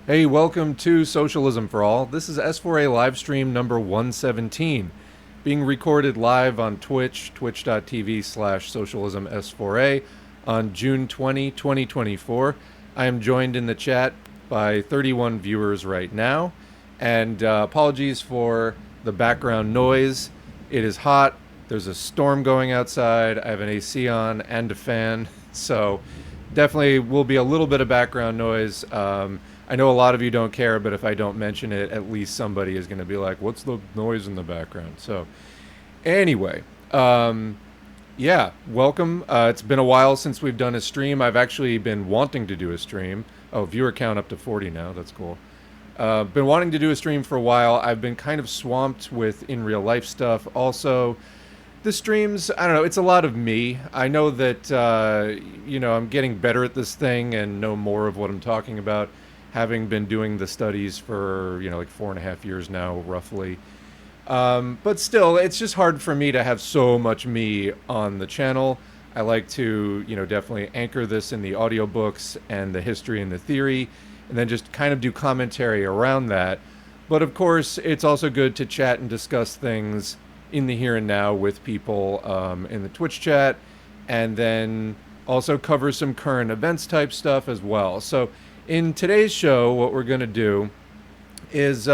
Hey, welcome to Socialism for All. This is S4A Livestream number 117, being recorded live on Twitch, twitch.tv/socialism S4A on June 20, 2024. I am joined in the chat by 31 viewers right now, and apologies for the background noise. It is hot. There's a storm going outside. I have an AC on and a fan, so definitely will be a little bit of background noise. I know a lot of you don't care, but if I don't mention it, at least somebody is going to be like, what's the noise in the background? So anyway, yeah, welcome. It's been a while since we've done a stream. I've actually been wanting to do a stream. Oh, viewer count up to 40 now. That's cool. Been wanting to do a stream for a while. I've been kind of swamped with in real life stuff. Also, the streams, I don't know, it's a lot of me. I know that, I'm getting better at this thing and know more of what I'm talking about, having been doing the studies for, like 4.5 years now, roughly. But still, it's just hard for me to have so much me on the channel. I like to, definitely anchor this in the audiobooks and the history and the theory, and then just kind of do commentary around that. But of course, it's also good to chat and discuss things in the here and now with people in the Twitch chat, and then also cover some current events type stuff as well. So in today's show, what we're going to do is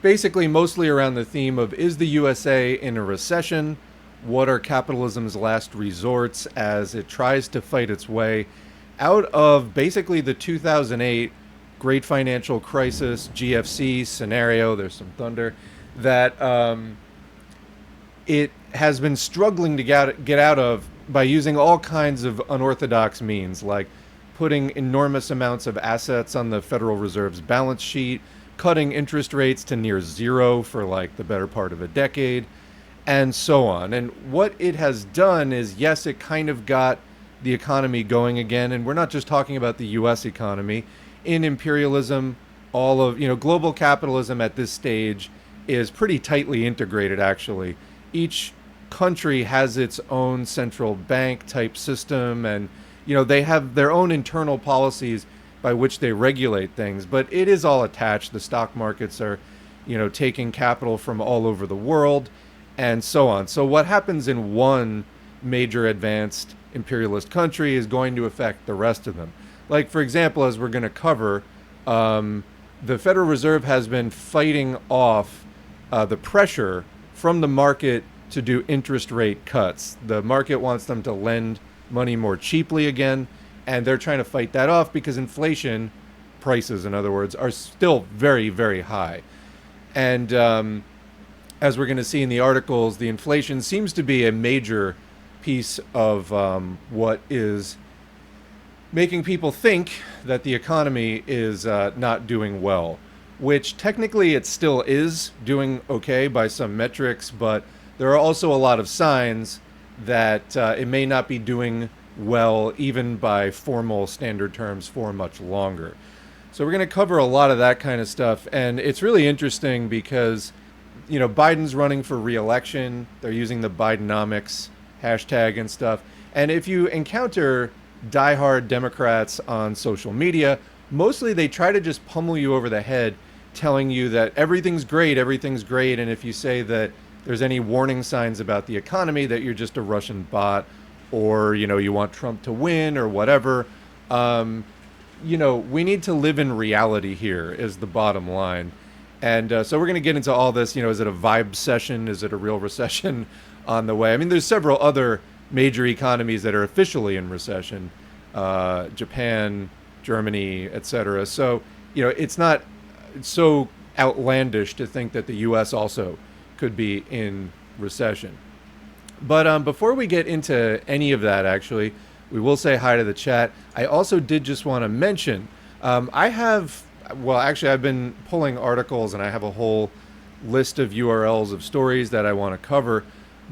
basically mostly around the theme of, is the USA in a recession? What are capitalism's last resorts as it tries to fight its way out of basically the 2008 great financial crisis, GFC scenario, there's some thunder, that it has been struggling to get out of by using all kinds of unorthodox means, like putting enormous amounts of assets on the Federal Reserve's balance sheet, cutting interest rates to near zero for like the better part of a decade, and so on. And what it has done is, yes, it kind of got the economy going again, and we're not just talking about the US economy. In imperialism, all of, global capitalism at this stage is pretty tightly integrated, actually. Each country has its own central bank type system, and they have their own internal policies by which they regulate things, but it is all attached. The stock markets are taking capital from all over the world and so on. So what happens in one major advanced imperialist country is going to affect the rest of them. Like, for example, as we're going to cover, the Federal Reserve has been fighting off the pressure from the market to do interest rate cuts. The market wants them to lend money more cheaply again, and they're trying to fight that off because inflation, prices in other words, are still very, very high. And as we're going to see in the articles, the inflation seems to be a major piece of what is making people think that the economy is not doing well, which technically it still is doing okay by some metrics, but there are also a lot of signs that it may not be doing well, even by formal standard terms, for much longer. So we're going to cover a lot of that kind of stuff, and it's really interesting because, Biden's running for re-election. They're using the Bidenomics hashtag and stuff. And if you encounter diehard Democrats on social media, mostly they try to just pummel you over the head, telling you that everything's great, and if you say that there's any warning signs about the economy, that you're just a Russian bot, or you want Trump to win or whatever. We need to live in reality here is the bottom line. And so we're going to get into all this. Is it a Vibecession? Is it a real recession on the way? I mean, there's several other major economies that are officially in recession, Japan, Germany, etc. So it's not so outlandish to think that the US also could be in recession. But before we get into any of that, actually, we will say hi to the chat. I also did just want to mention, I've been pulling articles and I have a whole list of URLs of stories that I want to cover,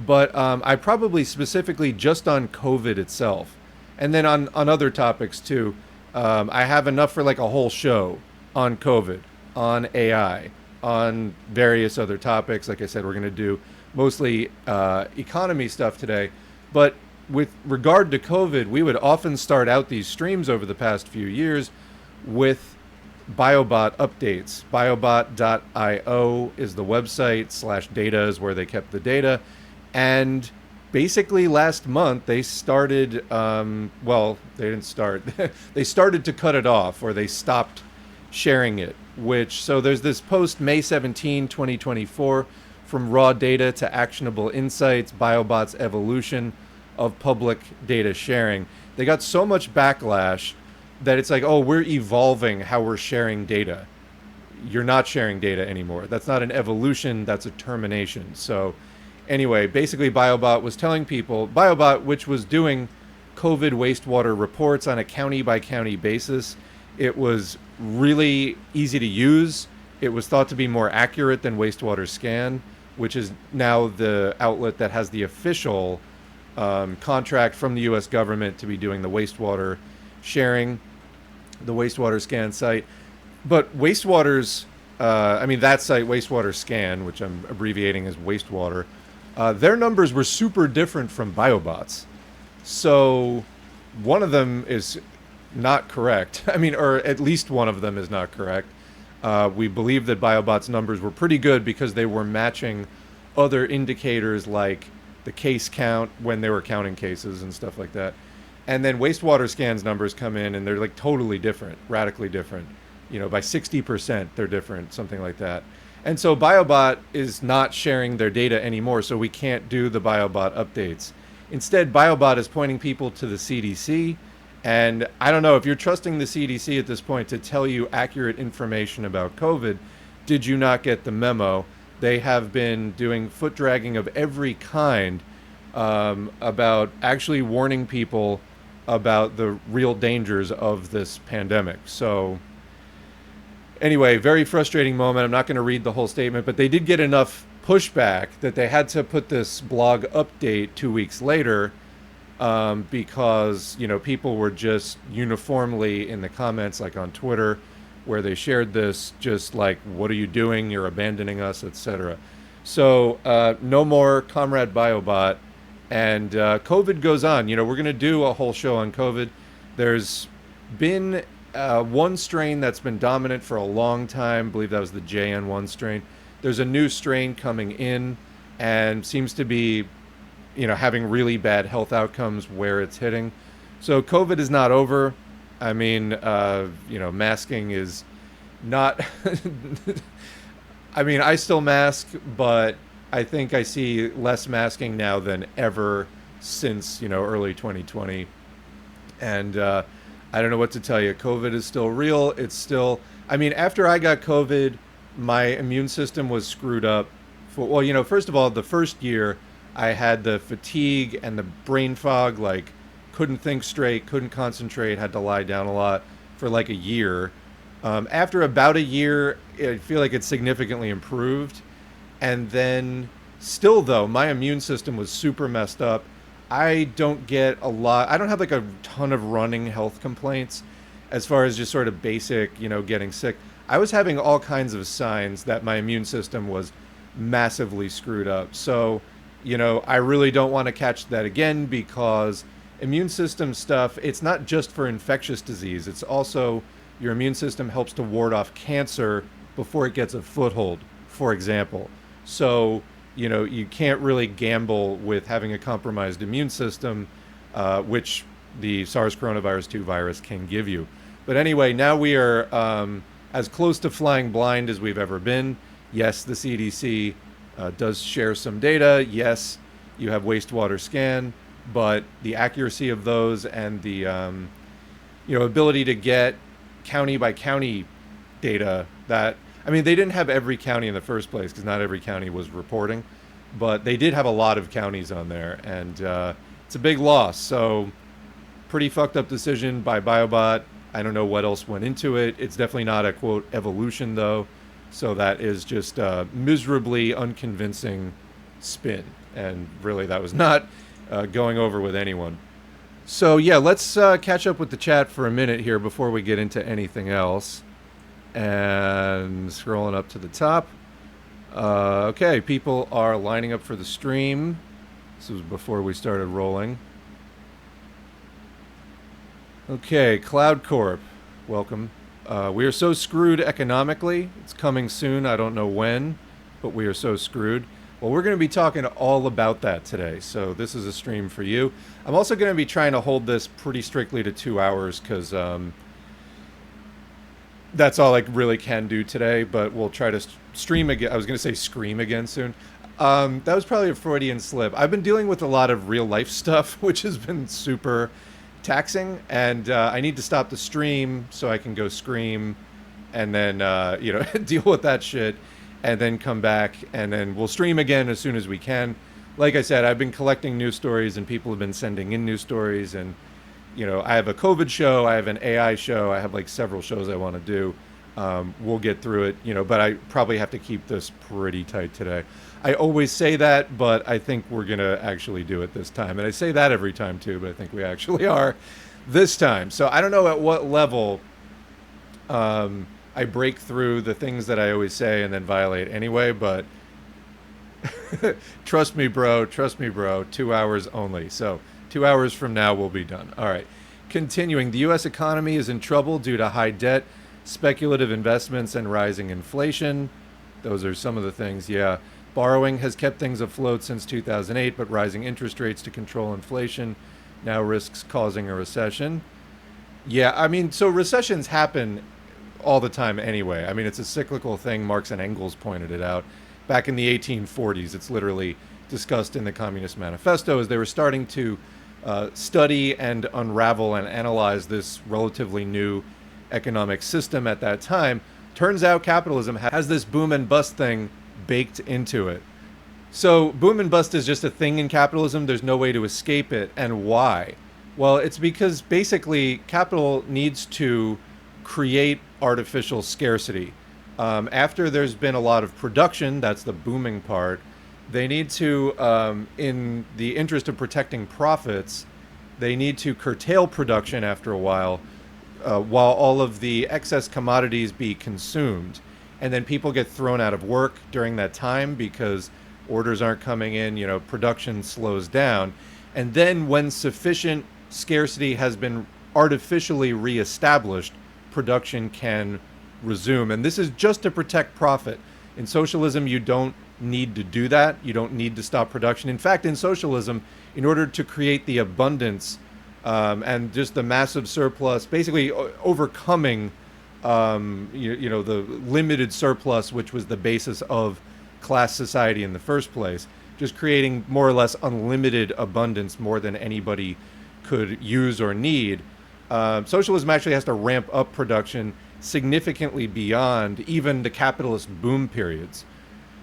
but I probably specifically just on COVID itself, and then on other topics too. I have enough for like a whole show on COVID, on AI, on various other topics. Like I said, we're going to do mostly economy stuff today. But with regard to COVID, we would often start out these streams over the past few years with Biobot updates. Biobot.io is the website, slash data is where they kept the data. And basically last month they started, well, they didn't start, they started to cut it off, or they stopped sharing it, which, so there's this post, May 17, 2024, from raw data to actionable insights, Biobot's evolution of public data sharing. They got so much backlash that it's like, oh, we're evolving how we're sharing data. You're not sharing data anymore. That's not an evolution, that's a termination. So anyway, basically Biobot was telling people, Biobot, which was doing COVID wastewater reports on a county by county basis, it was really easy to use. It was thought to be more accurate than Wastewater Scan, which is now the outlet that has the official contract from the US government to be doing the wastewater sharing, the Wastewater Scan site. But wastewater's, that site, Wastewater Scan, which I'm abbreviating as wastewater, their numbers were super different from Biobot's. So one of them is not correct. Or at least one of them is not correct. We believe that Biobot's numbers were pretty good because they were matching other indicators like the case count when they were counting cases and stuff like that. And then Wastewater Scan's numbers come in and they're like totally different, radically different. By 60% they're different, something like that. And so Biobot is not sharing their data anymore, so we can't do the Biobot updates. Instead, Biobot is pointing people to the CDC. And I don't know, if you're trusting the CDC at this point to tell you accurate information about COVID, did you not get the memo? They have been doing foot dragging of every kind about actually warning people about the real dangers of this pandemic. So anyway, very frustrating moment. I'm not going to read the whole statement, but they did get enough pushback that they had to put this blog update 2 weeks later, because people were just uniformly in the comments, like on Twitter, where they shared this, just like, what are you doing? You're abandoning us, etc. So no more Comrade Biobot. And COVID goes on. We're going to do a whole show on COVID. There's been one strain that's been dominant for a long time. I believe that was the JN1 strain. There's a new strain coming in and seems to be having really bad health outcomes where it's hitting. So COVID is not over. Masking is not... I still mask, but I think I see less masking now than ever since, early 2020. And I don't know what to tell you. COVID is still real. It's still... after I got COVID, my immune system was screwed up. First of all, the first year, I had the fatigue and the brain fog, like couldn't think straight, couldn't concentrate, had to lie down a lot for like a year. After about a year, I feel like it significantly improved. And then still though, my immune system was super messed up. I don't have like a ton of running health complaints as far as just sort of basic, getting sick. I was having all kinds of signs that my immune system was massively screwed up. So I really don't want to catch that again, because immune system stuff, it's not just for infectious disease. It's also your immune system helps to ward off cancer before it gets a foothold, for example. So, you can't really gamble with having a compromised immune system, which the SARS coronavirus 2 virus can give you. But anyway, now we are as close to flying blind as we've ever been. Yes, the CDC does share some data. Yes, you have Wastewater Scan, but the accuracy of those and the ability to get county by county data that, they didn't have every county in the first place because not every county was reporting, but they did have a lot of counties on there, and it's a big loss. So pretty fucked up decision by Biobot. I don't know what else went into it. It's definitely not a, quote, evolution, though. So that is just a miserably unconvincing spin. And really, that was not going over with anyone. So yeah, let's catch up with the chat for a minute here before we get into anything else. And scrolling up to the top. Okay, people are lining up for the stream. This was before we started rolling. Okay, Cloud Corp, welcome. We are so screwed economically. It's coming soon. I don't know when, but we are so screwed. Well, we're going to be talking all about that today. So this is a stream for you. I'm also going to be trying to hold this pretty strictly to 2 hours because that's all I really can do today. But we'll try to stream again. I was going to say scream again soon. That was probably a Freudian slip. I've been dealing with a lot of real life stuff, which has been super taxing, and I need to stop the stream so I can go scream, and then deal with that shit, and then come back, and then we'll stream again as soon as we can. Like I said, I've been collecting news stories, and people have been sending in news stories, and I have a COVID show, I have an AI show, I have like several shows I want to do. We'll get through it, but I probably have to keep this pretty tight today. I always say that, but I think we're going to actually do it this time. And I say that every time too, but I think we actually are this time. So I don't know at what level I break through the things that I always say and then violate anyway, but trust me, bro, 2 hours only. So 2 hours from now, we'll be done. All right. Continuing, the U.S. economy is in trouble due to high debt, speculative investments, and rising inflation. Those are some of the things, yeah. Borrowing has kept things afloat since 2008, but rising interest rates to control inflation now risks causing a recession. Yeah, I mean, so recessions happen all the time anyway. I mean, it's a cyclical thing. Marx and Engels pointed it out. Back in the 1840s, it's literally discussed in the Communist Manifesto as they were starting to study and unravel and analyze this relatively new economic system at that time. Turns out capitalism has this boom and bust thing baked into it. So boom and bust is just a thing in capitalism. There's no way to escape it. And why? Well, it's because basically capital needs to create artificial scarcity. After there's been a lot of production, that's the booming part, they need to, in the interest of protecting profits, they need to curtail production after a while all of the excess commodities be consumed. And then people get thrown out of work during that time because orders aren't coming in, production slows down. And then when sufficient scarcity has been artificially reestablished, production can resume. And this is just to protect profit. In socialism, you don't need to do that. You don't need to stop production. In fact, in socialism, in order to create the abundance and just the massive surplus, basically overcoming the limited surplus, which was the basis of class society in the first place, just creating more or less unlimited abundance, more than anybody could use or need. Socialism actually has to ramp up production significantly beyond even the capitalist boom periods.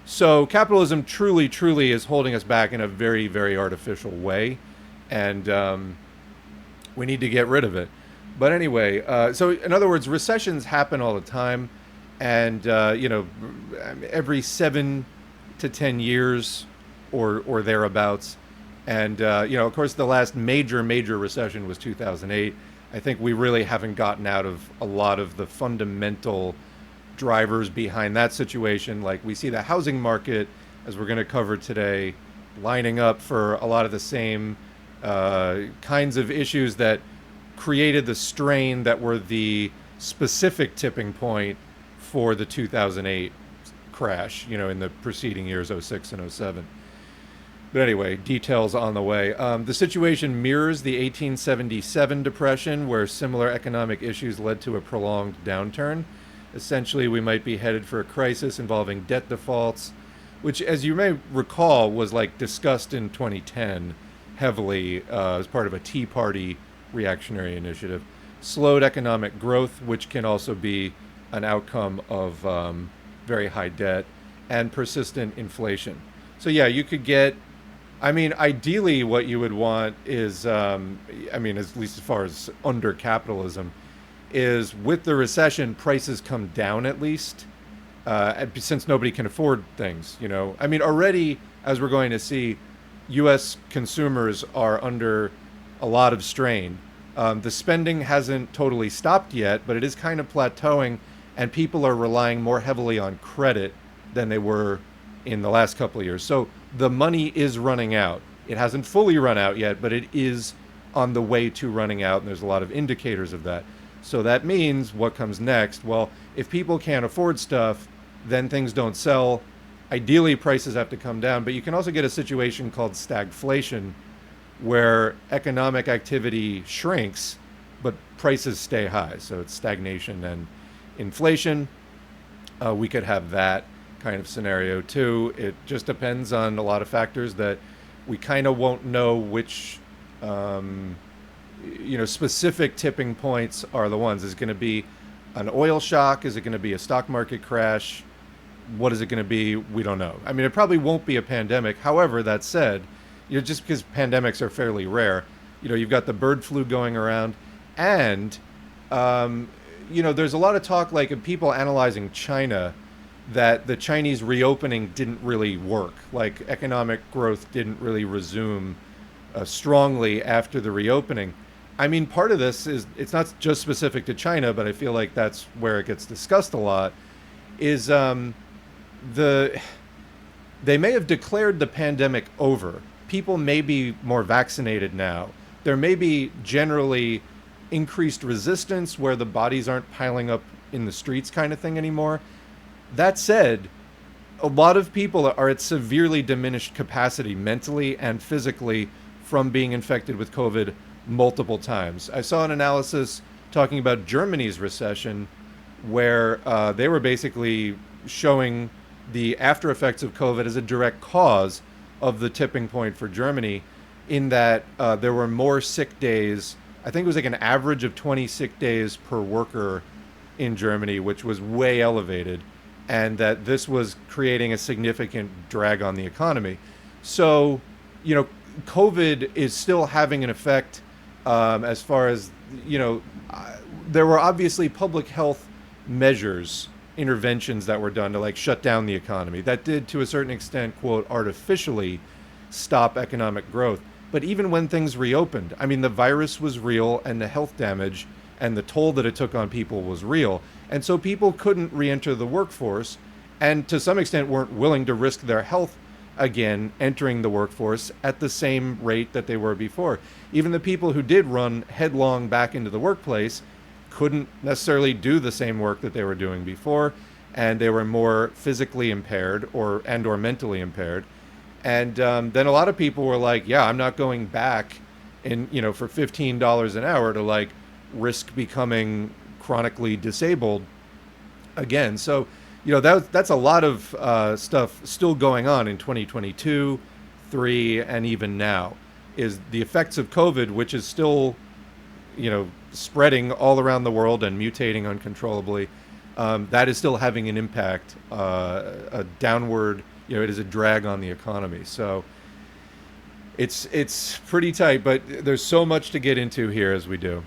So capitalism truly, truly is holding us back in a very, very artificial way, and we need to get rid of it. But anyway, so in other words, recessions happen all the time, and every 7 to 10 years or thereabouts. And of course, the last major recession was 2008. I think we really haven't gotten out of a lot of the fundamental drivers behind that situation. Like we see the housing market, as we're going to cover today, lining up for a lot of the same kinds of issues that created the strain that were the specific tipping point for the 2008 crash, in the preceding years, 06 and 07. But anyway, details on the way. The situation mirrors the 1877 depression, where similar economic issues led to a prolonged downturn. Essentially, we might be headed for a crisis involving debt defaults, which, as you may recall, was discussed in 2010 heavily as part of a Tea Party reactionary initiative. Slowed economic growth, which can also be an outcome of very high debt, and persistent inflation. So yeah, you could get, ideally what you would want is, at least as far as under capitalism, is with the recession, prices come down at least, since nobody can afford things, already, as we're going to see, U.S. consumers are under a lot of strain. The spending hasn't totally stopped yet, but it is kind of plateauing, and people are relying more heavily on credit than they were in the last couple of years. So the money is running out. It hasn't fully run out yet, but it is on the way to running out, and there's a lot of indicators of that. So that means what comes next? Well, if people can't afford stuff, then things don't sell. Ideally, prices have to come down, but you can also get a situation called stagflation, where economic activity shrinks, but prices stay high. So it's stagnation and inflation. We could have that kind of scenario too. It just depends on a lot of factors that we kind of won't know which, specific tipping points are the ones. Is it going to be an oil shock? Is it going to be a stock market crash? What is it going to be? We don't know. I mean, it probably won't be a pandemic. However, that said, just because pandemics are fairly rare, you've got the bird flu going around, and there's a lot of talk, like, of people analyzing China, that the Chinese reopening didn't really work. Like, economic growth didn't really resume strongly after the reopening. I mean, part of this is, it's not just specific to China, but I feel like that's where it gets discussed a lot, is they may have declared the pandemic over. People may be more vaccinated now. There may be generally increased resistance where the bodies aren't piling up in the streets kind of thing anymore. That said, a lot of people are at severely diminished capacity mentally and physically from being infected with COVID multiple times. I saw an analysis talking about Germany's recession, where they were basically showing the after effects of COVID as a direct cause of the tipping point for Germany, in that there were more sick days. I think it was like an average of 20 sick days per worker in Germany, which was way elevated, and that this was creating a significant drag on the economy. So, COVID is still having an effect as far as, there were obviously public health measures, interventions that were done to, like, shut down the economy. That did, to a certain extent, quote, artificially stop economic growth. But even when things reopened, I mean, the virus was real, and the health damage and the toll that it took on people was real. And so people couldn't re-enter the workforce, and to some extent weren't willing to risk their health again entering the workforce at the same rate that they were before. Even the people who did run headlong back into the workplace couldn't necessarily do the same work that they were doing before, and they were more physically impaired or mentally impaired. And then a lot of people were like, yeah, I'm not going back for $15 an hour to, like, risk becoming chronically disabled again. So, that's a lot of stuff still going on in 2022, 3, and even now, is the effects of COVID, which is still, spreading all around the world and mutating uncontrollably. That is still having an impact, a downward, it is a drag on the economy. So it's pretty tight, but there's so much to get into here as we do.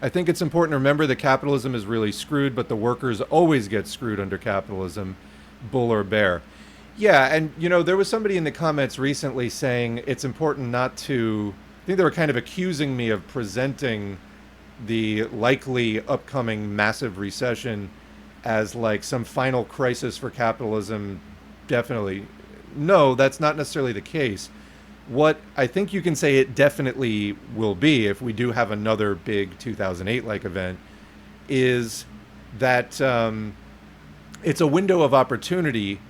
I think it's important to remember that capitalism is really screwed, but the workers always get screwed under capitalism, bull or bear. Yeah, and there was somebody in the comments recently saying it's important not to, I think they were kind of accusing me of presenting the likely upcoming massive recession as like some final crisis for capitalism. Definitely. No, that's not necessarily the case. What I think you can say it definitely will be, if we do have another big 2008-like event, is that it's a window of opportunity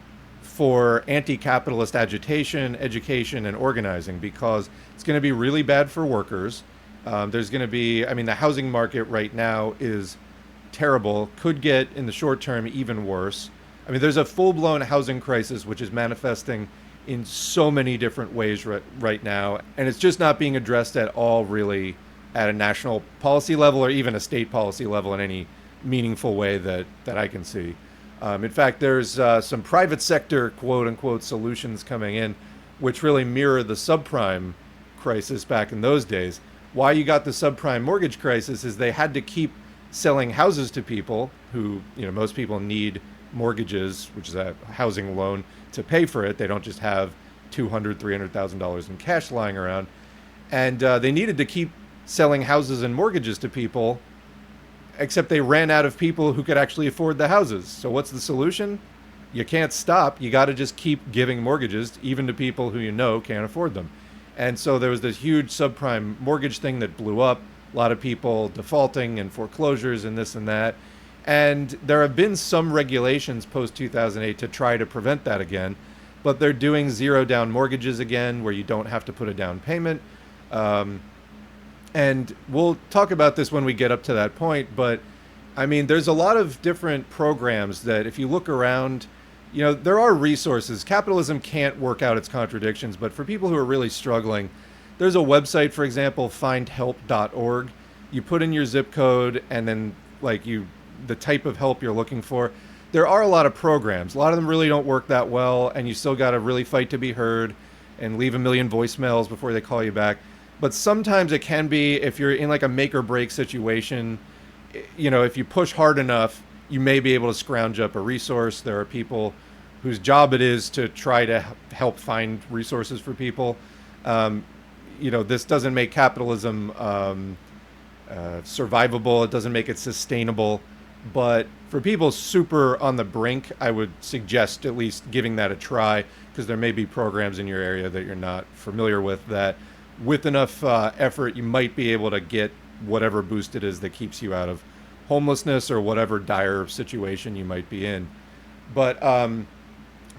for anti-capitalist agitation, education, and organizing, because it's going to be really bad for workers. There's going to be, the housing market right now is terrible, could get in the short term even worse. There's a full-blown housing crisis which is manifesting in so many different ways right now, and it's just not being addressed at all really at a national policy level or even a state policy level in any meaningful way that I can see. In fact, there's some private sector quote-unquote solutions coming in which really mirror the subprime crisis back in those days. Why you got the subprime mortgage crisis is they had to keep selling houses to people who, most people need mortgages, which is a housing loan, to pay for it. They don't just have $200,000, $300,000 in cash lying around. And they needed to keep selling houses and mortgages to people, except they ran out of people who could actually afford the houses. So what's the solution? You can't stop. You got to just keep giving mortgages, even to people who can't afford them. And so there was this huge subprime mortgage thing that blew up. a lot of people defaulting and foreclosures and this and that. And there have been some regulations post 2008 to try to prevent that again, but they're doing zero down mortgages again, where you don't have to put a down payment. And we'll talk about this when we get up to that point. But I mean, there's a lot of different programs that if you look around, there are resources. Capitalism can't work out its contradictions, but for people who are really struggling, there's a website, for example, findhelp.org. You put in your zip code and then the type of help you're looking for. There are a lot of programs. A lot of them really don't work that well, and you still got to really fight to be heard and leave a million voicemails before they call you back. But sometimes it can be, if you're in like a make or break situation, if you push hard enough, you may be able to scrounge up a resource. There are people whose job it is to try to help find resources for people. This doesn't make capitalism survivable. It doesn't make it sustainable. But for people super on the brink, I would suggest at least giving that a try, because there may be programs in your area that you're not familiar with that with enough effort, you might be able to get whatever boost it is that keeps you out of homelessness or whatever dire situation you might be in. But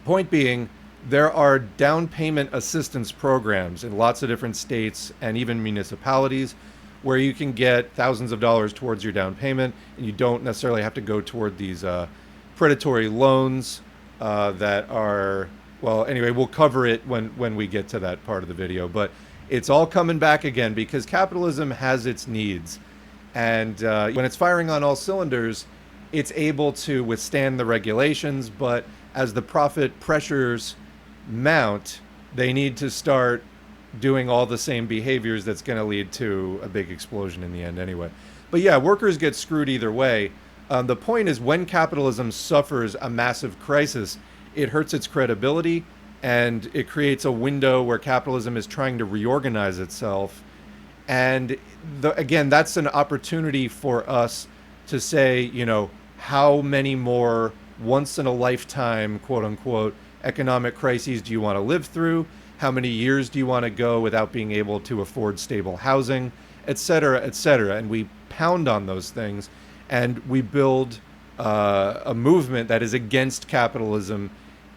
point being, there are down payment assistance programs in lots of different states and even municipalities where you can get thousands of dollars towards your down payment, and you don't necessarily have to go toward these predatory loans that are, well, anyway, we'll cover it when we get to that part of the video. But it's all coming back again because capitalism has its needs. And when it's firing on all cylinders, it's able to withstand the regulations. But as the profit pressures mount, they need to start doing all the same behaviors that's going to lead to a big explosion in the end anyway. But yeah, workers get screwed either way. The point is, when capitalism suffers a massive crisis, it hurts its credibility, and it creates a window where capitalism is trying to reorganize itself. And again, that's an opportunity for us to say, how many more once in a lifetime, quote unquote, economic crises do you want to live through? How many years do you want to go without being able to afford stable housing, et cetera, et cetera? And we pound on those things, and we build a movement that is against capitalism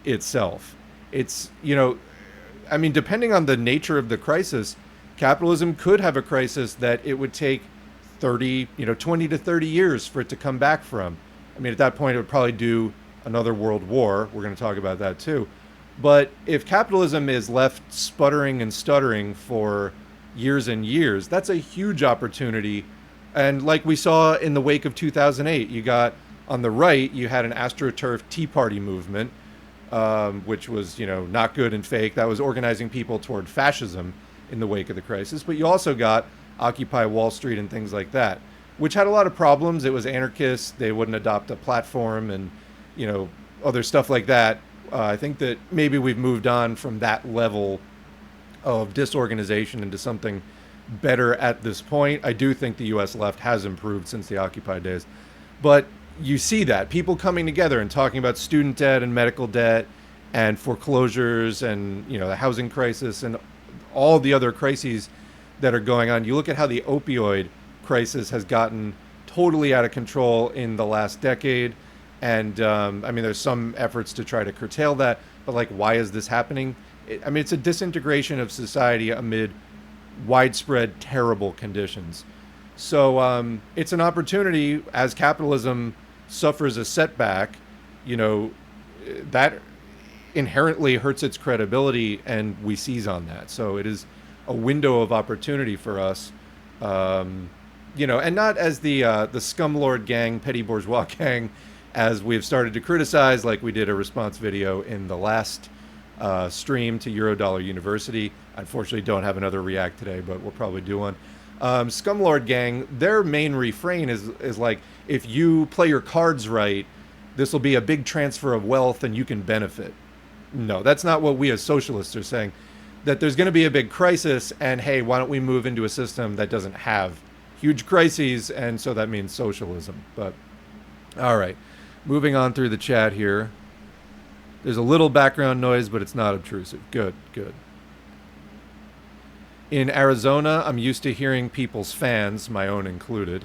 itself. It's, depending on the nature of the crisis, capitalism could have a crisis that it would take 20 to 30 years for it to come back from. At that point, it would probably do another world war. We're going to talk about that too. But if capitalism is left sputtering and stuttering for years and years, that's a huge opportunity. And like we saw in the wake of 2008, you got on the right, you had an AstroTurf Tea Party movement, which was, not good and fake. That was organizing people toward fascism in the wake of the crisis. But you also got Occupy Wall Street and things like that, which had a lot of problems. It was anarchist. They wouldn't adopt a platform and, other stuff like that. I think that maybe we've moved on from that level of disorganization into something better at this point. I do think the U.S. left has improved since the Occupy days. But you see that. People coming together and talking about student debt and medical debt and foreclosures and, the housing crisis and all the other crises that are going on. You look at how the opioid crisis has gotten totally out of control in the last decade. And there's some efforts to try to curtail that, but why is this happening? It's a disintegration of society amid widespread terrible conditions. So it's an opportunity as capitalism suffers a setback, that inherently hurts its credibility, and we seize on that. So it is a window of opportunity for us, and not as the scumlord gang, petty bourgeois gang, as we've started to criticize, like we did a response video in the last stream to Eurodollar University. Unfortunately, don't have another react today, but we'll probably do one. Scumlord gang, their main refrain is like, if you play your cards right, this will be a big transfer of wealth and you can benefit. No, that's not what we as socialists are saying. That there's going to be a big crisis, and hey, why don't we move into a system that doesn't have huge crises, and so that means socialism. But all right. Moving on through the chat here. There's a little background noise, but it's not obtrusive. Good, good. In Arizona, I'm used to hearing people's fans, my own included.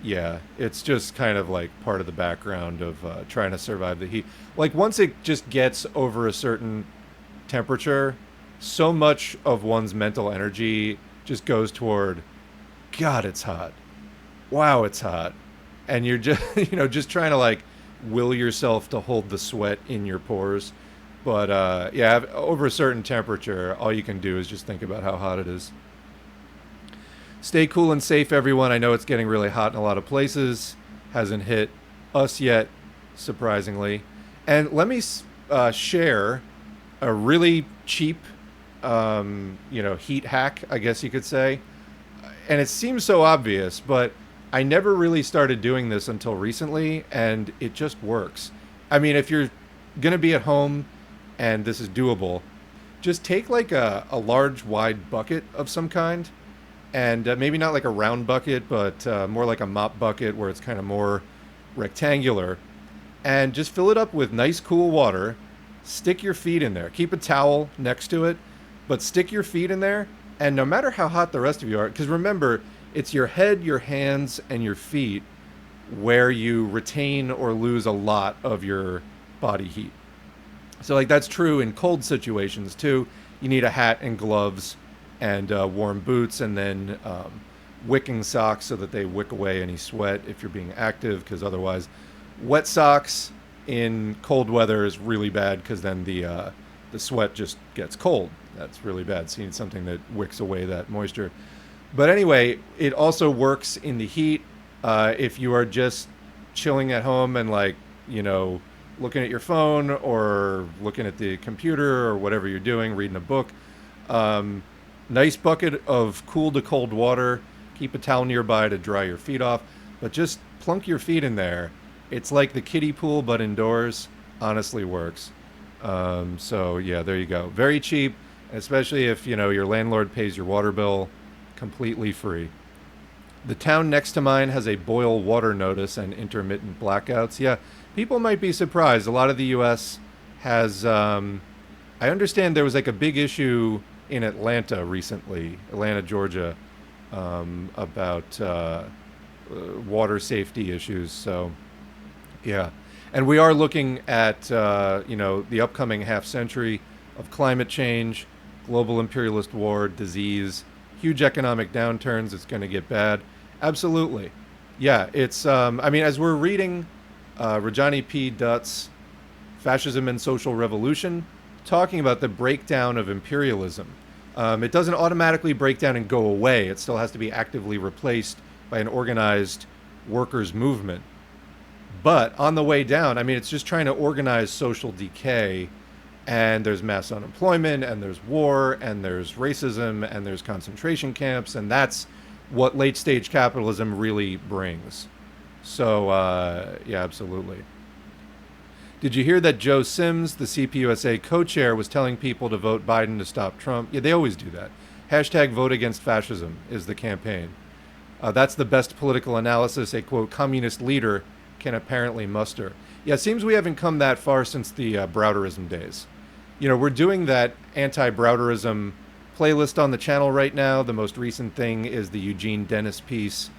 Yeah, it's just kind of like part of the background of trying to survive the heat. Like once it just gets over a certain temperature, so much of one's mental energy just goes toward, God, it's hot. Wow, it's hot. And you're just, just trying to like will yourself to hold the sweat in your pores. But yeah, over a certain temperature, all you can do is just think about how hot it is. Stay cool and safe, everyone. I know it's getting really hot in a lot of places. Hasn't hit us yet, surprisingly. And let me share a really cheap, heat hack, I guess you could say. And it seems so obvious, but I never really started doing this until recently, and it just works. I mean, if you're going to be at home and this is doable, just take like a large, wide bucket of some kind, and maybe not like a round bucket, but more like a mop bucket where it's kind of more rectangular, and just fill it up with nice, cool water. Stick your feet in there. Keep a towel next to it, but stick your feet in there. And no matter how hot the rest of you are, because remember, it's your head, your hands, and your feet where you retain or lose a lot of your body heat. So, like, that's true in cold situations, too. You need a hat and gloves and warm boots, and then wicking socks so that they wick away any sweat if you're being active, because otherwise, wet socks in cold weather is really bad, because then the sweat just gets cold. That's really bad. So you need something that wicks away that moisture. But anyway, it also works in the heat. If you are just chilling at home and looking at your phone or looking at the computer or whatever you're doing, reading a book, nice bucket of cool to cold water. Keep a towel nearby to dry your feet off, but just plunk your feet in there. It's like the kiddie pool, but indoors. Honestly works. So yeah, there you go. Very cheap, especially if your landlord pays your water bill completely free. The town next to mine has a boil water notice and intermittent blackouts. Yeah, people might be surprised. A lot of the U.S. has. I understand there was like a big issue in Atlanta recently, Atlanta, Georgia, about water safety issues. So, yeah. And we are looking at, the upcoming half century of climate change, global imperialist war, disease, huge economic downturns. It's going to get bad. Absolutely. Yeah, it's, as we're reading Rajani P. Dutt's Fascism and Social Revolution, talking about the breakdown of imperialism. It doesn't automatically break down and go away. It still has to be actively replaced by an organized workers' movement. But on the way down, it's just trying to organize social decay, and there's mass unemployment, and there's war, and there's racism, and there's concentration camps, and that's what late stage capitalism really brings. So, yeah, absolutely. Did you hear that Joe Sims, the CPUSA co-chair, was telling people to vote Biden to stop Trump? Yeah, they always do that. Hashtag vote against fascism is the campaign. That's the best political analysis a, quote, communist leader can apparently muster. Yeah, it seems we haven't come that far since the Browderism days. We're doing that anti-Browderism playlist on the channel right now. The most recent thing is the Eugene Dennis piece,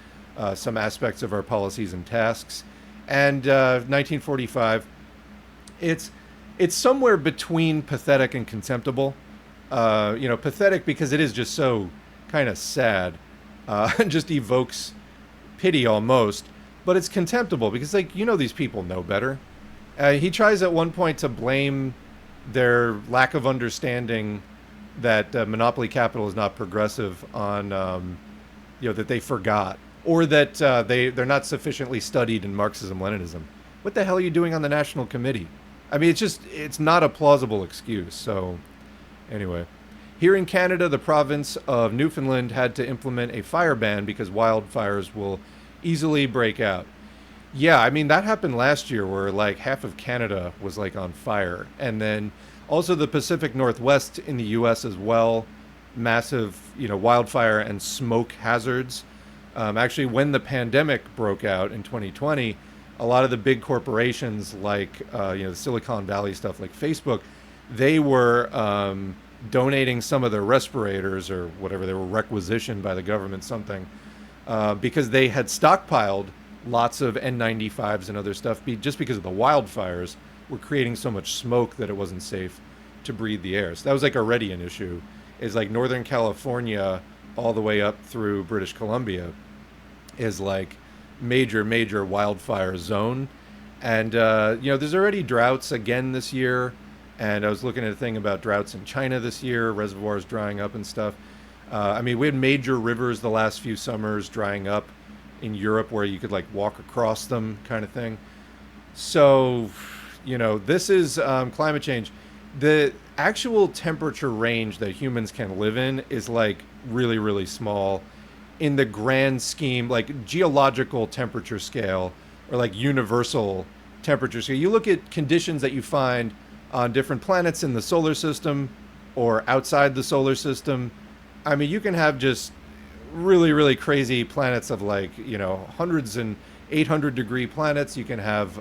some aspects of our policies and tasks. And 1945, it's somewhere between pathetic and contemptible. Pathetic because it is just so kind of sad and just evokes pity almost. But it's contemptible because, these people know better. He tries at one point to blame their lack of understanding that monopoly capital is not progressive on, that they forgot. Or that they're not sufficiently studied in Marxism-Leninism. What the hell are you doing on the National Committee? It's not a plausible excuse. So, anyway. Here in Canada, the province of Newfoundland had to implement a fire ban because wildfires will easily break out. Yeah, that happened last year where half of Canada was on fire. And then also the Pacific Northwest in the US as well, massive, wildfire and smoke hazards. Actually, when the pandemic broke out in 2020, a lot of the big corporations the Silicon Valley stuff like Facebook, they were donating some of their respirators or whatever they were requisitioned by the government, something, because they had stockpiled lots of N95s and other stuff just because of the wildfires were creating so much smoke that it wasn't safe to breathe the air. So that was like already an issue. Is like Northern California all the way up through British Columbia is like major wildfire zone. And there's already droughts again this year. And I was looking at a thing about droughts in China this year, reservoirs drying up and stuff. We had major rivers the last few summers drying up in Europe where you could like walk across them, kind of thing. So, this is climate change. The actual temperature range that humans can live in is like really small in the grand scheme, like geological temperature scale or like universal temperature scale. You look at conditions that you find on different planets in the solar system or outside the solar system. I mean, you can have just really crazy planets of like, hundreds and 800 degree planets. You can have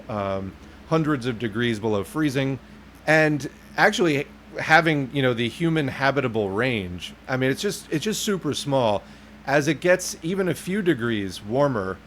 hundreds of degrees below freezing. And actually having, the human habitable range, I mean, it's just super small. As it gets even a few degrees warmer,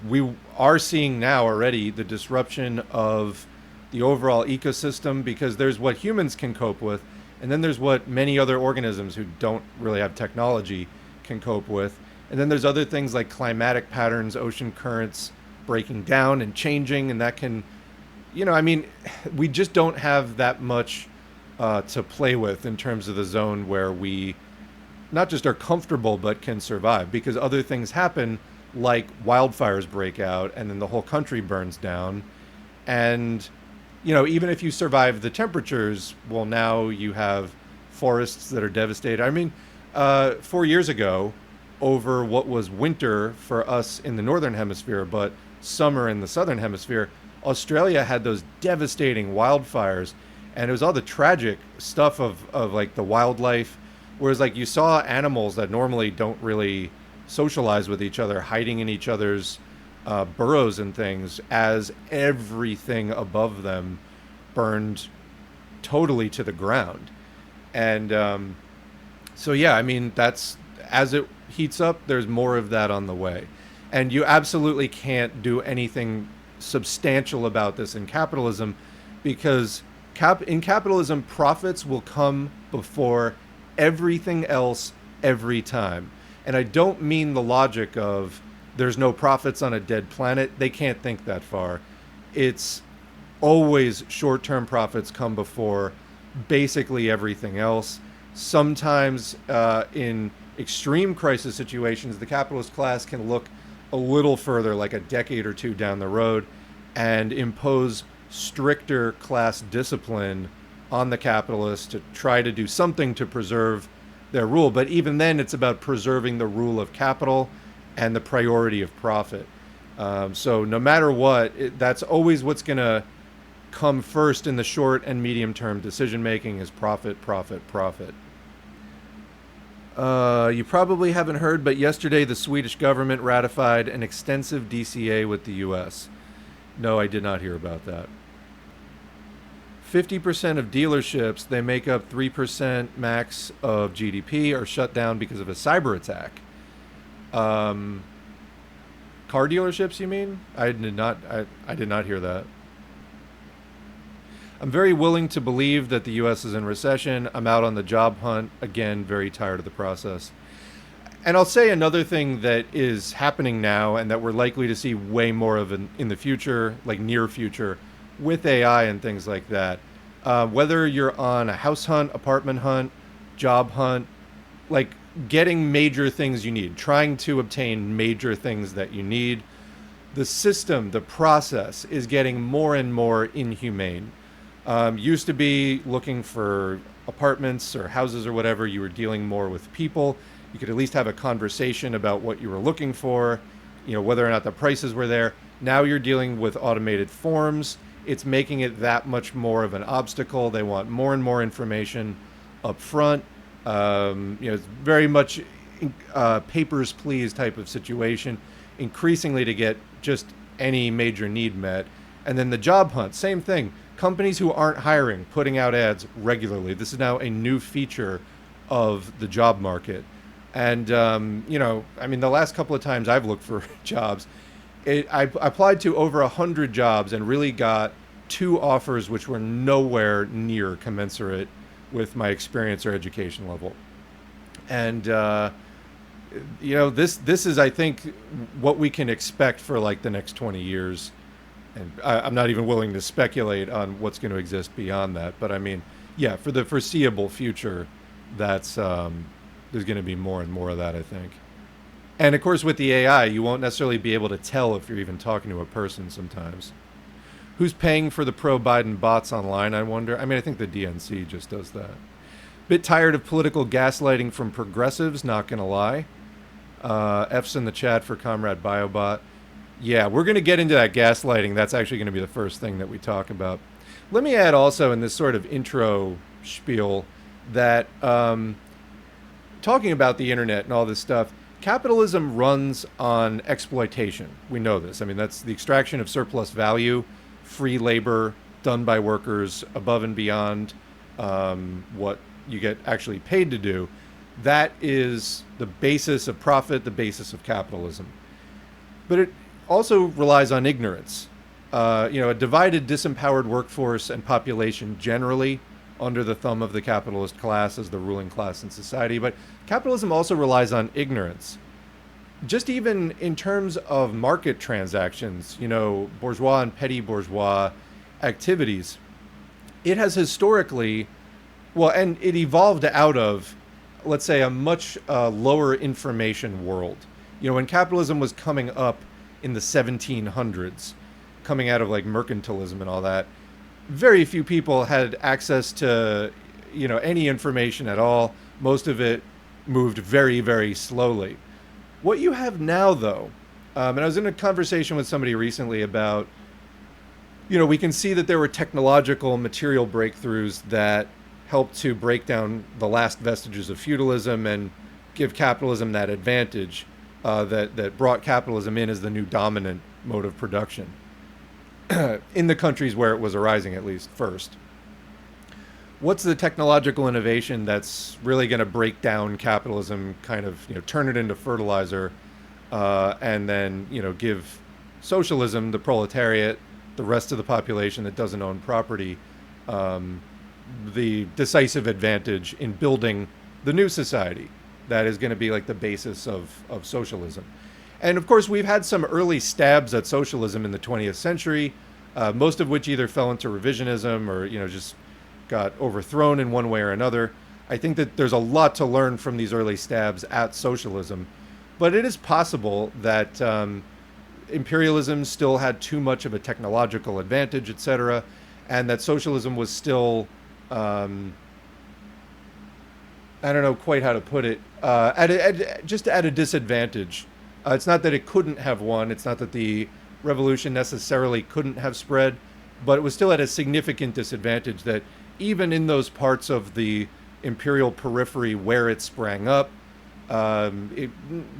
we are seeing now already the disruption of the overall ecosystem, because there's what humans can cope with, and then there's what many other organisms who don't really have technology can cope with. And then there's other things like climatic patterns, ocean currents breaking down and changing, and that can, we just don't have that much to play with in terms of the zone where we not just are comfortable but can survive, because other things happen like wildfires break out and then the whole country burns down. And even if you survive the temperatures, well, now you have forests that are devastated. I mean, 4 years ago, over what was winter for us in the northern hemisphere but summer in the southern hemisphere, Australia had those devastating wildfires, and it was all the tragic stuff of like the wildlife, whereas like you saw animals that normally don't really socialize with each other hiding in each other's burrows and things, as everything above them burned totally to the ground. And so yeah, I mean, that's, as it heats up, there's more of that on the way. And you absolutely can't do anything substantial about this in capitalism, because in capitalism, profits will come before everything else every time. And I don't mean the logic of there's no profits on a dead planet. They can't think that far. It's always short-term profits come before basically everything else. Sometimes in extreme crisis situations, the capitalist class can look a little further, like a decade or two down the road, and impose stricter class discipline on the capitalists to try to do something to preserve their rule. But even then, it's about preserving the rule of capital and the priority of profit. So no matter what, that's always what's going to come first in the short and medium term decision making, is profit. You probably haven't heard, but yesterday the Swedish government ratified an extensive DCA with the US. No, I did not hear about that. 50% of dealerships, they make up 3% max of GDP, are shut down because of a cyber attack. Car dealerships, you mean? I did not hear that. I'm very willing to believe that the US is in recession. I'm out on the job hunt. Again, very tired of the process. And I'll say another thing that is happening now and that we're likely to see way more of in the future, like near future, with AI and things like that. Whether you're on a house hunt, apartment hunt, job hunt, like getting major things you need, trying to obtain major things that you need, the system, the process is getting more and more inhumane. Used to be looking for apartments or houses or whatever, you were dealing more with people. You could at least have a conversation about what you were looking for, whether or not the prices were there. Now you're dealing with automated forms. It's making it that much more of an obstacle. They want more and more information up front. It's very much papers, please type of situation, increasingly to get just any major need met. And then the job hunt, same thing. Companies who aren't hiring, putting out ads regularly. This is now a new feature of the job market. And, I mean, the last couple of times I've looked for jobs, I applied to over 100 jobs and really got 2 offers which were nowhere near commensurate with my experience or education level. And, this is, I think, what we can expect for like the next 20 years. And I'm not even willing to speculate on what's going to exist beyond that. But I mean, yeah, for the foreseeable future, that's there's going to be more and more of that, I think. And of course, with the AI, you won't necessarily be able to tell if you're even talking to a person sometimes. Who's paying for the pro-Biden bots online, I wonder? I mean, I think the DNC just does that. Bit tired of political gaslighting from progressives, not going to lie. F's in the chat for Comrade Biobot. Yeah, we're going to get into that gaslighting. That's actually going to be the first thing that we talk about. Let me add also in this sort of intro spiel that talking about the internet and all this stuff, capitalism runs on exploitation. We know this. I mean, that's the extraction of surplus value, free labor done by workers above and beyond what you get actually paid to do. That is the basis of profit, the basis of capitalism. But it also relies on ignorance. A divided, disempowered workforce and population generally under the thumb of the capitalist class as the ruling class in society. But capitalism also relies on ignorance. Just even in terms of market transactions, bourgeois and petty bourgeois activities, it has historically, and it evolved out of, let's say, a much lower information world. When capitalism was coming up in the 1700s, coming out of like mercantilism and all that, very few people had access to, any information at all. Most of it moved very, very slowly. What you have now, though, and I was in a conversation with somebody recently about, we can see that there were technological material breakthroughs that helped to break down the last vestiges of feudalism and give capitalism that advantage that brought capitalism in as the new dominant mode of production in the countries where it was arising, at least first. What's the technological innovation that's really going to break down capitalism, kind of turn it into fertilizer, and then give socialism, the proletariat, the rest of the population that doesn't own property, the decisive advantage in building the new society that is going to be like the basis of socialism. And of course, we've had some early stabs at socialism in the 20th century, most of which either fell into revisionism or just got overthrown in one way or another. I think that there's a lot to learn from these early stabs at socialism, but it is possible that imperialism still had too much of a technological advantage, etc., and that socialism was still, I don't know quite how to put it, just at a disadvantage. It's not that it couldn't have won. It's not that the revolution necessarily couldn't have spread, but it was still at a significant disadvantage that even in those parts of the imperial periphery where it sprang up, it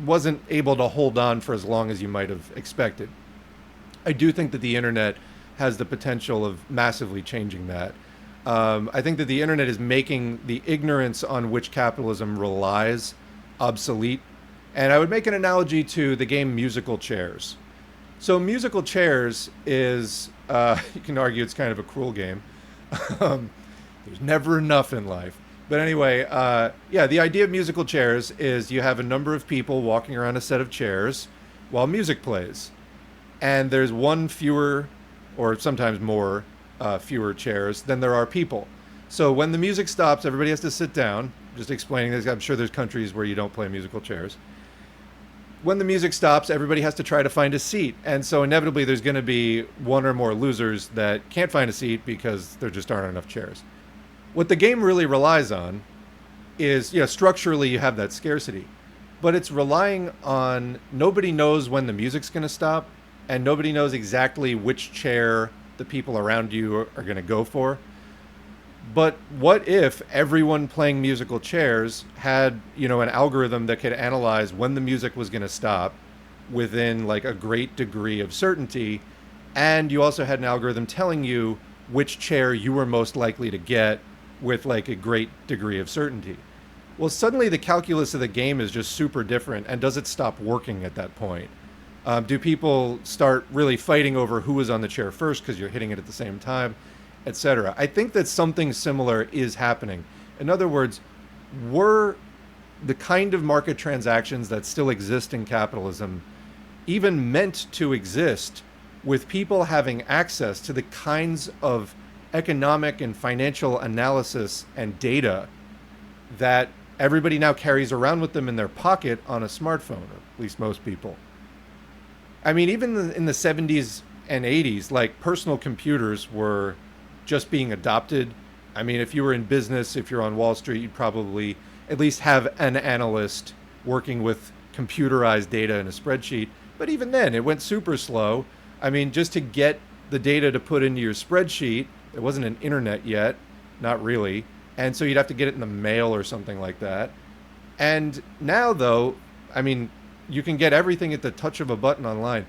wasn't able to hold on for as long as you might have expected. I do think that the internet has the potential of massively changing that. I think that the internet is making the ignorance on which capitalism relies obsolete. And I would make an analogy to the game Musical Chairs. So Musical Chairs is, you can argue it's kind of a cruel game. There's never enough in life. But anyway, the idea of musical chairs is you have a number of people walking around a set of chairs while music plays. And there's one fewer, or sometimes more, fewer chairs than there are people. So when the music stops, everybody has to sit down. Just explaining this, I'm sure there's countries where you don't play musical chairs. When the music stops, everybody has to try to find a seat. And so inevitably there's going to be one or more losers that can't find a seat because there just aren't enough chairs. What the game really relies on is, structurally you have that scarcity, but it's relying on nobody knows when the music's going to stop, and nobody knows exactly which chair the people around you are going to go for. But what if everyone playing musical chairs had, an algorithm that could analyze when the music was going to stop within like a great degree of certainty, and you also had an algorithm telling you which chair you were most likely to get with like a great degree of certainty. Well, suddenly the calculus of the game is just super different, and does it stop working at that point? Do people start really fighting over who was on the chair first because you're hitting it at the same time, etc.? I think that something similar is happening. In other words, were the kind of market transactions that still exist in capitalism even meant to exist with people having access to the kinds of economic and financial analysis and data that everybody now carries around with them in their pocket on a smartphone, or at least most people? I mean, even in the 70s and 80s, like personal computers were just being adopted. I mean, if you were in business, if you're on Wall Street, you'd probably at least have an analyst working with computerized data in a spreadsheet. But even then, it went super slow. I mean, just to get the data to put into your spreadsheet, there wasn't an internet yet, not really. And so you'd have to get it in the mail or something like that. And now, though, I mean, you can get everything at the touch of a button online.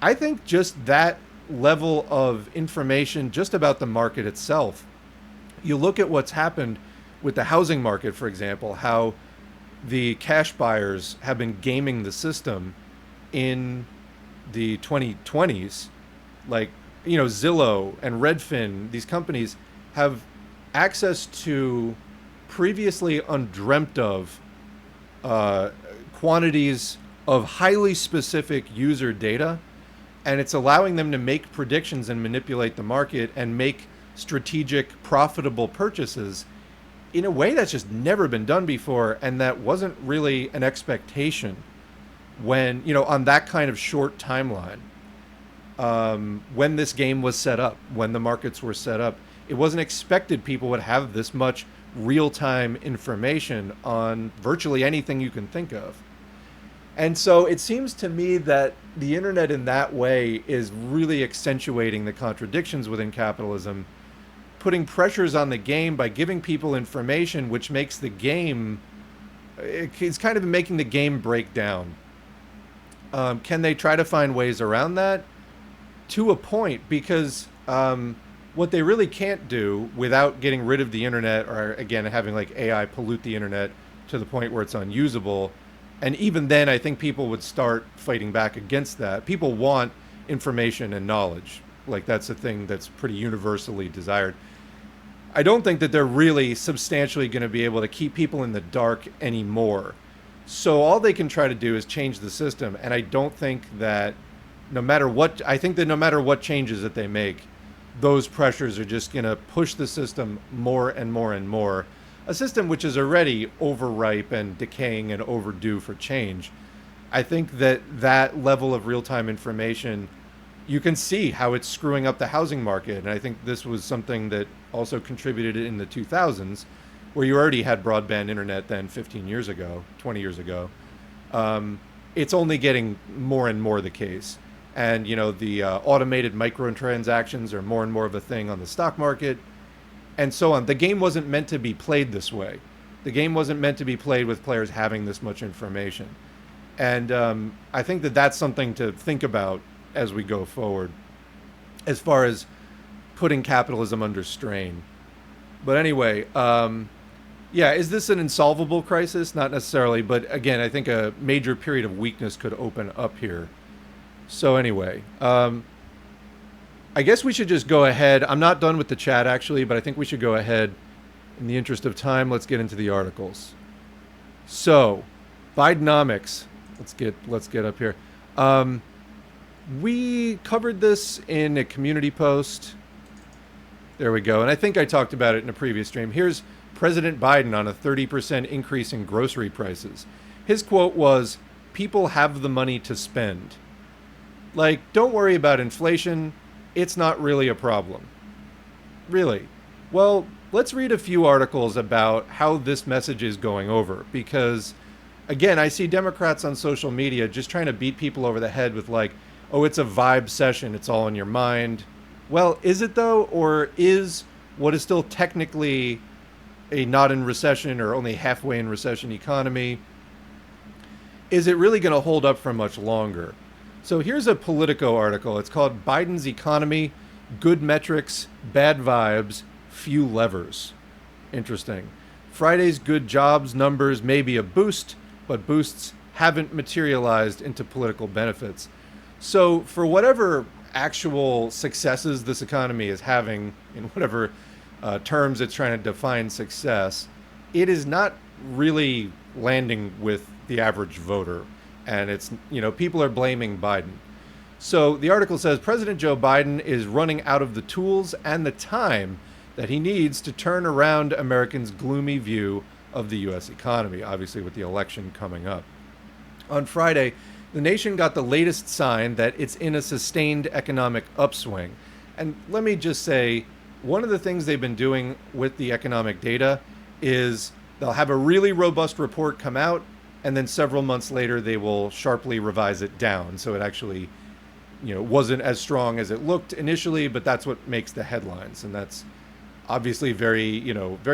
I think just that level of information just about the market itself. You look at what's happened with the housing market, for example, how the cash buyers have been gaming the system in the 2020s. Like, you know, Zillow and Redfin, these companies have access to previously undreamt of quantities of highly specific user data, and it's allowing them to make predictions and manipulate the market and make strategic, profitable purchases in a way that's just never been done before, and that wasn't really an expectation when, you know, on that kind of short timeline. When this game was set up, when the markets were set up, it wasn't expected people would have this much real-time information on virtually anything you can think of. And so it seems to me that the internet in that way is really accentuating the contradictions within capitalism, putting pressures on the game by giving people information which makes the game, it's kind of making the game break down. Can they try to find ways around that? To a point, because what they really can't do without getting rid of the internet, or again having like AI pollute the internet to the point where it's unusable, and even then I think people would start fighting back against that. People want information and knowledge. Like, that's a thing that's pretty universally desired. I don't think that they're really substantially going to be able to keep people in the dark anymore. So all they can try to do is change the system, and I don't think that no matter what changes that they make, those pressures are just going to push the system more and more and more. A system which is already overripe and decaying and overdue for change. I think that that level of real-time information, you can see how it's screwing up the housing market. And I think this was something that also contributed in the 2000s, where you already had broadband internet then 15 years ago, 20 years ago. It's only getting more and more the case. And, you know, the automated microtransactions are more and more of a thing on the stock market, and so on. The game wasn't meant to be played this way. The game wasn't meant to be played with players having this much information. And I think that that's something to think about as we go forward, as far as putting capitalism under strain. But anyway, yeah, is this an insolvable crisis? Not necessarily, but again, I think a major period of weakness could open up here. So anyway, I guess we should just go ahead. I'm not done with the chat, actually, but I think we should go ahead. In the interest of time, let's get into the articles. So, Bidenomics. Let's get up here. We covered this in a community post. There we go. And I think I talked about it in a previous stream. Here's President Biden on a 30% increase in grocery prices. His quote was, "People have the money to spend." Like, don't worry about inflation. It's not really a problem. Really. Well, let's read a few articles about how this message is going over. Because, again, I see Democrats on social media just trying to beat people over the head with like, oh, it's a Vibecession, it's all in your mind. Well, is it though? Or is what is still technically a not in recession or only halfway in recession economy, is it really going to hold up for much longer? So here's a Politico article. It's called Biden's Economy, Good Metrics, Bad Vibes, Few Levers. Interesting. Friday's good jobs numbers may be a boost, but boosts haven't materialized into political benefits. So, for whatever actual successes this economy is having, in whatever terms it's trying to define success, it is not really landing with the average voter. And it's, people are blaming Biden. So the article says President Joe Biden is running out of the tools and the time that he needs to turn around Americans' gloomy view of the U.S. economy, obviously with the election coming up. On Friday, the nation got the latest sign that it's in a sustained economic upswing. And let me just say, one of the things they've been doing with the economic data is they'll have a really robust report come out, and then several months later they will sharply revise it down. So it actually, wasn't as strong as it looked initially, but that's what makes the headlines. And that's obviously very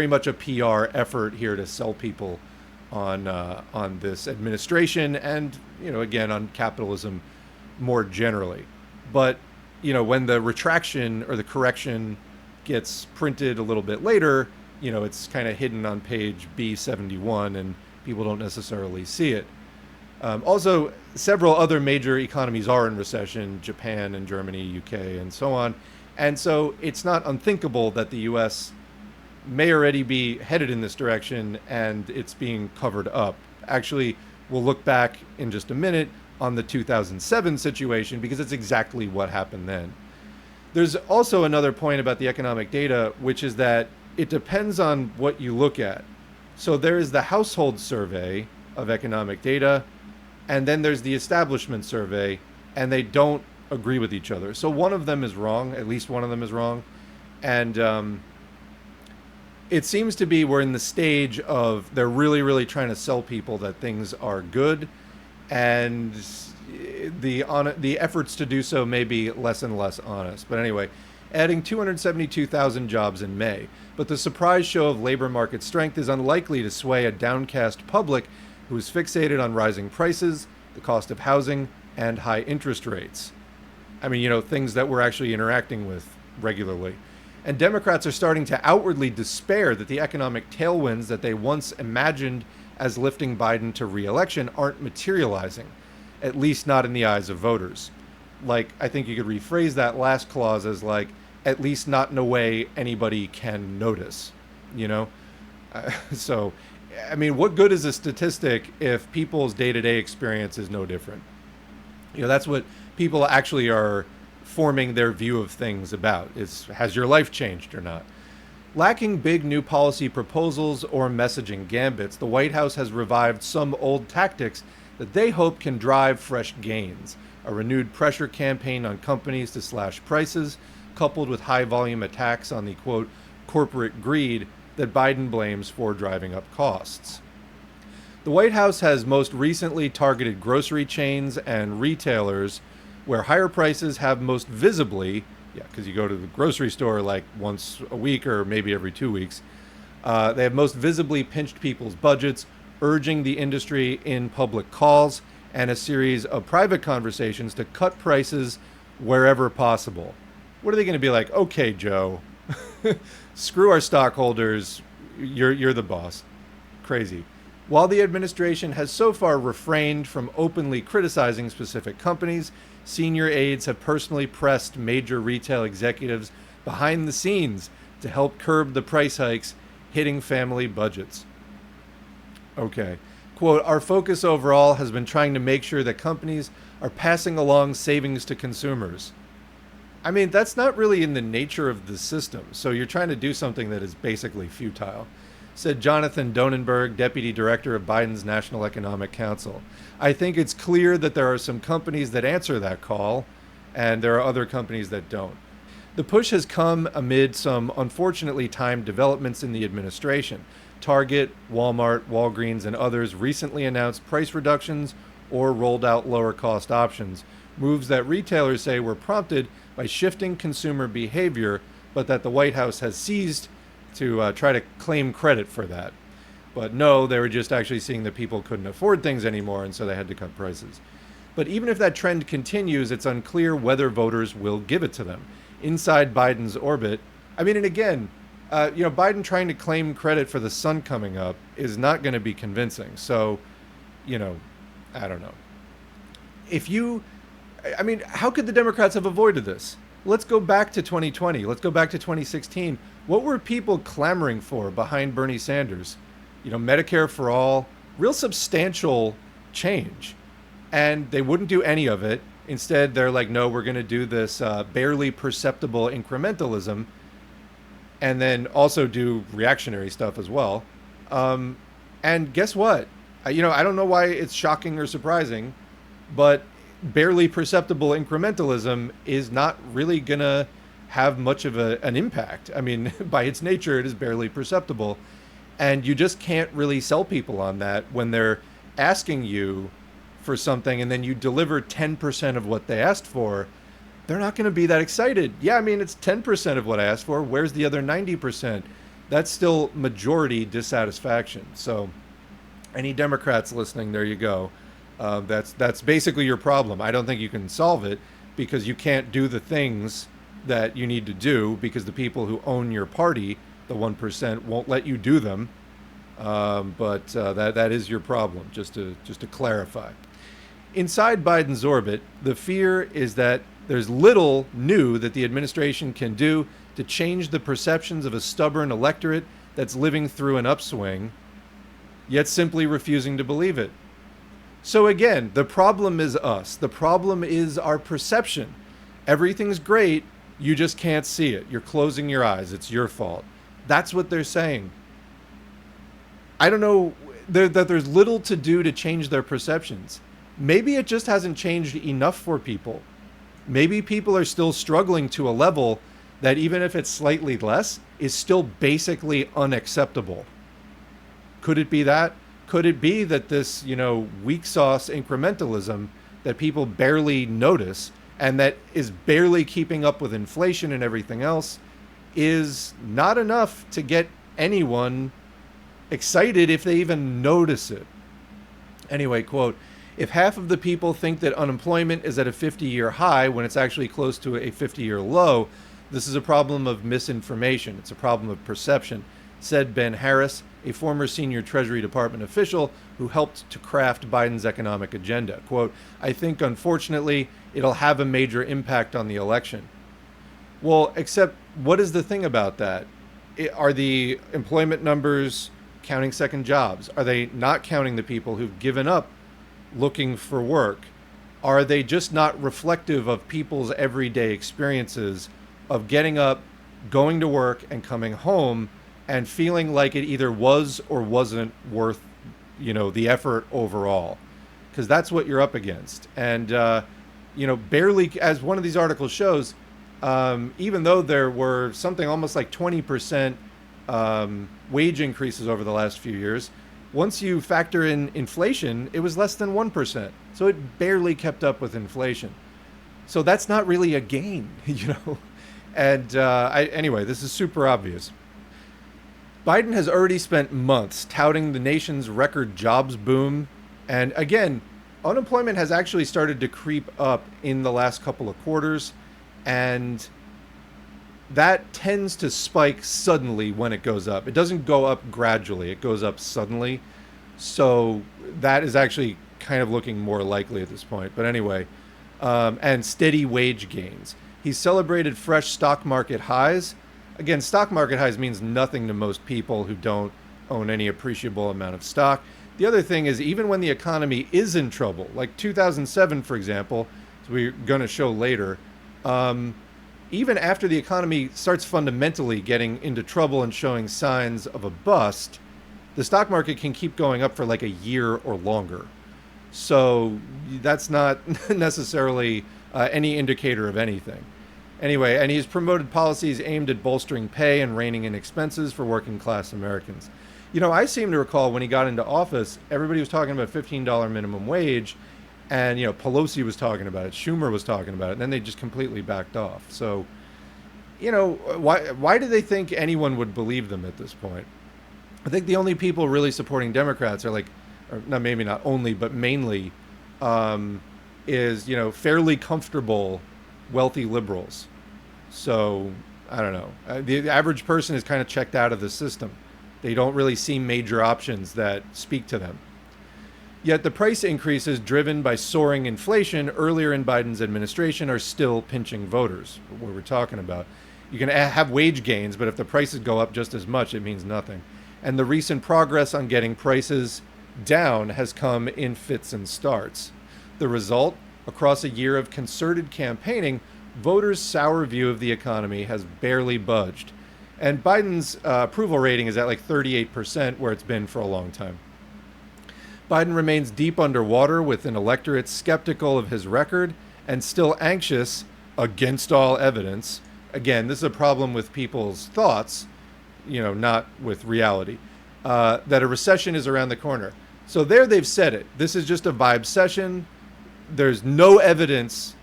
much a PR effort here to sell people on this administration and, again, on capitalism more generally. But, when the retraction or the correction gets printed a little bit later, it's kind of hidden on page B71 and people don't necessarily see it. Also, several other major economies are in recession, Japan and Germany, UK, and so on. And so it's not unthinkable that the US may already be headed in this direction and it's being covered up. Actually, we'll look back in just a minute on the 2007 situation because it's exactly what happened then. There's also another point about the economic data, which is that it depends on what you look at. So there is the household survey of economic data, and then there's the establishment survey, and they don't agree with each other. So one of them is wrong, at least one of them is wrong. And it seems to be we're in the stage of they're really, really trying to sell people that things are good, and the efforts to do so may be less and less honest. But anyway, adding 272,000 jobs in May. But the surprise show of labor market strength is unlikely to sway a downcast public who is fixated on rising prices, the cost of housing, and high interest rates. I mean, things that we're actually interacting with regularly. And Democrats are starting to outwardly despair that the economic tailwinds that they once imagined as lifting Biden to re-election aren't materializing, at least not in the eyes of voters. Like, I think you could rephrase that last clause as like, at least not in a way anybody can notice, So, I mean, what good is a statistic if people's day-to-day experience is no different? That's what people actually are forming their view of things about, is has your life changed or not? Lacking big new policy proposals or messaging gambits, the White House has revived some old tactics that they hope can drive fresh gains. A renewed pressure campaign on companies to slash prices, coupled with high volume attacks on the, quote, corporate greed that Biden blames for driving up costs. The White House has most recently targeted grocery chains and retailers where higher prices have most visibly, because you go to the grocery store like once a week or maybe every 2 weeks, they have most visibly pinched people's budgets, urging the industry in public calls and a series of private conversations to cut prices wherever possible. What are they going to be like? Okay, Joe, screw our stockholders. You're the boss. Crazy. While the administration has so far refrained from openly criticizing specific companies, senior aides have personally pressed major retail executives behind the scenes to help curb the price hikes hitting family budgets. Okay. Quote, our focus overall has been trying to make sure that companies are passing along savings to consumers. I mean, that's not really in the nature of the system. So you're trying to do something that is basically futile, said Jonathan Donenberg, deputy director of Biden's National Economic Council. I think it's clear that there are some companies that answer that call, and there are other companies that don't. The push has come amid some unfortunately timed developments in the administration. Target, Walmart, Walgreens, and others recently announced price reductions or rolled out lower cost options, moves that retailers say were prompted by shifting consumer behavior, but that the White House has seized to try to claim credit for that. But no, they were just actually seeing that people couldn't afford things anymore, and so they had to cut prices. But even if that trend continues, it's unclear whether voters will give it to them. Inside Biden's orbit, I mean, and again, Biden trying to claim credit for the sun coming up is not going to be convincing. So, I don't know. How could the Democrats have avoided this? Let's go back to 2020. Let's go back to 2016. What were people clamoring for behind Bernie Sanders? Medicare for all, real substantial change. And they wouldn't do any of it. Instead, they're like, no, we're going to do this barely perceptible incrementalism, and then also do reactionary stuff as well. And guess what? I don't know why it's shocking or surprising, but barely perceptible incrementalism is not really going to have much of an impact. I mean, by its nature, it is barely perceptible. And you just can't really sell people on that when they're asking you for something and then you deliver 10% of what they asked for. They're not going to be that excited. Yeah, I mean, it's 10% of what I asked for. Where's the other 90%? That's still majority dissatisfaction. So any Democrats listening, there you go. That's basically your problem. I don't think you can solve it because you can't do the things that you need to do because the people who own your party, the 1%, won't let you do them. But that is your problem, just to clarify. Inside Biden's orbit, the fear is that there's little new that the administration can do to change the perceptions of a stubborn electorate that's living through an upswing, yet simply refusing to believe it. So again, the problem is us. The problem is our perception. Everything's great, you just can't see it. You're closing your eyes. It's your fault. That's what they're saying. I don't know that there's little to do to change their perceptions. Maybe it just hasn't changed enough for people. Maybe people are still struggling to a level that even if it's slightly less, is still basically unacceptable. Could it be that? Could it be that this, weak sauce incrementalism that people barely notice and that is barely keeping up with inflation and everything else is not enough to get anyone excited if they even notice it? Anyway, quote, if half of the people think that unemployment is at a 50-year high when it's actually close to a 50-year low, this is a problem of misinformation. It's a problem of perception, said Ben Harris, a former senior Treasury Department official who helped to craft Biden's economic agenda. Quote, I think, unfortunately, it'll have a major impact on the election. Well, except what is the thing about that? Are the employment numbers counting second jobs? Are they not counting the people who've given up looking for work? Are they just not reflective of people's everyday experiences of getting up, going to work, and coming home and feeling like it either was or wasn't worth, the effort overall? Because that's what you're up against. And, barely, as one of these articles shows, even though there were something almost like 20% wage increases over the last few years, once you factor in inflation, it was less than 1%. So it barely kept up with inflation. So that's not really a gain, And anyway, this is super obvious. Biden has already spent months touting the nation's record jobs boom. And again, unemployment has actually started to creep up in the last couple of quarters. And that tends to spike suddenly when it goes up. It doesn't go up gradually. It goes up suddenly. So that is actually kind of looking more likely at this point. But anyway, and steady wage gains. He celebrated fresh stock market highs. Again, stock market highs means nothing to most people who don't own any appreciable amount of stock. The other thing is, even when the economy is in trouble, like 2007, for example, as we're going to show later, even after the economy starts fundamentally getting into trouble and showing signs of a bust, the stock market can keep going up for like a year or longer. So that's not necessarily any indicator of anything. Anyway, and he's promoted policies aimed at bolstering pay and reining in expenses for working class Americans. I seem to recall when he got into office, everybody was talking about $15 minimum wage. And, Pelosi was talking about it. Schumer was talking about it. And then they just completely backed off. So, why do they think anyone would believe them at this point? I think the only people really supporting Democrats are maybe not only, but mainly is, fairly comfortable, wealthy liberals. So I don't know. The average person is kind of checked out of the system. They don't really see major options that speak to them. Yet the price increases driven by soaring inflation earlier in Biden's administration are still pinching voters, what we're talking about. You can have wage gains, but if the prices go up just as much, it means nothing. And the recent progress on getting prices down has come in fits and starts. The result, across a year of concerted campaigning, voters' sour view of the economy has barely budged. And Biden's approval rating is at like 38%, where it's been for a long time. Biden remains deep underwater with an electorate skeptical of his record and still anxious, against all evidence. Again, this is a problem with people's thoughts, not with reality, that a recession is around the corner. So there they've said it. This is just a Vibecession. There's no evidence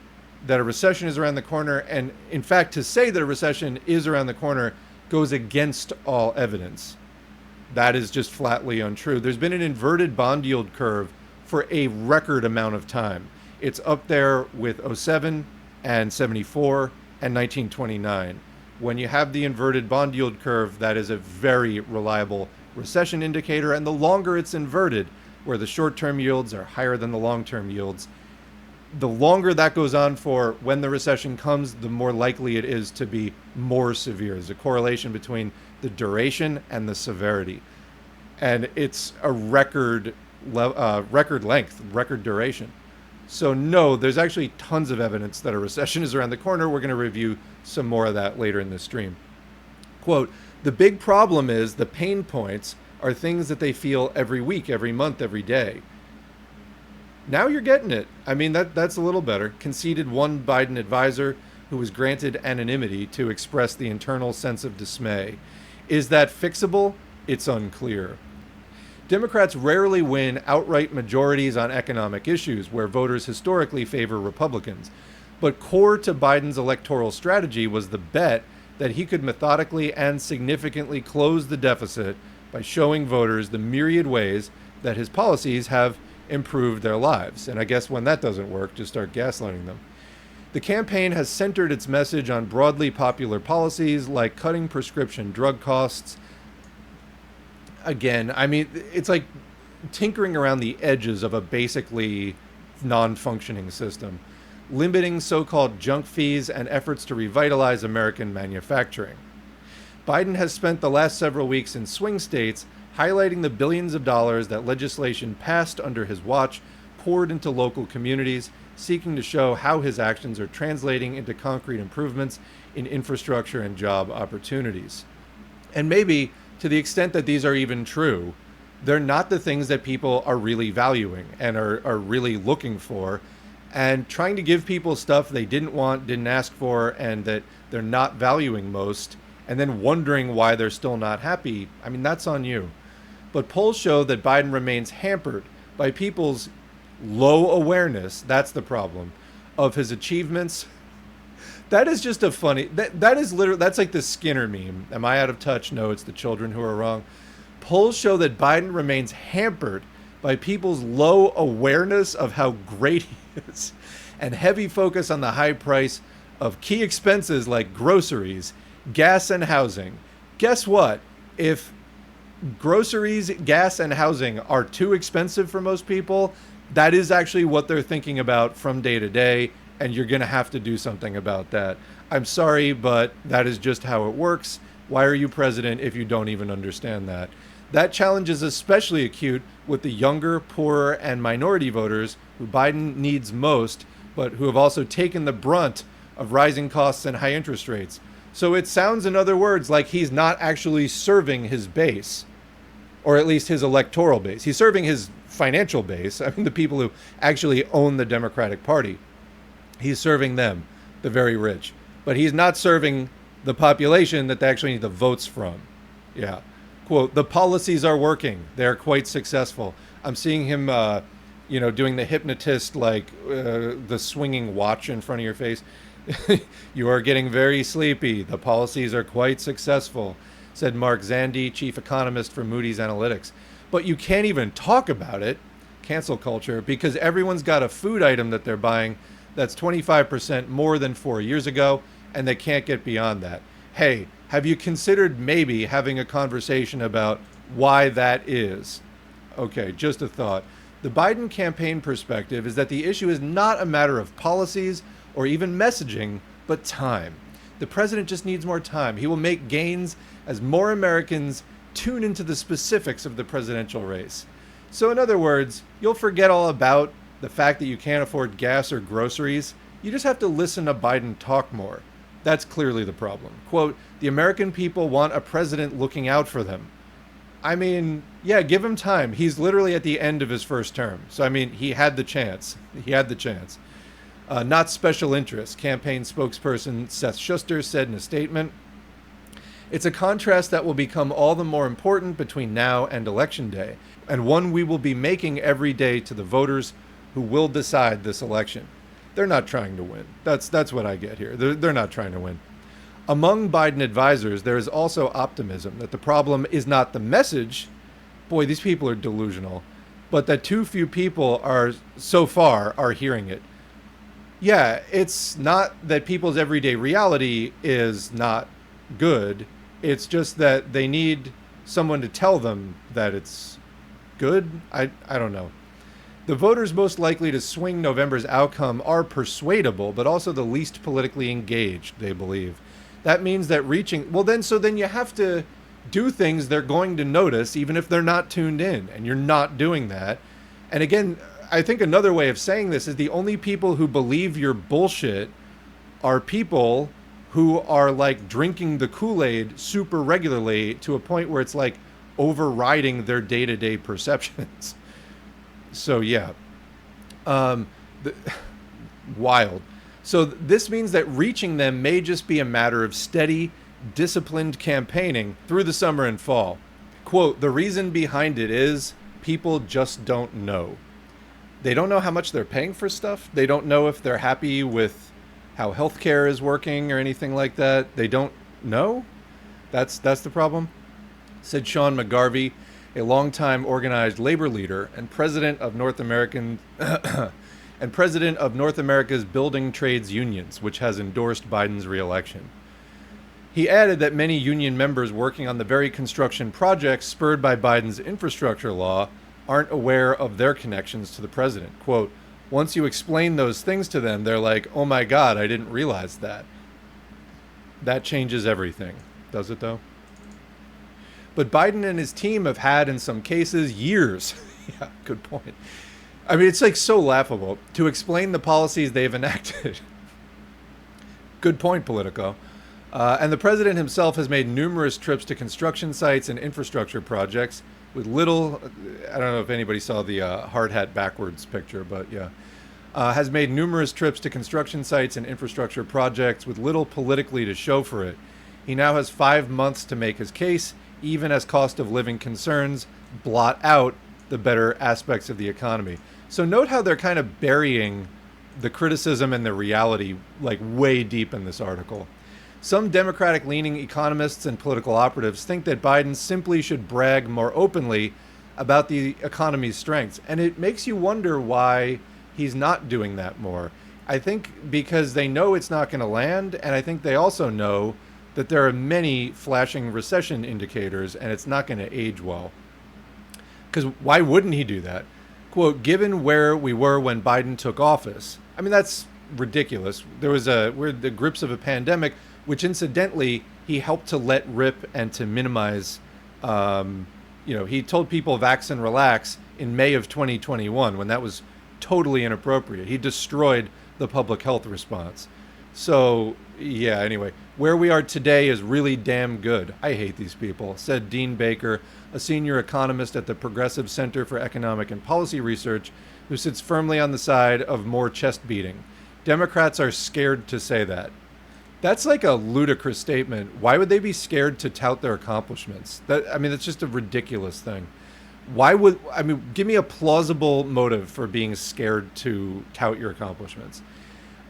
that a recession is around the corner. And in fact, to say that a recession is around the corner goes against all evidence. That is just flatly untrue. There's been an inverted bond yield curve for a record amount of time. It's up there with '07 and '74 and 1929. When you have the inverted bond yield curve, that is a very reliable recession indicator. And the longer it's inverted, where the short-term yields are higher than the long-term yields, the longer that goes on for, when the recession comes, the more likely it is to be more severe. There's a correlation between the duration and the severity. And it's a record length, record duration. So no, there's actually tons of evidence that a recession is around the corner. We're going to review some more of that later in this stream. Quote, the big problem is the pain points are things that they feel every week, every month, every day. Now you're getting it. I mean, that's a little better. Conceded one Biden advisor who was granted anonymity to express the internal sense of dismay. Is that fixable? It's unclear. Democrats rarely win outright majorities on economic issues where voters historically favor Republicans. But core to Biden's electoral strategy was the bet that he could methodically and significantly close the deficit by showing voters the myriad ways that his policies have improved their lives. And I guess when that doesn't work, just start gaslighting them. The campaign has centered its message on broadly popular policies like cutting prescription drug costs. Again, I mean, it's like tinkering around the edges of a basically non-functioning system, limiting so-called junk fees and efforts to revitalize American manufacturing. Biden has spent the last several weeks in swing states highlighting the billions of dollars that legislation passed under his watch poured into local communities, seeking to show how his actions are translating into concrete improvements in infrastructure and job opportunities. And maybe, to the extent that these are even true, they're not the things that people are really valuing and are really looking for, and trying to give people stuff they didn't want, didn't ask for, and that they're not valuing most, and then wondering why they're still not happy. I mean, that's on you. But polls show that Biden remains hampered by people's low awareness, that's the problem, of his achievements. That is just a funny, that is literally, that's like the Skinner meme. Am I out of touch? No, it's the children who are wrong. Polls show that Biden remains hampered by people's low awareness of how great he is and heavy focus on the high price of key expenses like groceries, gas, and housing. Guess what? If groceries, gas, and housing are too expensive for most people, that is actually what they're thinking about from day to day, and you're going to have to do something about that. I'm sorry, but that is just how it works. Why are you president if you don't even understand that? That challenge is especially acute with the younger, poorer, and minority voters who Biden needs most, but who have also taken the brunt of rising costs and high interest rates. So it sounds, in other words, like he's not actually serving his base, or at least his electoral base. He's serving his financial base. I mean, the people who actually own the Democratic Party. He's serving them, the very rich. But he's not serving the population that they actually need the votes from. Yeah. Quote, the policies are working. They're quite successful. I'm seeing him, doing the hypnotist, the swinging watch in front of your face. You are getting very sleepy. The policies are quite successful, said Mark Zandi, chief economist for Moody's Analytics. But you can't even talk about it cancel culture, because everyone's got a food item that they're buying that's 25% more than 4 years ago, and they can't get beyond that. Hey, have you considered maybe having a conversation about why that is? Okay, just a thought. The Biden campaign perspective is that the issue is not a matter of policies or even messaging, but time. The president just needs more time. He will make gains as more Americans tune into the specifics of the presidential race. So in other words, you'll forget all about the fact that you can't afford gas or groceries. You just have to listen to Biden talk more. That's clearly the problem. Quote, the American people want a president looking out for them. I mean, yeah, give him time. He's literally at the end of his first term. So, I mean, he had the chance. He had the chance. Not special interest, campaign spokesperson Seth Schuster said in a statement. It's a contrast that will become all the more important between now and Election Day, and one we will be making every day to the voters who will decide this election. They're not trying to win. That's what I get here. They're not trying to win. Among Biden advisors, there is also optimism that the problem is not the message. Boy, these people are delusional. But that too few people so far are hearing it. Yeah, it's not that people's everyday reality is not good. It's just that they need someone to tell them that it's good. I don't know. The voters most likely to swing November's outcome are persuadable, but also the least politically engaged, they believe. That means that then you have to do things they're going to notice, even if they're not tuned in, and you're not doing that. And again, I think another way of saying this is the only people who believe your bullshit are people who are like drinking the Kool-Aid super regularly to a point where it's like overriding their day-to-day perceptions. So yeah, wild. So this means that reaching them may just be a matter of steady, disciplined campaigning through the summer and fall. Quote, the reason behind it is people just don't know. They don't know how much they're paying for stuff. They don't know if they're happy with how healthcare is working or anything like that. They don't know. That's the problem, said Sean McGarvey, a longtime organized labor leader and president of North America's Building Trades Unions, which has endorsed Biden's re-election. He added that many union members working on the very construction projects spurred by Biden's infrastructure law aren't aware of their connections to the president. Quote, once you explain those things to them, they're like, oh my God, I didn't realize that. That changes everything. Does it though? But Biden and his team have had, in some cases, years. Yeah, good point. I mean, it's like so laughable to explain the policies they've enacted. Good point, Politico. And the president himself has made numerous trips to construction sites and infrastructure projects with little, I don't know if anybody saw the hard hat backwards picture, but yeah. Has made numerous trips to construction sites and infrastructure projects with little politically to show for it. He now has 5 months to make his case, even as cost of living concerns blot out the better aspects of the economy. So note how they're kind of burying the criticism and the reality like way deep in this article. Some Democratic-leaning economists and political operatives think that Biden simply should brag more openly about the economy's strengths. And it makes you wonder why he's not doing that more. I think because they know it's not going to land, and I think they also know that there are many flashing recession indicators, and it's not going to age well. Because why wouldn't he do that? Quote, given where we were when Biden took office. I mean, that's ridiculous. We're the grips of a pandemic, which incidentally, he helped to let rip and to minimize. He told people vax and relax in May of 2021 when that was totally inappropriate. He destroyed the public health response. So, yeah, anyway, where we are today is really damn good. I hate these people, said Dean Baker, a senior economist at the Progressive Center for Economic and Policy Research, who sits firmly on the side of more chest beating. Democrats are scared to say that. That's like a ludicrous statement. Why would they be scared to tout their accomplishments? That's just a ridiculous thing. Give me a plausible motive for being scared to tout your accomplishments.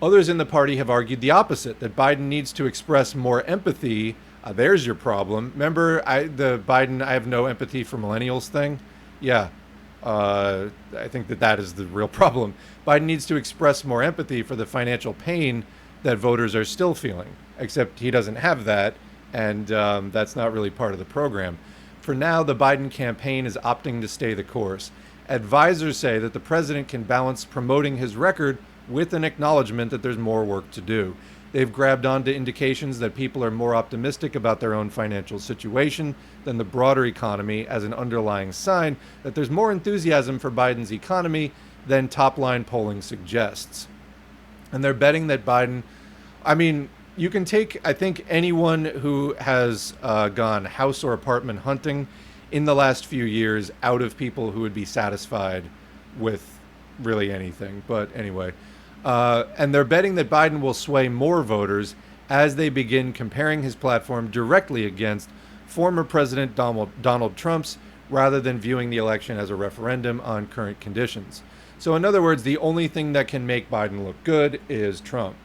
Others in the party have argued the opposite, that Biden needs to express more empathy. There's your problem. Remember the Biden, I have no empathy for millennials thing? Yeah. I think that is the real problem. Biden needs to express more empathy for the financial pain that voters are still feeling, except he doesn't have that, and that's not really part of the program. For now, the Biden campaign is opting to stay the course. Advisors say that the president can balance promoting his record with an acknowledgement that there's more work to do. They've grabbed onto indications that people are more optimistic about their own financial situation than the broader economy as an underlying sign that there's more enthusiasm for Biden's economy than top-line polling suggests. And they're betting that Biden, I mean, you can take, I think, anyone who has gone house or apartment hunting in the last few years out of people who would be satisfied with really anything. But anyway, and they're betting that Biden will sway more voters as they begin comparing his platform directly against former President Donald Trump's rather than viewing the election as a referendum on current conditions. So in other words, the only thing that can make Biden look good is Trump.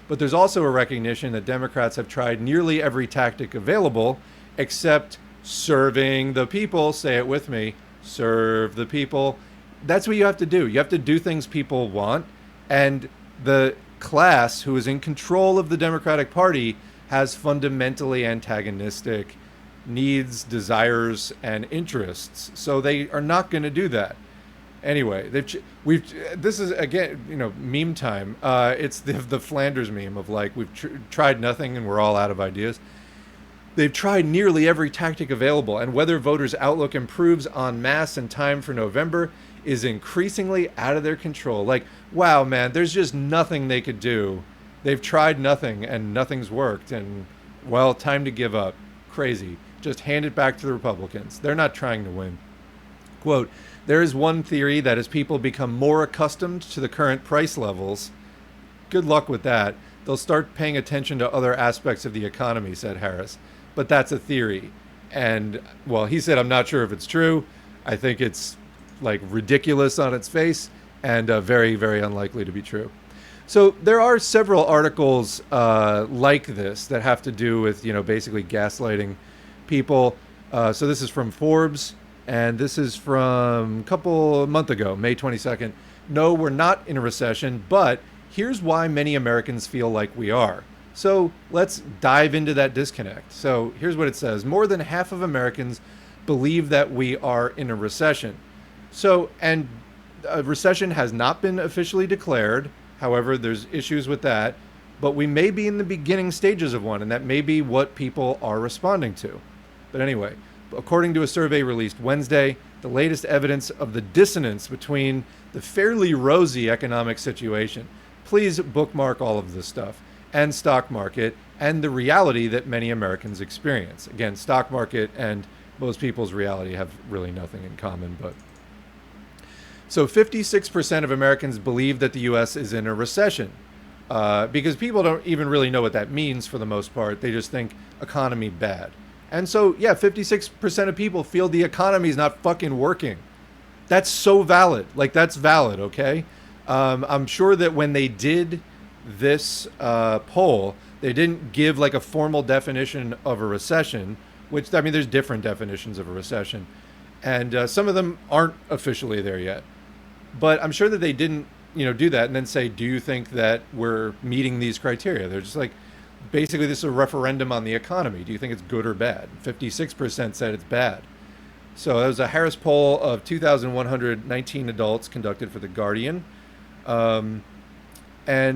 But there's also a recognition that Democrats have tried nearly every tactic available except serving the people. Say it with me, serve the people. That's what you have to do. You have to do things people want. And the class who is in control of the Democratic Party has fundamentally antagonistic needs, desires, and interests. So they are not going to do that. Anyway, this is again, meme time. It's the Flanders meme of like we've tried nothing and we're all out of ideas. They've tried nearly every tactic available, and whether voters' outlook improves en masse in time for November is increasingly out of their control. Like, wow, man, there's just nothing they could do. They've tried nothing and nothing's worked, and well, time to give up. Crazy. Just hand it back to the Republicans. They're not trying to win. Quote, there is one theory that as people become more accustomed to the current price levels, good luck with that, they'll start paying attention to other aspects of the economy, said Harris. But that's a theory. And, well, he said, I'm not sure if it's true. I think it's, like, ridiculous on its face and very, very unlikely to be true. So there are several articles like this that have to do with, basically gaslighting people. So this is from Forbes. And this is from a month ago, May 22nd. No, we're not in a recession, but here's why many Americans feel like we are. So let's dive into that disconnect. So here's what it says. More than half of Americans believe that we are in a recession. So, and a recession has not been officially declared. However, there's issues with that. But we may be in the beginning stages of one, and that may be what people are responding to. But anyway, according to a survey released Wednesday, the latest evidence of the dissonance between the fairly rosy economic situation, please bookmark all of this stuff, and stock market, and the reality that many Americans experience. Again, stock market and most people's reality have really nothing in common. But so 56% of Americans believe that the U.S. is in a recession, because people don't even really know what that means for the most part. They just think economy bad. And so, yeah, 56% of people feel the economy is not fucking working. That's so valid. Like, that's valid, okay? I'm sure that when they did this poll, they didn't give, like, a formal definition of a recession, which, I mean, there's different definitions of a recession. And some of them aren't officially there yet. But I'm sure that they didn't, do that and then say, do you think that we're meeting these criteria? They're just like, basically, this is a referendum on the economy. Do you think it's good or bad? 56% said it's bad. So that was a Harris poll of 2,119 adults conducted for The Guardian. And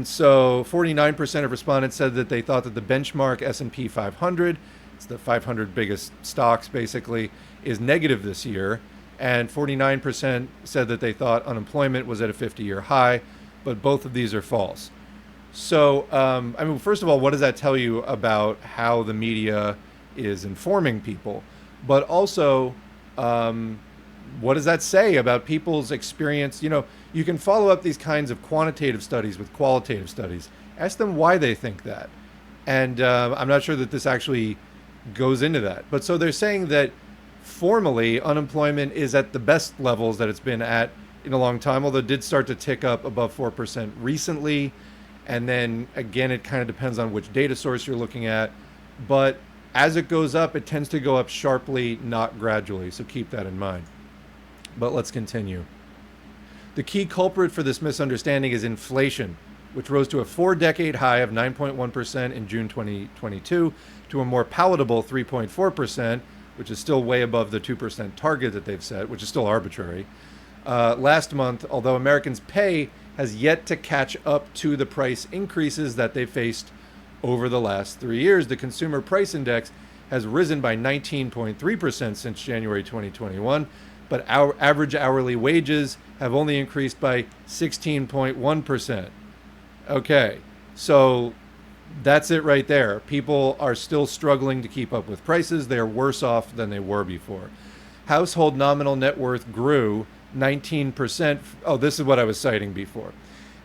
so 49% of respondents said that they thought that the benchmark S&P 500, it's the 500 biggest stocks basically, is negative this year. And 49% said that they thought unemployment was at a 50-year high, but both of these are false. So, I mean, first of all, what does that tell you about how the media is informing people? But also, what does that say about people's experience? You can follow up these kinds of quantitative studies with qualitative studies. Ask them why they think that. And I'm not sure that this actually goes into that. But so they're saying that formally, unemployment is at the best levels that it's been at in a long time, although it did start to tick up above 4% recently. And then again, it kind of depends on which data source you're looking at. But as it goes up, it tends to go up sharply, not gradually. So keep that in mind. But let's continue. The key culprit for this misunderstanding is inflation, which rose to a 4-decade high of 9.1% in June 2022 to a more palatable 3.4%, which is still way above the 2% target that they've set, which is still arbitrary. Last month, although Americans' pay has yet to catch up to the price increases that they faced over the last 3 years, the Consumer Price Index has risen by 19.3% since January 2021, but our average hourly wages have only increased by 16.1%. Okay, so that's it right there. People are still struggling to keep up with prices. They are worse off than they were before. Household nominal net worth grew 19%. Oh, this is what I was citing before.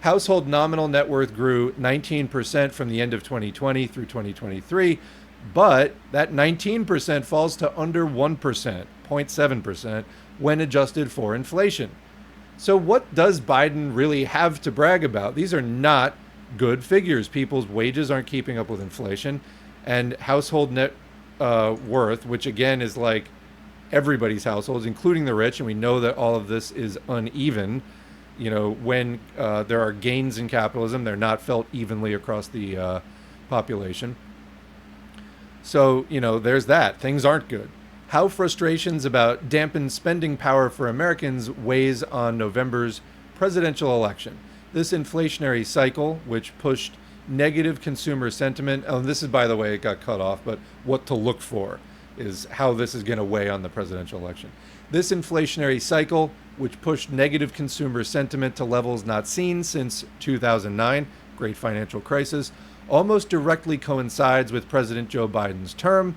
Household nominal net worth grew 19% from the end of 2020 through 2023, but that 19% falls to under 1%, 0.7%, when adjusted for inflation. So what does Biden really have to brag about? These are not good figures. People's wages aren't keeping up with inflation, and household net worth, which again is like everybody's households, including the rich, and we know that all of this is uneven. You know, when there are gains in capitalism, they're not felt evenly across the population. So, you know, there's that. Things aren't good. How frustrations about dampened spending power for Americans weighs on November's presidential election. This inflationary cycle, which pushed negative consumer sentiment, oh, this is, by the way, it got cut off, but what to look for is how this is going to weigh on the presidential election. This inflationary cycle, which pushed negative consumer sentiment to levels not seen since 2009, great financial crisis, almost directly coincides with President Joe Biden's term,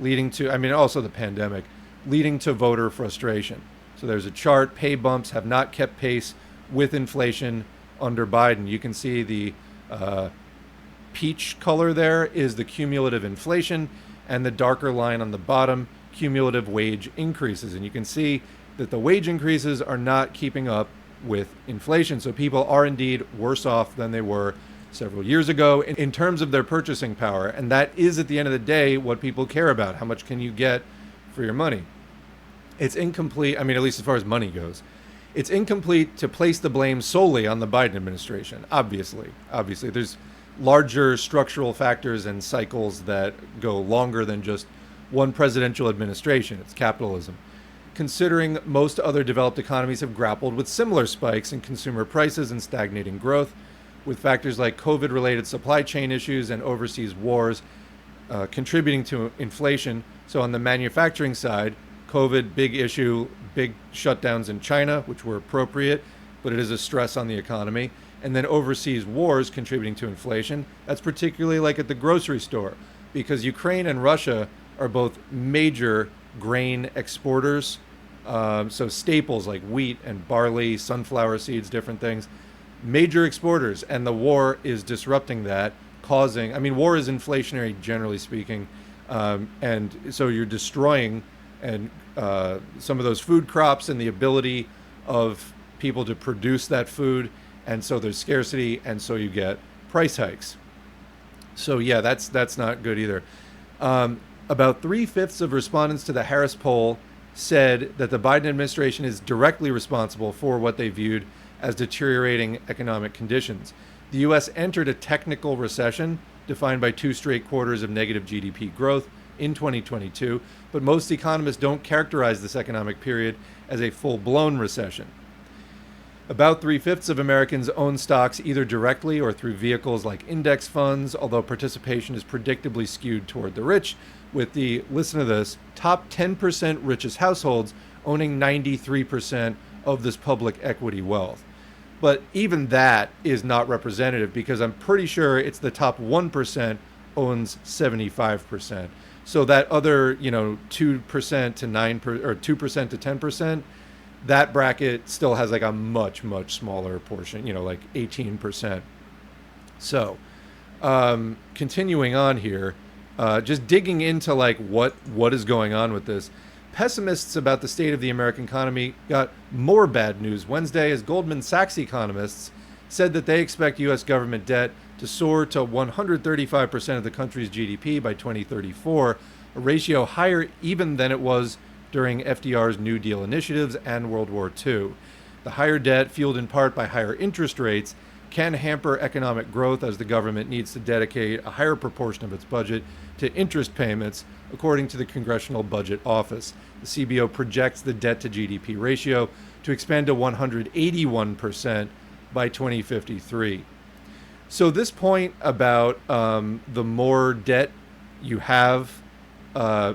leading to, also the pandemic, leading to voter frustration. So there's a chart. Pay bumps have not kept pace with inflation under Biden. You can see the peach color there is the cumulative inflation, and the darker line on the bottom, cumulative wage increases. And you can see that the wage increases are not keeping up with inflation. So people are indeed worse off than they were several years ago in terms of their purchasing power. And that is, at the end of the day, what people care about. How much can you get for your money? It's incomplete, at least as far as money goes. It's incomplete to place the blame solely on the Biden administration, obviously. Obviously, there's larger structural factors and cycles that go longer than just one presidential administration. It's capitalism. Considering most other developed economies have grappled with similar spikes in consumer prices and stagnating growth, with factors like COVID-related supply chain issues and overseas wars contributing to inflation. So on the manufacturing side, COVID, big issue, big shutdowns in China, which were appropriate, but it is a stress on the economy. And then overseas wars contributing to inflation. That's particularly like at the grocery store, because Ukraine and Russia are both major grain exporters. So staples like wheat and barley, sunflower seeds, different things, major exporters. And the war is disrupting that, causing, war is inflationary, generally speaking. And so you're destroying and some of those food crops and the ability of people to produce that food. And so there's scarcity, and so you get price hikes. So yeah, that's not good either. About 3/5 of respondents to the Harris poll said that the Biden administration is directly responsible for what they viewed as deteriorating economic conditions. The U.S. entered a technical recession defined by 2 straight quarters of negative GDP growth in 2022, but most economists don't characterize this economic period as a full-blown recession. About 3/5 of Americans own stocks either directly or through vehicles like index funds, although participation is predictably skewed toward the rich, with the, listen to this, top 10% richest households owning 93% of this public equity wealth. But even that is not representative, because I'm pretty sure it's the top 1% owns 75%. So that other, 2% to 9% or 2% to 10%, that bracket still has like a much, much smaller portion, like 18%. So continuing on here, just digging into like what is going on with this. Pessimists about the state of the American economy got more bad news Wednesday, as Goldman Sachs economists said that they expect U.S. government debt to soar to 135% of the country's GDP by 2034, a ratio higher even than it was during FDR's New Deal initiatives and World War II. The higher debt, fueled in part by higher interest rates, can hamper economic growth as the government needs to dedicate a higher proportion of its budget to interest payments, according to the Congressional Budget Office. The CBO projects the debt to GDP ratio to expand to 181% by 2053. So this point about the more debt you have,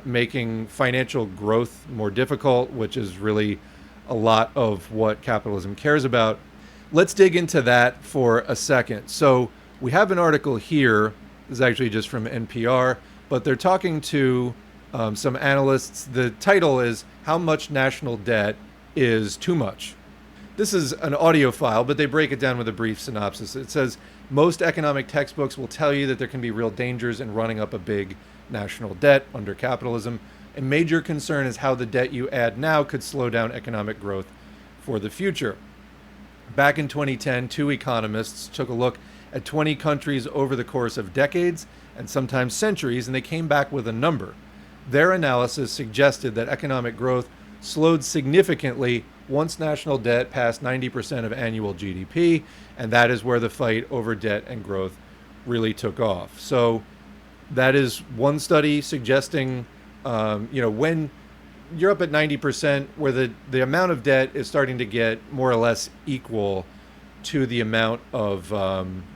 making financial growth more difficult, which is really a lot of what capitalism cares about. Let's dig into that for a second. So we have an article here. This is actually just from NPR, but they're talking to some analysts. The title is "How Much National Debt is Too Much?" This is an audio file, but they break it down with a brief synopsis. It says, most economic textbooks will tell you that there can be real dangers in running up a big national debt under capitalism. A major concern is how the debt you add now could slow down economic growth for the future. Back in 2010, two economists took a look at 20 countries over the course of decades and sometimes centuries, and they came back with a number. Their analysis suggested that economic growth slowed significantly once national debt passed 90% of annual GDP, and that is where the fight over debt and growth really took off. So that is one study suggesting, when you're up at 90%, where the amount of debt is starting to get more or less equal to the amount of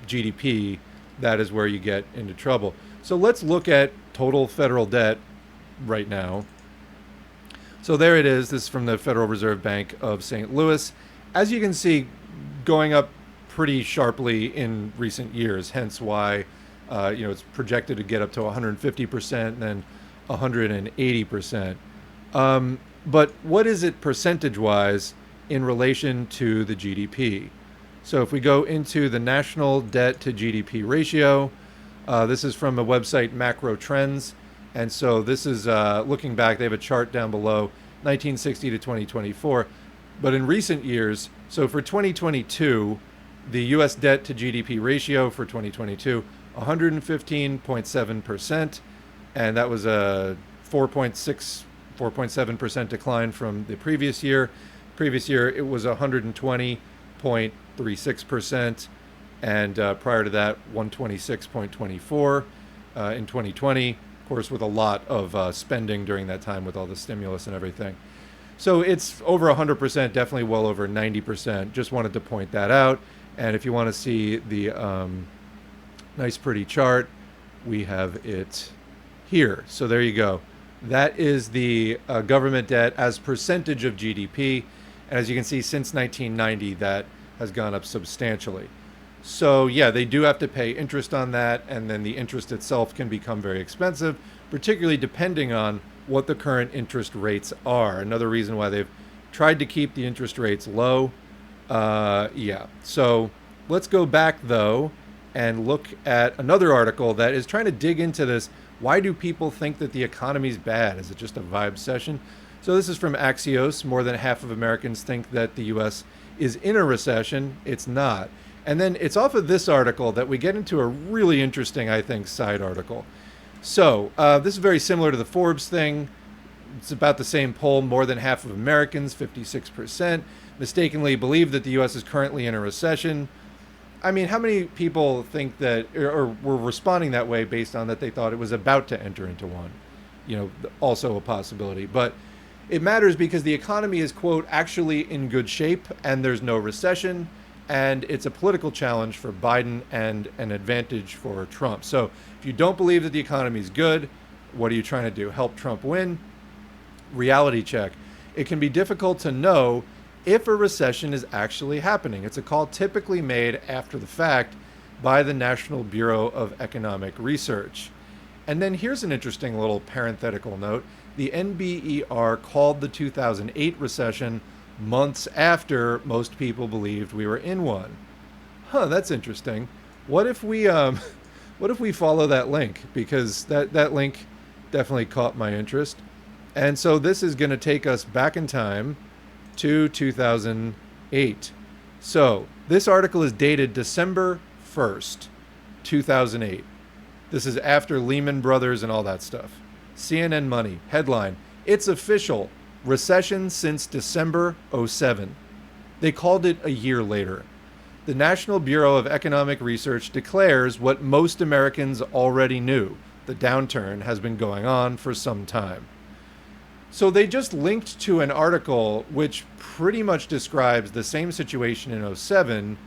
GDP, that is where you get into trouble. So let's look at total federal debt right now. So there it is. This is from the Federal Reserve Bank of St. Louis. As you can see, going up pretty sharply in recent years, hence why it's projected to get up to 150% and then 180%. But what is it percentage-wise in relation to the GDP? So if we go into the national debt to GDP ratio, this is from a website, Macro Trends. And so this is looking back. They have a chart down below, 1960 to 2024. But in recent years, so for 2022, the U.S. debt to GDP ratio for 2022, 115.7%. And that was a 4.7% decline from the previous year. Previous year, it was 120.36%. And prior to that, 126.24 in 2020. Of course, with a lot of spending during that time with all the stimulus and everything. So it's over 100%, definitely well over 90%. Just wanted to point that out. And if you want to see the nice, pretty chart, we have it here. So there you go. That is the government debt as percentage of GDP. And as you can see, since 1990, that has gone up substantially. So yeah, they do have to pay interest on that, and then the interest itself can become very expensive, particularly depending on what the current interest rates are. Another reason why they've tried to keep the interest rates low. So let's go back, though, and look at another article that is trying to dig into this. Why do people think that the economy's bad? Is it just a Vibecession? So this is from Axios. More than half of Americans think that the U.S. is in a recession. It's not. And then it's off of this article that we get into a really interesting, I think, side article. So this is very similar to the Forbes thing. It's about the same poll. More than half of Americans, 56%, mistakenly believe that the U.S. is currently in a recession. I mean, how many people think that, or were responding that way based on that they thought it was about to enter into one? Also a possibility. But it matters because the economy is, quote, actually in good shape and there's no recession. And it's a political challenge for Biden and an advantage for Trump. So if you don't believe that the economy is good, what are you trying to do? Help Trump win? Reality check. It can be difficult to know if a recession is actually happening. It's a call typically made after the fact by the National Bureau of Economic Research. And then here's an interesting little parenthetical note. The NBER called the 2008 recession months after most people believed we were in one. That's interesting. What if we follow that link? Because that link definitely caught my interest. And so this is going to take us back in time to 2008. So this article is dated December 1st, 2008. This is after Lehman Brothers and all that stuff. CNN Money, headline, "It's official. recession since December '07. They called it a year later. The National Bureau of Economic Research declares what most Americans already knew. The downturn has been going on for some time. So they just linked to an article which pretty much describes the same situation in '07.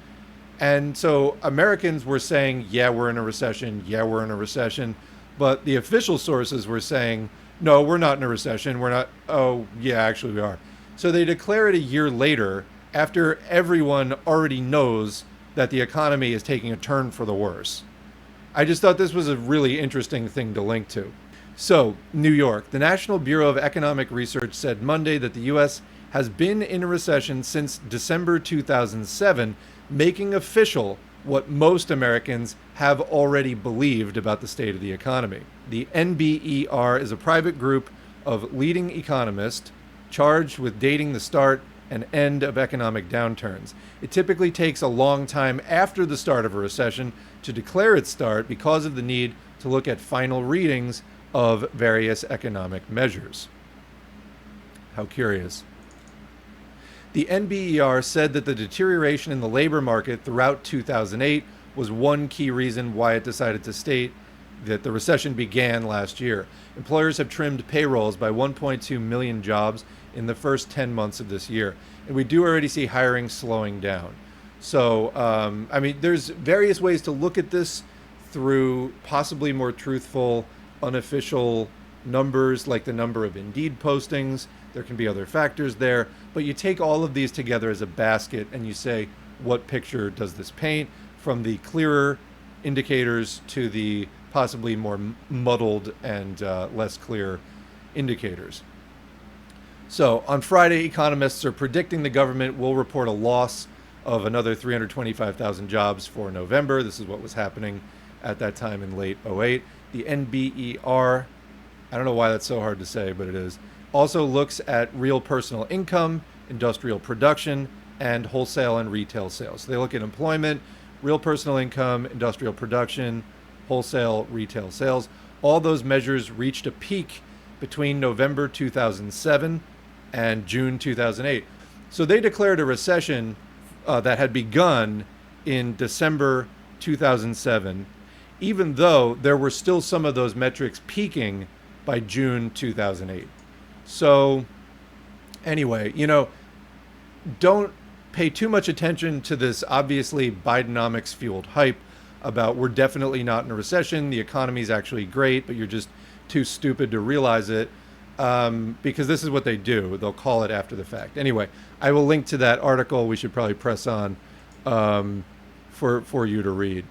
And so Americans were saying, yeah, we're in a recession. Yeah, we're in a recession. But the official sources were saying, no, we're not in a recession. We're not. Oh, yeah, actually we are. So they declare it a year later after everyone already knows that the economy is taking a turn for the worse. I just thought this was a really interesting thing to link to. So, New York. The National Bureau of Economic Research said Monday that the U.S. has been in a recession since December 2007, making official what most Americans have already believed about the state of the economy. The NBER is a private group of leading economists charged with dating the start and end of economic downturns. It typically takes a long time after the start of a recession to declare its start because of the need to look at final readings of various economic measures. How curious. The NBER said that the deterioration in the labor market throughout 2008 was one key reason why it decided to state that the recession began last year. Employers have trimmed payrolls by 1.2 million jobs in the first 10 months of this year. And we do already see hiring slowing down. So, I mean, there's various ways to look at this through possibly more truthful, unofficial numbers, like the number of Indeed postings. There can be other factors there. But you take all of these together as a basket and you say, what picture does this paint? From the clearer indicators to the possibly more muddled and less clear indicators. So on Friday, economists are predicting the government will report a loss of another 325,000 jobs for November. This is what was happening at that time in late '08. The NBER, I don't know why that's so hard to say, but it is, also looks at real personal income, industrial production, and wholesale and retail sales. So they look at employment, real personal income, industrial production, wholesale, retail sales. All those measures reached a peak between November 2007 and June 2008. So they declared a recession that had begun in December 2007, even though there were still some of those metrics peaking by June 2008. So anyway, don't pay too much attention to this obviously Bidenomics fueled hype about we're definitely not in a recession, the economy's actually great, but you're just too stupid to realize it, because this is what they do. They'll call it after the fact. Anyway, I will link to that article. We should probably press on for you to read.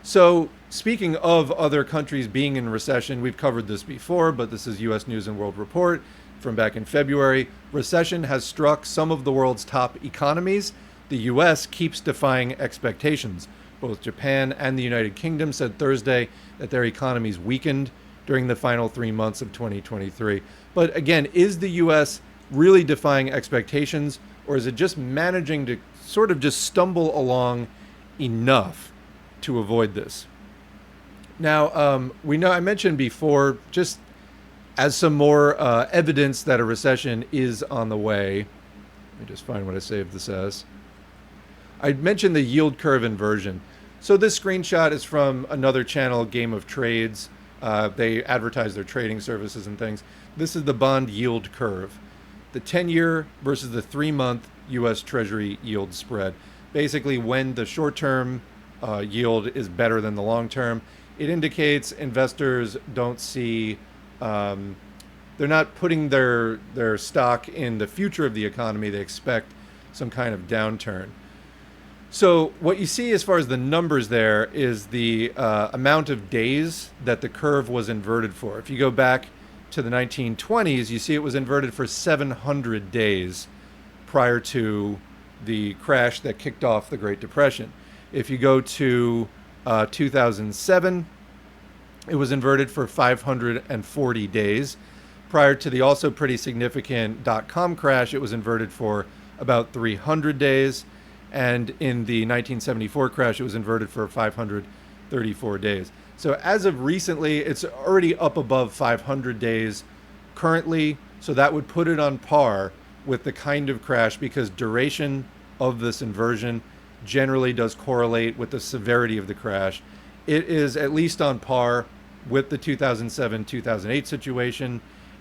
So speaking of other countries being in recession, we've covered this before, but this is U.S. News and World Report from back in February. Recession has struck some of the world's top economies. The U.S. keeps defying expectations. Both Japan and the United Kingdom said Thursday that their economies weakened during the final 3 months of 2023. But again, is the U.S. really defying expectations, or is it just managing to sort of just stumble along enough to avoid this? Now, we know I mentioned before, just as some more evidence that a recession is on the way. Let me just find what I saved this as. I mentioned the yield curve inversion. So this screenshot is from another channel, Game of Trades. They advertise their trading services and things. This is the bond yield curve, the 10-year versus the 3-month U.S. Treasury yield spread. Basically, when the short-term yield is better than the long-term, it indicates investors don't see, they're not putting their stock in the future of the economy. They expect some kind of downturn. So what you see as far as the numbers there is the amount of days that the curve was inverted for. If you go back to the 1920s, you see it was inverted for 700 days prior to the crash that kicked off the Great Depression. If you go to 2007, it was inverted for 540 days. Prior to the also pretty significant dot-com crash, it was inverted for about 300 days. And in the 1974 crash, it was inverted for 534 days. So as of recently, it's already up above 500 days. Currently, So that would put it on par with the kind of crash, because duration of this inversion generally does correlate with the severity of the crash. It is at least on par with the 2007 2008 situation,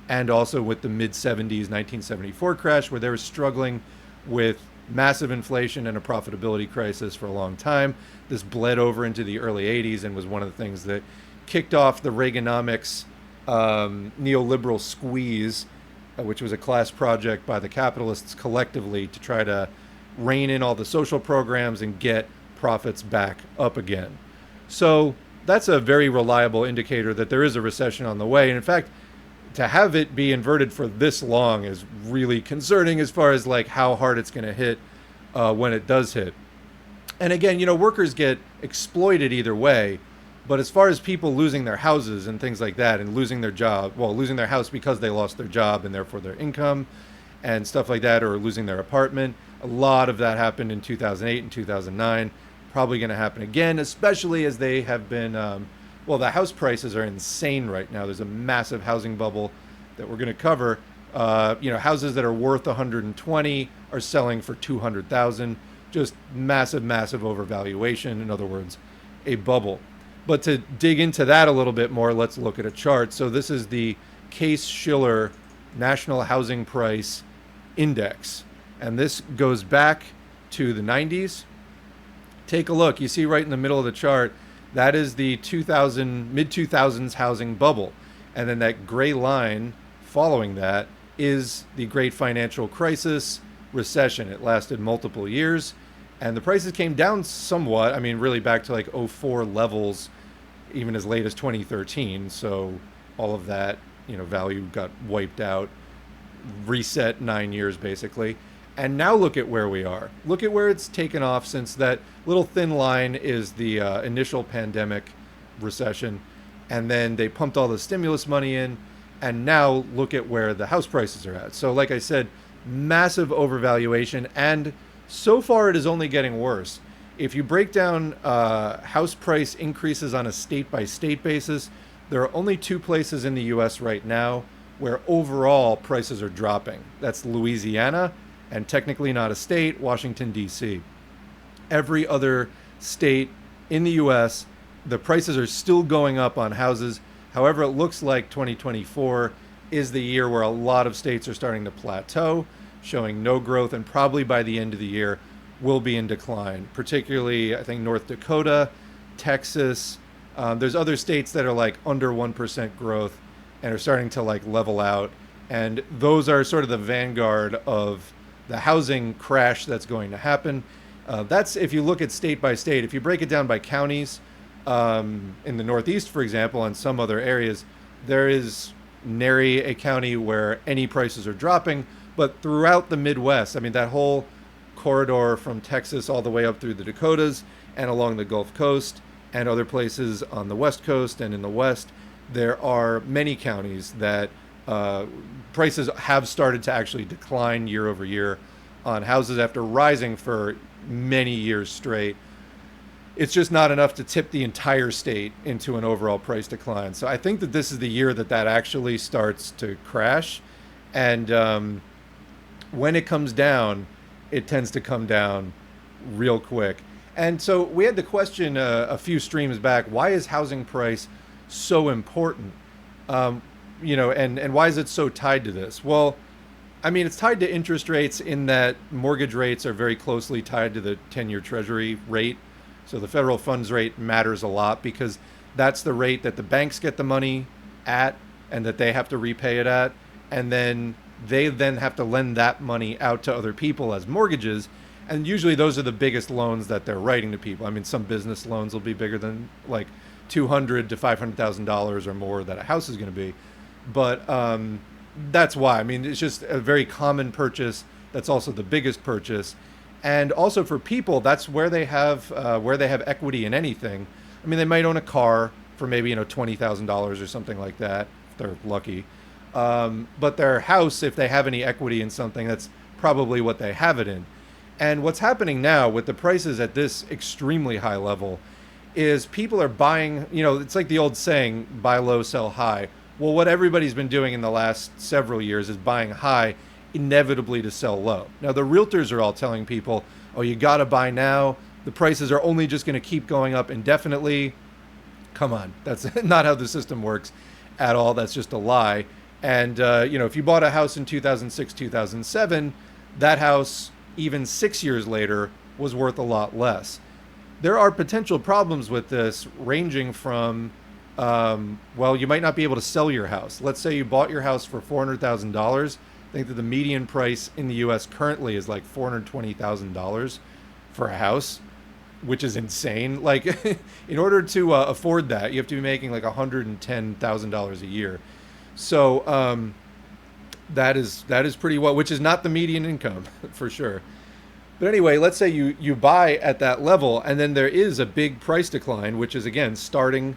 and also with the mid 70s 1974 crash, where they were struggling with massive inflation and a profitability crisis for a long time. This bled over into the early 80s and was one of the things that kicked off the Reaganomics neoliberal squeeze, which was a class project by the capitalists collectively to try to rein in all the social programs and get profits back up again. So that's a very reliable indicator that there is a recession on the way. And in fact, to have it be inverted for this long is really concerning as far as like how hard it's going to hit when it does hit. And again, workers get exploited either way. But as far as people losing their houses and things like that, and losing their job, well, losing their house because they lost their job and therefore their income and stuff like that, or losing their apartment, a lot of that happened in 2008 and 2009. Probably going to happen again, especially as they have been, the house prices are insane right now. There's a massive housing bubble that we're going to cover. Houses that are worth 120 are selling for 200,000. Just massive, massive overvaluation. In other words, a bubble. But to dig into that a little bit more, let's look at a chart. So this is the Case-Shiller National Housing Price Index. And this goes back to the 90s. Take a look. You see right in the middle of the chart, that is the mid-2000s housing bubble. And then that gray line following that is the great financial crisis, recession. It lasted multiple years. And the prices came down somewhat. I mean, really back to like '04 levels, even as late as 2013. So all of that, value got wiped out, reset 9 years basically. And now look at where we are. Look at where it's taken off since that little thin line is the initial pandemic recession. And then they pumped all the stimulus money in. And now look at where the house prices are at. So like I said, massive overvaluation, and so far it is only getting worse. If you break down house price increases on a state-by-state basis, there are only two places in the U.S. right now where overall prices are dropping. That's Louisiana, and technically not a state, Washington, D.C. Every other state in the U.S., the prices are still going up on houses. However, it looks like 2024 is the year where a lot of states are starting to plateau, showing no growth, and probably by the end of the year will be in decline. Particularly, I think North Dakota, Texas. There's other states that are like under 1% growth and are starting to like level out. And those are sort of the vanguard of the housing crash that's going to happen. That's if you look at state by state. If you break it down by counties, in the Northeast, for example, and some other areas, there is nary a county where any prices are dropping. But throughout the Midwest, I mean, that whole corridor from Texas all the way up through the Dakotas and along the Gulf Coast and other places on the West Coast and in the West, there are many counties that prices have started to actually decline year over year on houses after rising for many years straight. It's just not enough to tip the entire state into an overall price decline. So I think that this is the year that actually starts to crash. And when it comes down, it tends to come down real quick. And so we had the question a few streams back, why is housing price so important? And why is it so tied to this? Well, I mean, it's tied to interest rates in that mortgage rates are very closely tied to the 10-year Treasury rate. So the federal funds rate matters a lot because that's the rate that the banks get the money at and that they have to repay it at. And then they then have to lend that money out to other people as mortgages. And usually those are the biggest loans that they're writing to people. I mean, some business loans will be bigger than like $200,000 to $500,000 or more that a house is going to be. But that's why. I mean, it's just a very common purchase. That's also the biggest purchase. And also for people, that's where they have equity in anything. I mean, they might own a car for maybe $20,000 or something like that if they're lucky. But their house, if they have any equity in something, that's probably what they have it in. And what's happening now with the prices at this extremely high level is people are buying, it's like the old saying, buy low, sell high. Well, what everybody's been doing in the last several years is buying high, inevitably to sell low. Now, the realtors are all telling people, oh, you got to buy now. The prices are only just going to keep going up indefinitely. Come on. That's not how the system works at all. That's just a lie. And, if you bought a house in 2006, 2007, that house, even 6 years later, was worth a lot less. There are potential problems with this, ranging from, you might not be able to sell your house. Let's say you bought your house for $400,000. I think that the median price in the U.S. currently is like $420,000 for a house, which is insane. Like, in order to afford that, you have to be making like $110,000 a year. So that is pretty well, which is not the median income for sure. But anyway, let's say you buy at that level, and then there is a big price decline, which is again starting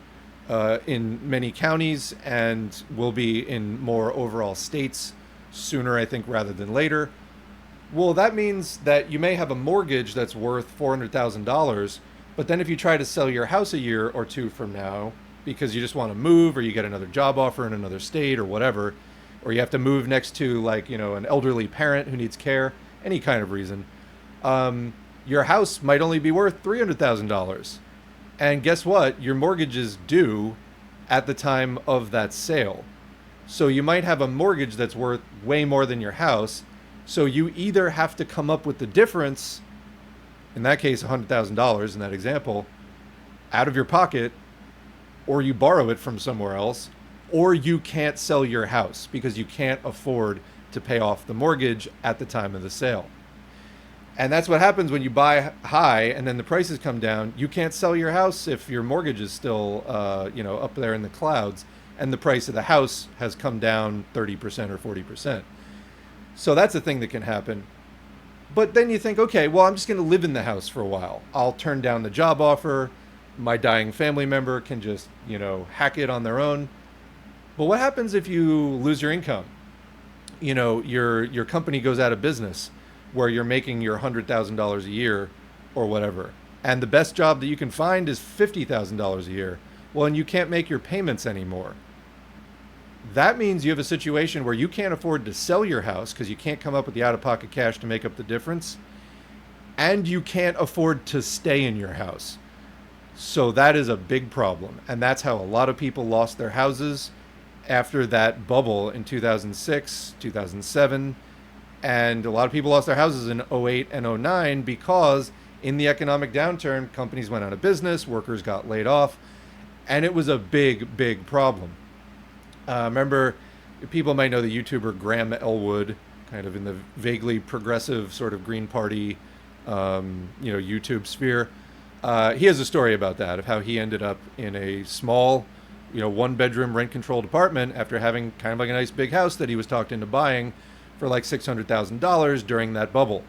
in many counties and will be in more overall states sooner, I think, rather than later. Well, that means that you may have a mortgage that's worth $400,000, but then if you try to sell your house a year or two from now because you just want to move, or you get another job offer in another state or whatever, or you have to move next to an elderly parent who needs care, any kind of reason, your house might only be worth $300,000. And guess what? Your mortgage is due at the time of that sale. So you might have a mortgage that's worth way more than your house. So you either have to come up with the difference, in that case $100,000 in that example, out of your pocket, or you borrow it from somewhere else, or you can't sell your house because you can't afford to pay off the mortgage at the time of the sale. And that's what happens when you buy high and then the prices come down. You can't sell your house if your mortgage is still up there in the clouds and the price of the house has come down 30% or 40%. So that's a thing that can happen. But then you think, okay, well, I'm just going to live in the house for a while. I'll turn down the job offer. My dying family member can just, hack it on their own. But what happens if you lose your income? Your company goes out of business, where you're making your $100,000 a year or whatever. And the best job that you can find is $50,000 a year. Well, and you can't make your payments anymore. That means you have a situation where you can't afford to sell your house because you can't come up with the out-of-pocket cash to make up the difference. And you can't afford to stay in your house. So that is a big problem. And that's how a lot of people lost their houses after that bubble in 2006, 2007. And a lot of people lost their houses in 08 and 09 because in the economic downturn, companies went out of business, workers got laid off, and it was a big, big problem. Remember, people might know the YouTuber Graham Elwood, kind of in the vaguely progressive sort of Green Party, YouTube sphere. He has a story about that, of how he ended up in a small, one-bedroom rent-controlled apartment after having kind of like a nice big house that he was talked into buying for like $600,000 during that bubble.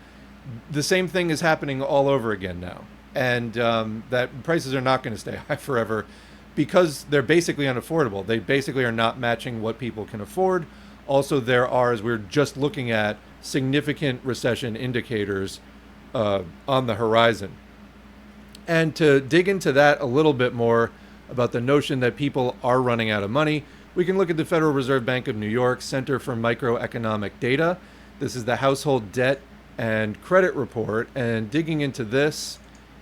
The same thing is happening all over again now. And that prices are not going to stay high forever because they're basically unaffordable. They basically are not matching what people can afford. Also, there are, as we're just looking at, significant recession indicators on the horizon. And to dig into that a little bit more about the notion that people are running out of money, we can look at the Federal Reserve Bank of New York Center for Microeconomic Data. This is the household debt and credit report. And digging into this,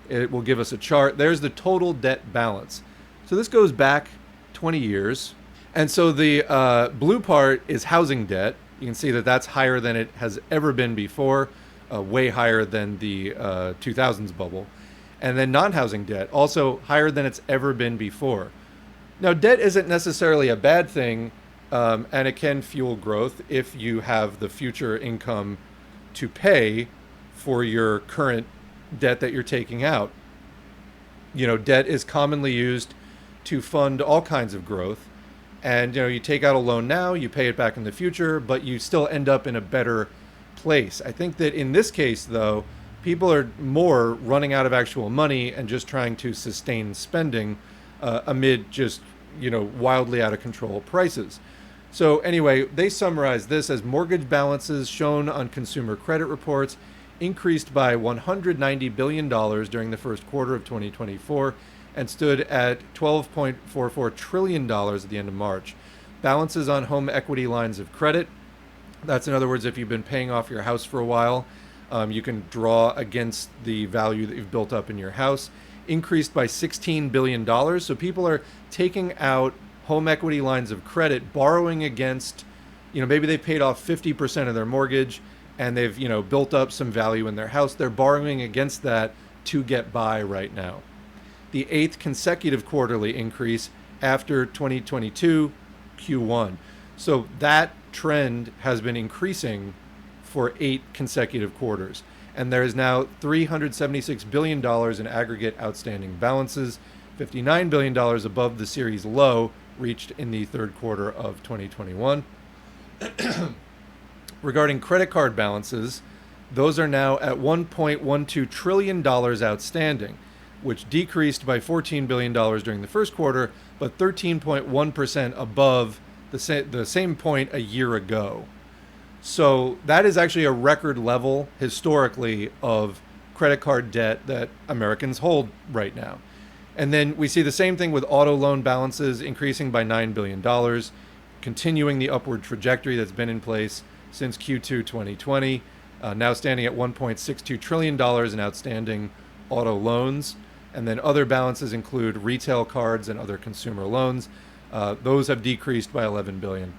it will give us a chart. There's the total debt balance. So this goes back 20 years. And so the blue part is housing debt. You can see that that's higher than it has ever been before, way higher than the 2000s bubble. And then non-housing debt, also higher than it's ever been before. Now, debt isn't necessarily a bad thing, and it can fuel growth if you have the future income to pay for your current debt that you're taking out. Debt is commonly used to fund all kinds of growth. And, you take out a loan now, you pay it back in the future, but you still end up in a better place. I think that in this case, though, people are more running out of actual money and just trying to sustain spending amid just, wildly out of control prices. So anyway, they summarize this as mortgage balances shown on consumer credit reports increased by $190 billion during the first quarter of 2024 and stood at $12.44 trillion at the end of March. Balances on home equity lines of credit. That's, in other words, if you've been paying off your house for a while, you can draw against the value that you've built up in your house. Increased by $16 billion. So people are taking out home equity lines of credit, borrowing against, maybe they paid off 50% of their mortgage and they've, built up some value in their house. They're borrowing against that to get by right now. The 8th consecutive quarterly increase after 2022 Q1. So that trend has been increasing for 8 consecutive quarters. And there is now $376 billion in aggregate outstanding balances, $59 billion above the series low reached in the third quarter of 2021. Regarding credit card balances, those are now at $1.12 trillion outstanding, which decreased by $14 billion during the first quarter, but 13.1% above the same point a year ago. So that is actually a record level historically of credit card debt that Americans hold right now. And then we see the same thing with auto loan balances increasing by $9 billion, continuing the upward trajectory that's been in place since Q2 2020, now standing at $1.62 trillion in outstanding auto loans. And then other balances include retail cards and other consumer loans. Those have decreased by $11 billion.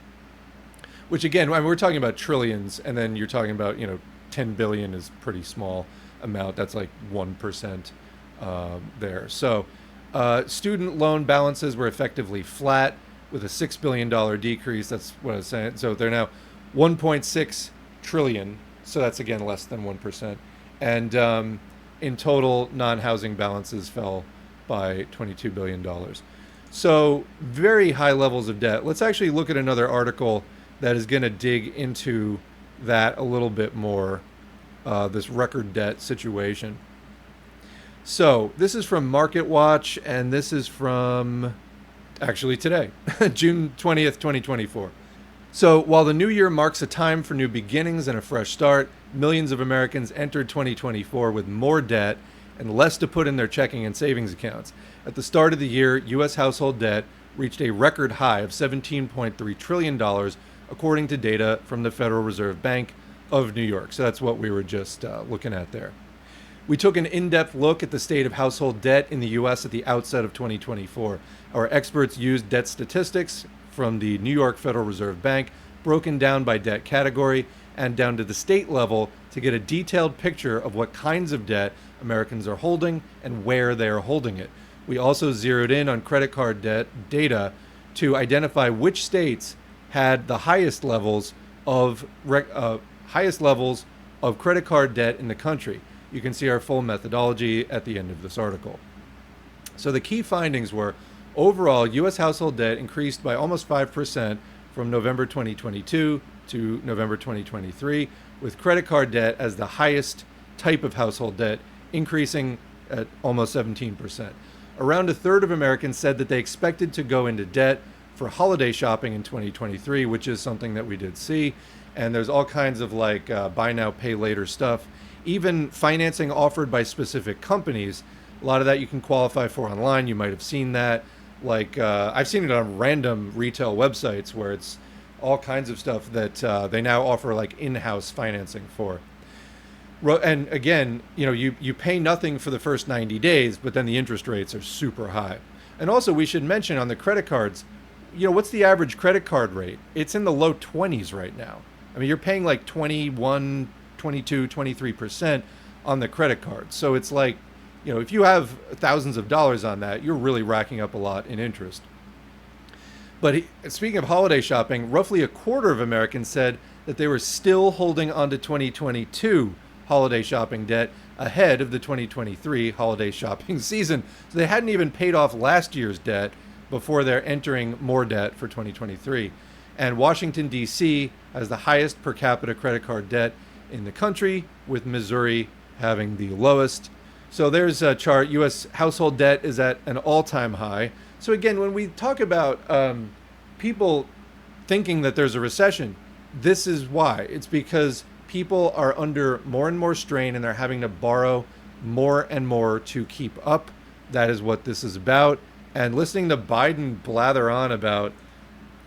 Which again, we're talking about trillions, and then you're talking about, 10 billion is pretty small amount. That's like 1% there. So student loan balances were effectively flat with a $6 billion decrease. That's what I was saying. So they're now 1.6 trillion. So that's again less than 1%. And in total, non-housing balances fell by $22 billion. So very high levels of debt. Let's actually look at another article that is going to dig into that a little bit more, this record debt situation. So this is from MarketWatch, and this is from actually today, June 20th, 2024. So while the new year marks a time for new beginnings and a fresh start, millions of Americans entered 2024 with more debt and less to put in their checking and savings accounts. At the start of the year, U.S. household debt reached a record high of $17.3 trillion, according to data from the Federal Reserve Bank of New York. So that's what we were just looking at there. We took an in-depth look at the state of household debt in the U.S. at the outset of 2024. Our experts used debt statistics from the New York Federal Reserve Bank, broken down by debt category and down to the state level to get a detailed picture of what kinds of debt Americans are holding and where they are holding it. We also zeroed in on credit card debt data to identify which states had the highest levels of credit card debt in the country. You can see our full methodology at the end of this article. So the key findings were, overall, U.S. household debt increased by almost 5% from November 2022 to November 2023, with credit card debt as the highest type of household debt, increasing at almost 17%. Around a third of Americans said that they expected to go into debt for holiday shopping in 2023, which is something that we did see. And there's all kinds of buy now, pay later stuff. Even financing offered by specific companies. A lot of that you can qualify for online. You might have seen that. I've seen it on random retail websites where it's all kinds of stuff that they now offer in-house financing for. And again, you pay nothing for the first 90 days, but then the interest rates are super high. And also we should mention on the credit cards, what's the average credit card rate? It's in the low 20s right now. I mean, you're paying 21, 22, 23% on the credit card. So it's if you have thousands of dollars on that, you're really racking up a lot in interest. But speaking of holiday shopping, roughly a quarter of Americans said that they were still holding on to 2022 holiday shopping debt ahead of the 2023 holiday shopping season. So they hadn't even paid off last year's debt before they're entering more debt for 2023. And Washington, D.C. has the highest per capita credit card debt in the country, with Missouri having the lowest. So there's a chart. U.S. household debt is at an all-time high. So again, when we talk about people thinking that there's a recession, this is why. It's because people are under more and more strain and they're having to borrow more and more to keep up. That is what this is about. And listening to Biden blather on about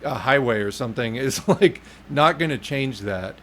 a highway or something is like not going to change that.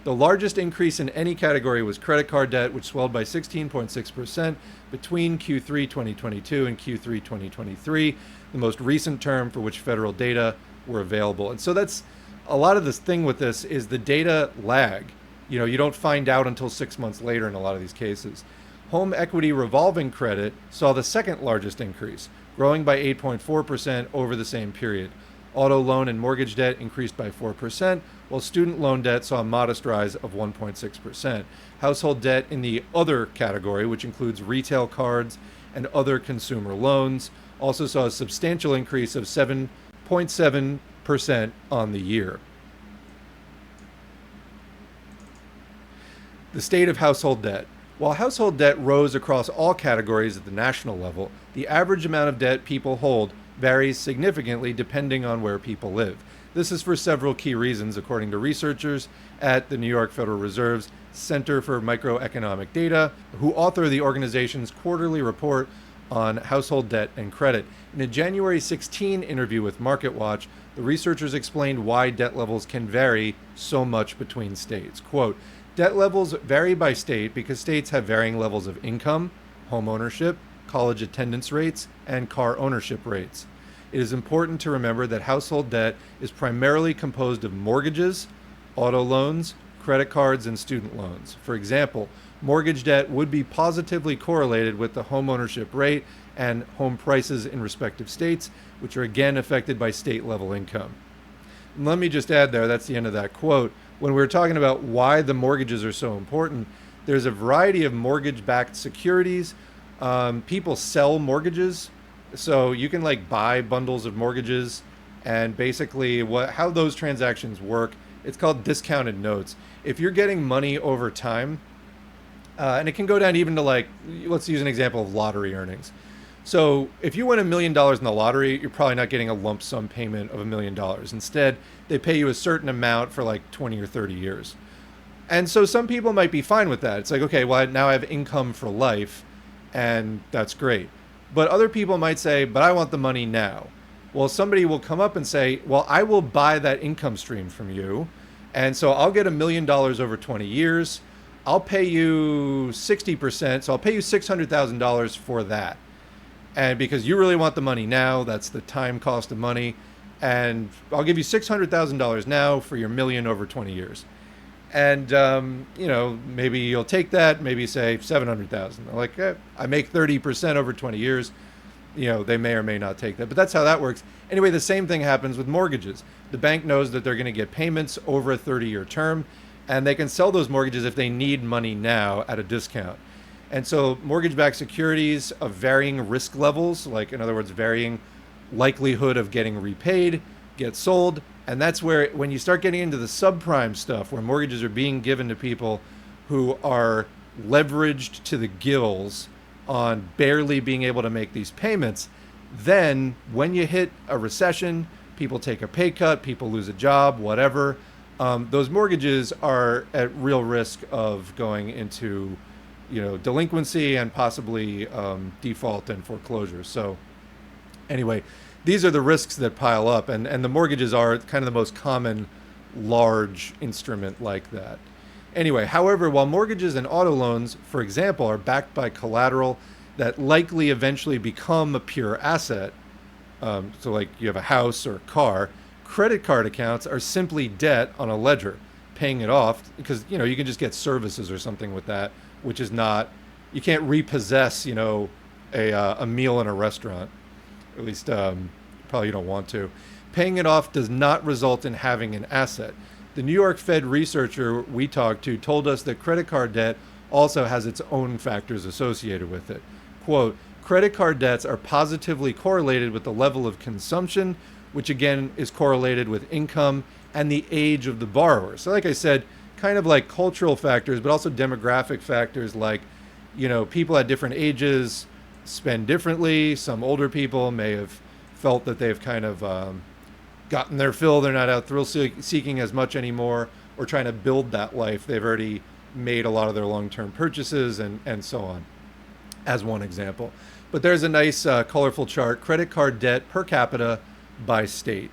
The largest increase in any category was credit card debt, which swelled by 16.6% between Q3 2022 and Q3 2023, the most recent term for which federal data were available. And so that's a lot of this thing with this is the data lag. You don't find out until 6 months later in a lot of these cases. Home equity revolving credit saw the second largest increase, growing by 8.4% over the same period. Auto loan and mortgage debt increased by 4%, while student loan debt saw a modest rise of 1.6%. Household debt in the other category, which includes retail cards and other consumer loans, also saw a substantial increase of 7.7% on the year. The state of household debt. While household debt rose across all categories at the national level, the average amount of debt people hold varies significantly depending on where people live. This is for several key reasons, according to researchers at the New York Federal Reserve's Center for Microeconomic Data, who author the organization's quarterly report on household debt and credit. In a January 16 interview with MarketWatch, the researchers explained why debt levels can vary so much between states. Quote, debt levels vary by state because states have varying levels of income, home ownership, college attendance rates, and car ownership rates. It is important to remember that household debt is primarily composed of mortgages, auto loans, credit cards, and student loans. For example, mortgage debt would be positively correlated with the home ownership rate and home prices in respective states, which are again affected by state level income. And let me just add there, that's the end of that quote. When we're talking about why the mortgages are so important, there's a variety of mortgage-backed securities. People sell mortgages, so you can like buy bundles of mortgages, and basically how those transactions work, it's called discounted notes. If you're getting money over time, and it can go down even to like, let's use an example of lottery earnings. So if you win $1 million in the lottery, you're probably not getting a lump sum payment of $1 million. Instead, they pay you a certain amount for like 20 or 30 years. And so some people might be fine with that. It's like, okay, well, now I have income for life, and that's great. But other people might say, but I want the money now. Well, somebody will come up and say, well, I will buy that income stream from you. And so I'll get $1 million over 20 years. I'll pay you 60%. So I'll pay you $600,000 for that. And because you really want the money now, that's the time cost of money. And I'll give you $600,000 now for your million over 20 years. And, maybe you'll take that, maybe say 700,000. Like, I make 30% over 20 years. They may or may not take that, but that's how that works. Anyway, the same thing happens with mortgages. The bank knows that they're going to get payments over a 30-year term, and they can sell those mortgages if they need money now at a discount. And so mortgage-backed securities of varying risk levels, like in other words, varying likelihood of getting repaid, get sold. And that's where, when you start getting into the subprime stuff, where mortgages are being given to people who are leveraged to the gills on barely being able to make these payments, then when you hit a recession, people take a pay cut, people lose a job, whatever, those mortgages are at real risk of going into, delinquency and possibly default and foreclosure. So anyway, these are the risks that pile up, and the mortgages are kind of the most common large instrument like that. Anyway, however, while mortgages and auto loans, for example, are backed by collateral that likely eventually become a pure asset, so like you have a house or a car, credit card accounts are simply debt on a ledger, paying it off, because you can just get services or something with that, which is not, you can't repossess a meal in a restaurant. At least probably you don't want to. Paying it off does not result in having an asset. The New York Fed researcher we talked to told us that credit card debt also has its own factors associated with it. Quote, credit card debts are positively correlated with the level of consumption, which again is correlated with income and the age of the borrower. So like I said, kind of like cultural factors, but also demographic factors like, people at different ages spend differently. Some older people may have felt that they've kind of gotten their fill. They're not out thrill seeking as much anymore, or trying to build that life. They've already made a lot of their long-term purchases and so on, as one example. But there's a nice colorful chart, credit card debt per capita by state.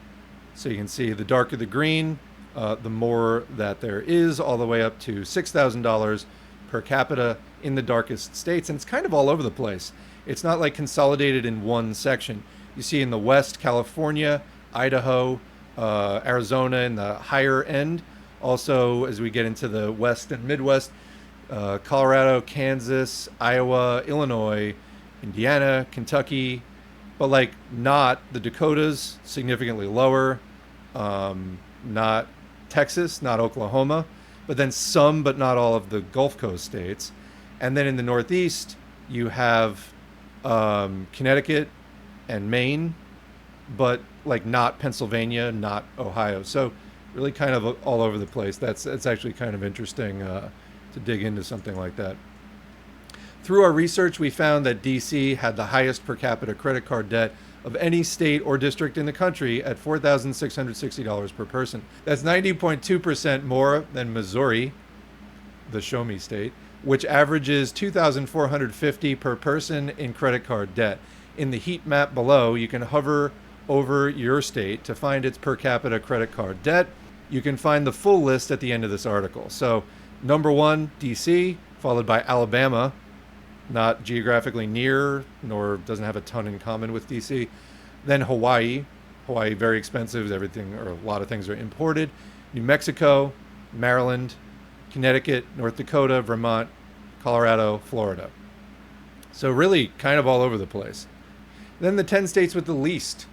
So you can see the darker the green, the more that there is, all the way up to $6,000 per capita in the darkest states. And it's kind of all over the place. It's not like consolidated in one section. You see in the West, California, Idaho, Arizona in the higher end. Also, as we get into the West and Midwest, Colorado, Kansas, Iowa, Illinois, Indiana, Kentucky, but like not the Dakotas, significantly lower, not Texas, not Oklahoma, but then some, but not all of the Gulf Coast states. And then in the Northeast, you have Connecticut and Maine, but like not Pennsylvania, not Ohio. So really kind of all over the place. That's actually kind of interesting to dig into something like that. Through our research, we found that DC had the highest per capita credit card debt of any state or district in the country at $4,660 per person. That's 90.2% more than Missouri, the show me state, which averages $2,450 per person in credit card debt. In the heat map below, you can hover over your state to find its per capita credit card debt. You can find the full list at the end of this article. So number one, DC, followed by Alabama, not geographically near, nor doesn't have a ton in common with DC. Then Hawaii, very expensive, everything, or a lot of things are imported. New Mexico, Maryland, Connecticut, North Dakota, Vermont, Colorado, Florida. So really kind of all over the place. Then the 10 states with the least.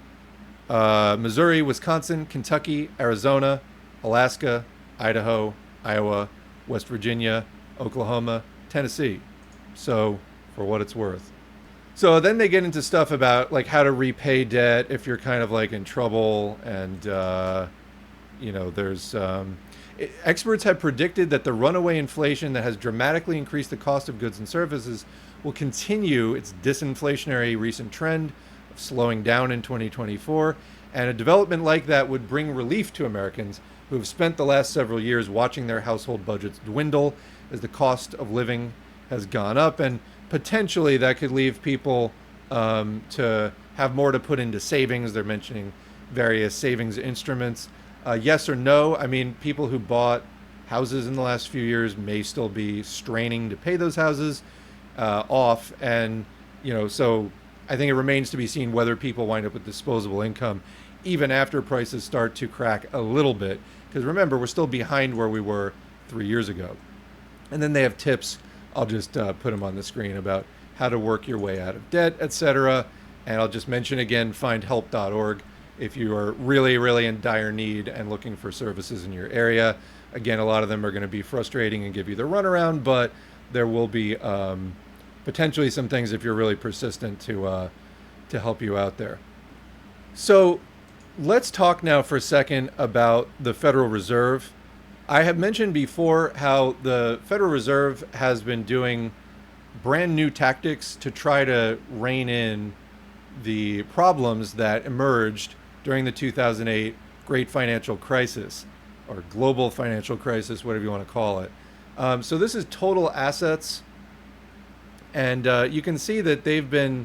Missouri, Wisconsin, Kentucky, Arizona, Alaska, Idaho, Iowa, West Virginia, Oklahoma, Tennessee. So for what it's worth. So then they get into stuff about like how to repay debt if you're kind of like in trouble. And, there's experts have predicted that the runaway inflation that has dramatically increased the cost of goods and services will continue its disinflationary recent trend of slowing down in 2024. And a development like that would bring relief to Americans who have spent the last several years watching their household budgets dwindle as the cost of living has gone up, and potentially that could leave people to have more to put into savings. They're mentioning various savings instruments. Yes or no? I mean, people who bought houses in the last few years may still be straining to pay those houses off, and so I think it remains to be seen whether people wind up with disposable income even after prices start to crack a little bit. Because remember, we're still behind where we were 3 years ago. And then they have tips. I'll just put them on the screen about how to work your way out of debt, etc. And I'll just mention again, findhelp.org if you are really, really in dire need and looking for services in your area. Again, a lot of them are going to be frustrating and give you the runaround, but there will be potentially some things if you're really persistent to help you out there. So let's talk now for a second about the Federal Reserve. I have mentioned before how the Federal Reserve has been doing brand new tactics to try to rein in the problems that emerged during the 2008 Great Financial Crisis, or global financial crisis, whatever you want to call it. So this is total assets. And you can see that they've been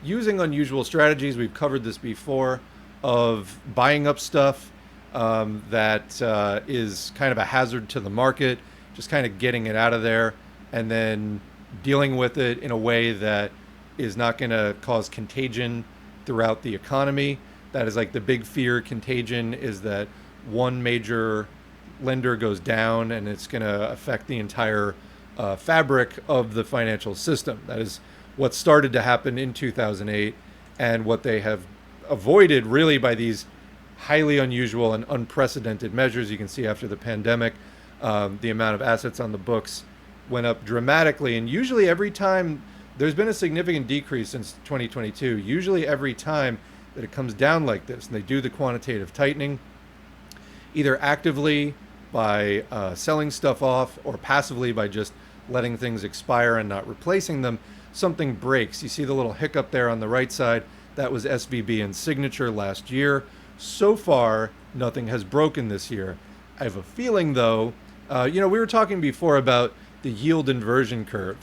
using unusual strategies. We've covered this before, of buying up stuff that is kind of a hazard to the market, just kind of getting it out of there and then dealing with it in a way that is not going to cause contagion throughout the economy. That is like the big fear. Contagion is that one major lender goes down and it's going to affect the entire fabric of the financial system. That is what started to happen in 2008 and what they have avoided really by these highly unusual and unprecedented measures. You can see after the pandemic, the amount of assets on the books went up dramatically. And usually every time, there's been a significant decrease since 2022. Usually every time that it comes down like this, and they do the quantitative tightening, either actively by selling stuff off or passively by just letting things expire and not replacing them, something breaks. You see the little hiccup there on the right side. That was SVB and Signature last year. So far, nothing has broken this year. I have a feeling, though, we were talking before about the yield inversion curve,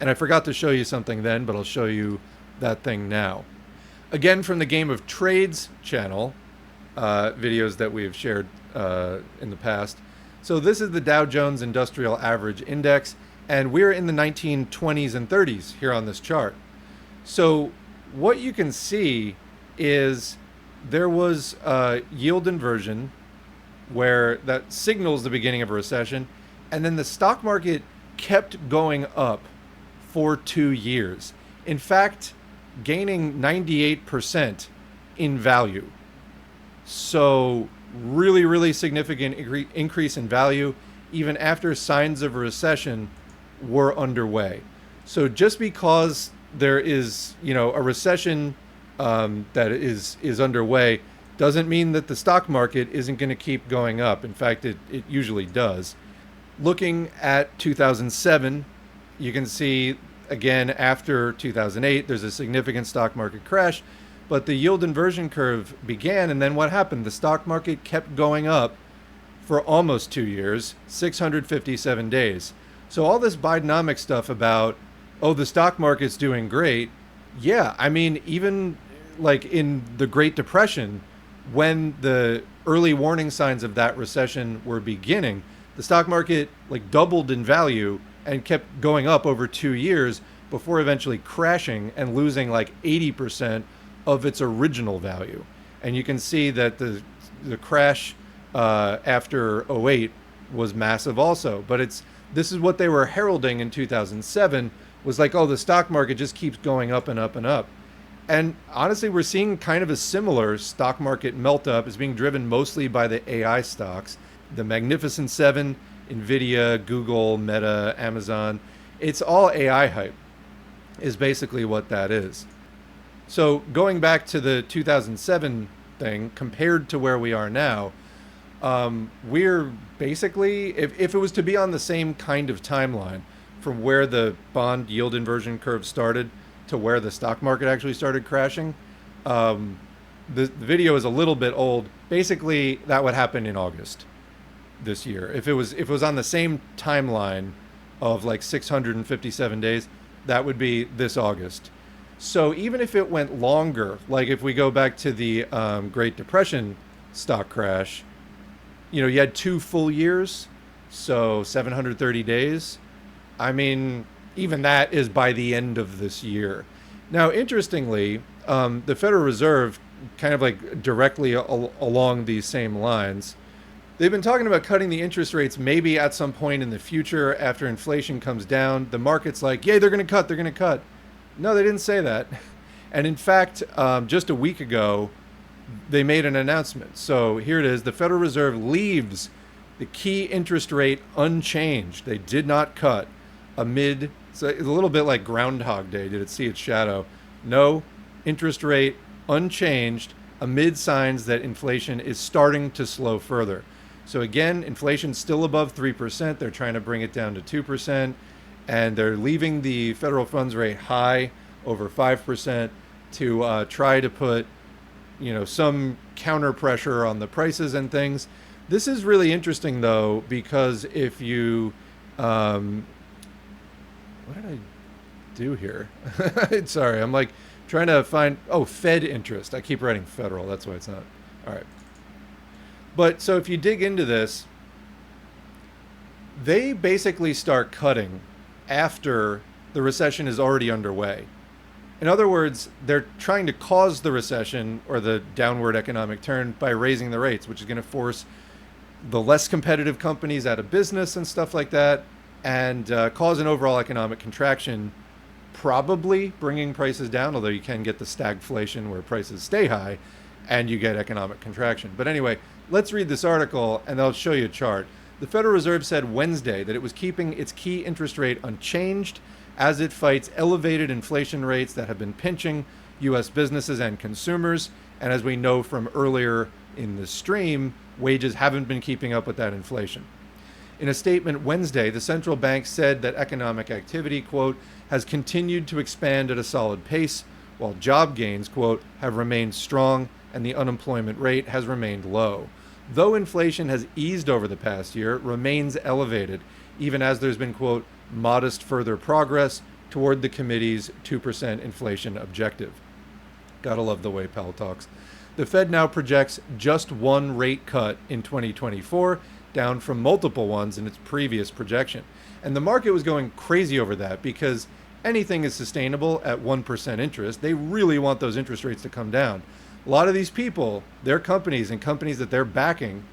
and I forgot to show you something then, but I'll show you that thing now. Again, from the Game of Trades channel, videos that we have shared in the past. So this is the Dow Jones Industrial Average Index, and we're in the 1920s and 30s here on this chart. So what you can see is there was a yield inversion where that signals the beginning of a recession, and then the stock market kept going up for 2 years. In fact, gaining 98% in value. So really, really significant increase in value even after signs of a recession were underway. So just because there is, a recession that is underway doesn't mean that the stock market isn't going to keep going up. In fact, it usually does. Looking at 2007, you can see again after 2008, there's a significant stock market crash, but the yield inversion curve began, and then what happened? The stock market kept going up for almost 2 years, 657 days. So all this Bidenomics stuff about, oh, the stock market's doing great. Yeah, I mean, even like in the Great Depression, when the early warning signs of that recession were beginning, the stock market like doubled in value and kept going up over 2 years before eventually crashing and losing like 80% of its original value. And you can see that the crash after '08 was massive also. But this is what they were heralding in 2007 was like, oh, the stock market just keeps going up and up and up. And honestly, we're seeing kind of a similar stock market melt up. It's being driven mostly by the AI stocks, the Magnificent Seven, Nvidia, Google, Meta, Amazon. It's all AI hype is basically what that is. So going back to the 2007 thing, compared to where we are now, we're basically, if it was to be on the same kind of timeline from where the bond yield inversion curve started to where the stock market actually started crashing, the video is a little bit old. Basically, that would happen in August this year. If it was on the same timeline of like 657 days, that would be this August. So even if it went longer, like if we go back to the Great Depression stock crash, you had 2 full years, so 730 days. I mean, even that is by the end of this year. Now, interestingly, the Federal Reserve, kind of like directly along these same lines, they've been talking about cutting the interest rates maybe at some point in the future after inflation comes down. The market's like, yeah, they're going to cut. No, they didn't say that. And in fact, just a week ago, they made an announcement. So here it is. The Federal Reserve leaves the key interest rate unchanged. They did not cut amid, so it's a little bit like Groundhog Day. Did it see its shadow? No, interest rate unchanged amid signs that inflation is starting to slow further. So again, inflation's still above 3%. They're trying to bring it down to 2%. And they're leaving the federal funds rate high, over 5%, to try to put, some counter pressure on the prices and things. This is really interesting, though, because if you, what did I do here? Sorry, I'm like trying to find, Fed interest. I keep writing federal. That's why it's not. All right. But so if you dig into this, they basically start cutting after the recession is already underway. In other words, they're trying to cause the recession or the downward economic turn by raising the rates, which is going to force the less competitive companies out of business and stuff like that, and cause an overall economic contraction, probably bringing prices down, although you can get the stagflation where prices stay high and you get economic contraction. But anyway, let's read this article and I'll show you a chart. The Federal Reserve said Wednesday that it was keeping its key interest rate unchanged as it fights elevated inflation rates that have been pinching U.S. businesses and consumers. And as we know from earlier in the stream, wages haven't been keeping up with that inflation. In a statement Wednesday, the central bank said that economic activity, quote, has continued to expand at a solid pace, while job gains, quote, have remained strong and the unemployment rate has remained low. Though inflation has eased over the past year, it remains elevated, even as there's been, quote, modest further progress toward the committee's 2% inflation objective. Gotta love the way Powell talks. The Fed now projects just one rate cut in 2024, down from multiple ones in its previous projection. And the market was going crazy over that because anything is sustainable at 1% interest. They really want those interest rates to come down. A lot of these people, their companies and companies that they're backing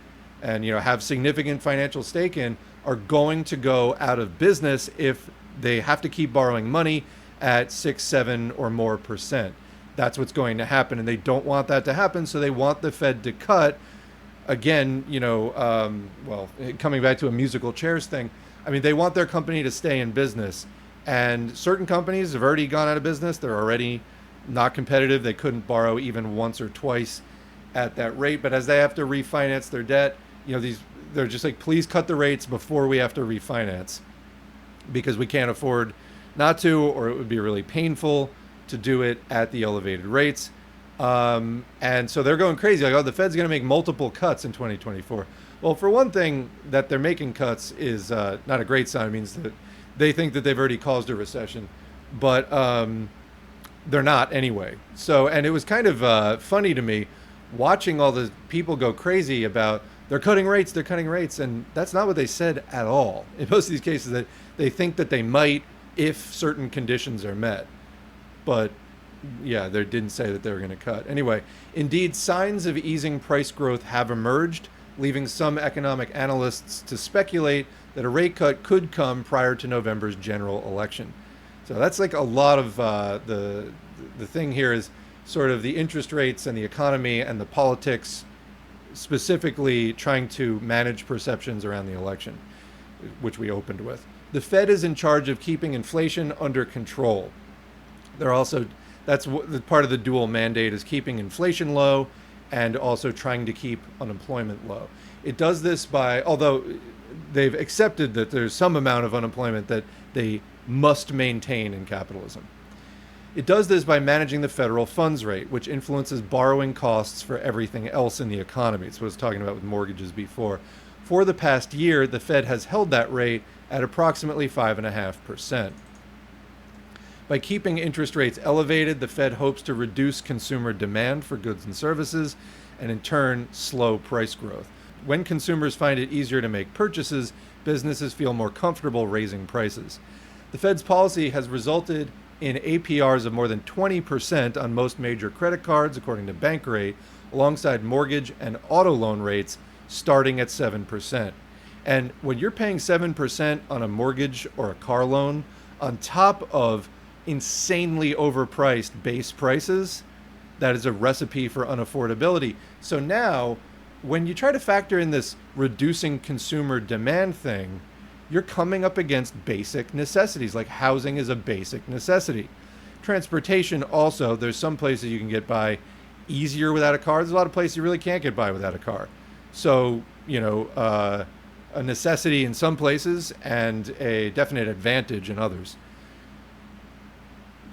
and have significant financial stake in are going to go out of business if they have to keep borrowing money at 6, 7 or more percent. That's what's going to happen, and they don't want that to happen, so they want the Fed to cut. Again, coming back to a musical chairs thing, I mean, they want their company to stay in business, and certain companies have already gone out of business. They're already not competitive. They couldn't borrow even once or twice at that rate, but as they have to refinance their debt, they're just like, please cut the rates before we have to refinance because we can't afford not to, or it would be really painful to do it at the elevated rates. And so they're going crazy. Like, the Fed's going to make multiple cuts in 2024. Well, for one thing, that they're making cuts is not a great sign. It means that they think that they've already caused a recession, but they're not anyway. So, and it was kind of funny to me watching all the people go crazy about they're cutting rates, and that's not what they said at all. In most of these cases, that they think that they might if certain conditions are met. But yeah, they didn't say that they were going to cut. Anyway, indeed, signs of easing price growth have emerged, leaving some economic analysts to speculate that a rate cut could come prior to November's general election. So that's like a lot of the thing here is sort of the interest rates and the economy and the politics, specifically trying to manage perceptions around the election, which we opened with. The Fed is in charge of keeping inflation under control. That's part of the dual mandate, is keeping inflation low and also trying to keep unemployment low. It does this by, although they've accepted that there's some amount of unemployment that they must maintain in capitalism. It does this by managing the federal funds rate, which influences borrowing costs for everything else in the economy. It's what I was talking about with mortgages before. For the past year, the Fed has held that rate at approximately 5.5%. By keeping interest rates elevated, the Fed hopes to reduce consumer demand for goods and services and in turn slow price growth. When consumers find it easier to make purchases, businesses feel more comfortable raising prices. The Fed's policy has resulted in APRs of more than 20% on most major credit cards, according to Bankrate, alongside mortgage and auto loan rates starting at 7%. And when you're paying 7% on a mortgage or a car loan, on top of insanely overpriced base prices, that is a recipe for unaffordability. So now, when you try to factor in this reducing consumer demand thing, you're coming up against basic necessities, like housing is a basic necessity. Transportation also, there's some places you can get by easier without a car. There's a lot of places you really can't get by without a car. So, a necessity in some places and a definite advantage in others.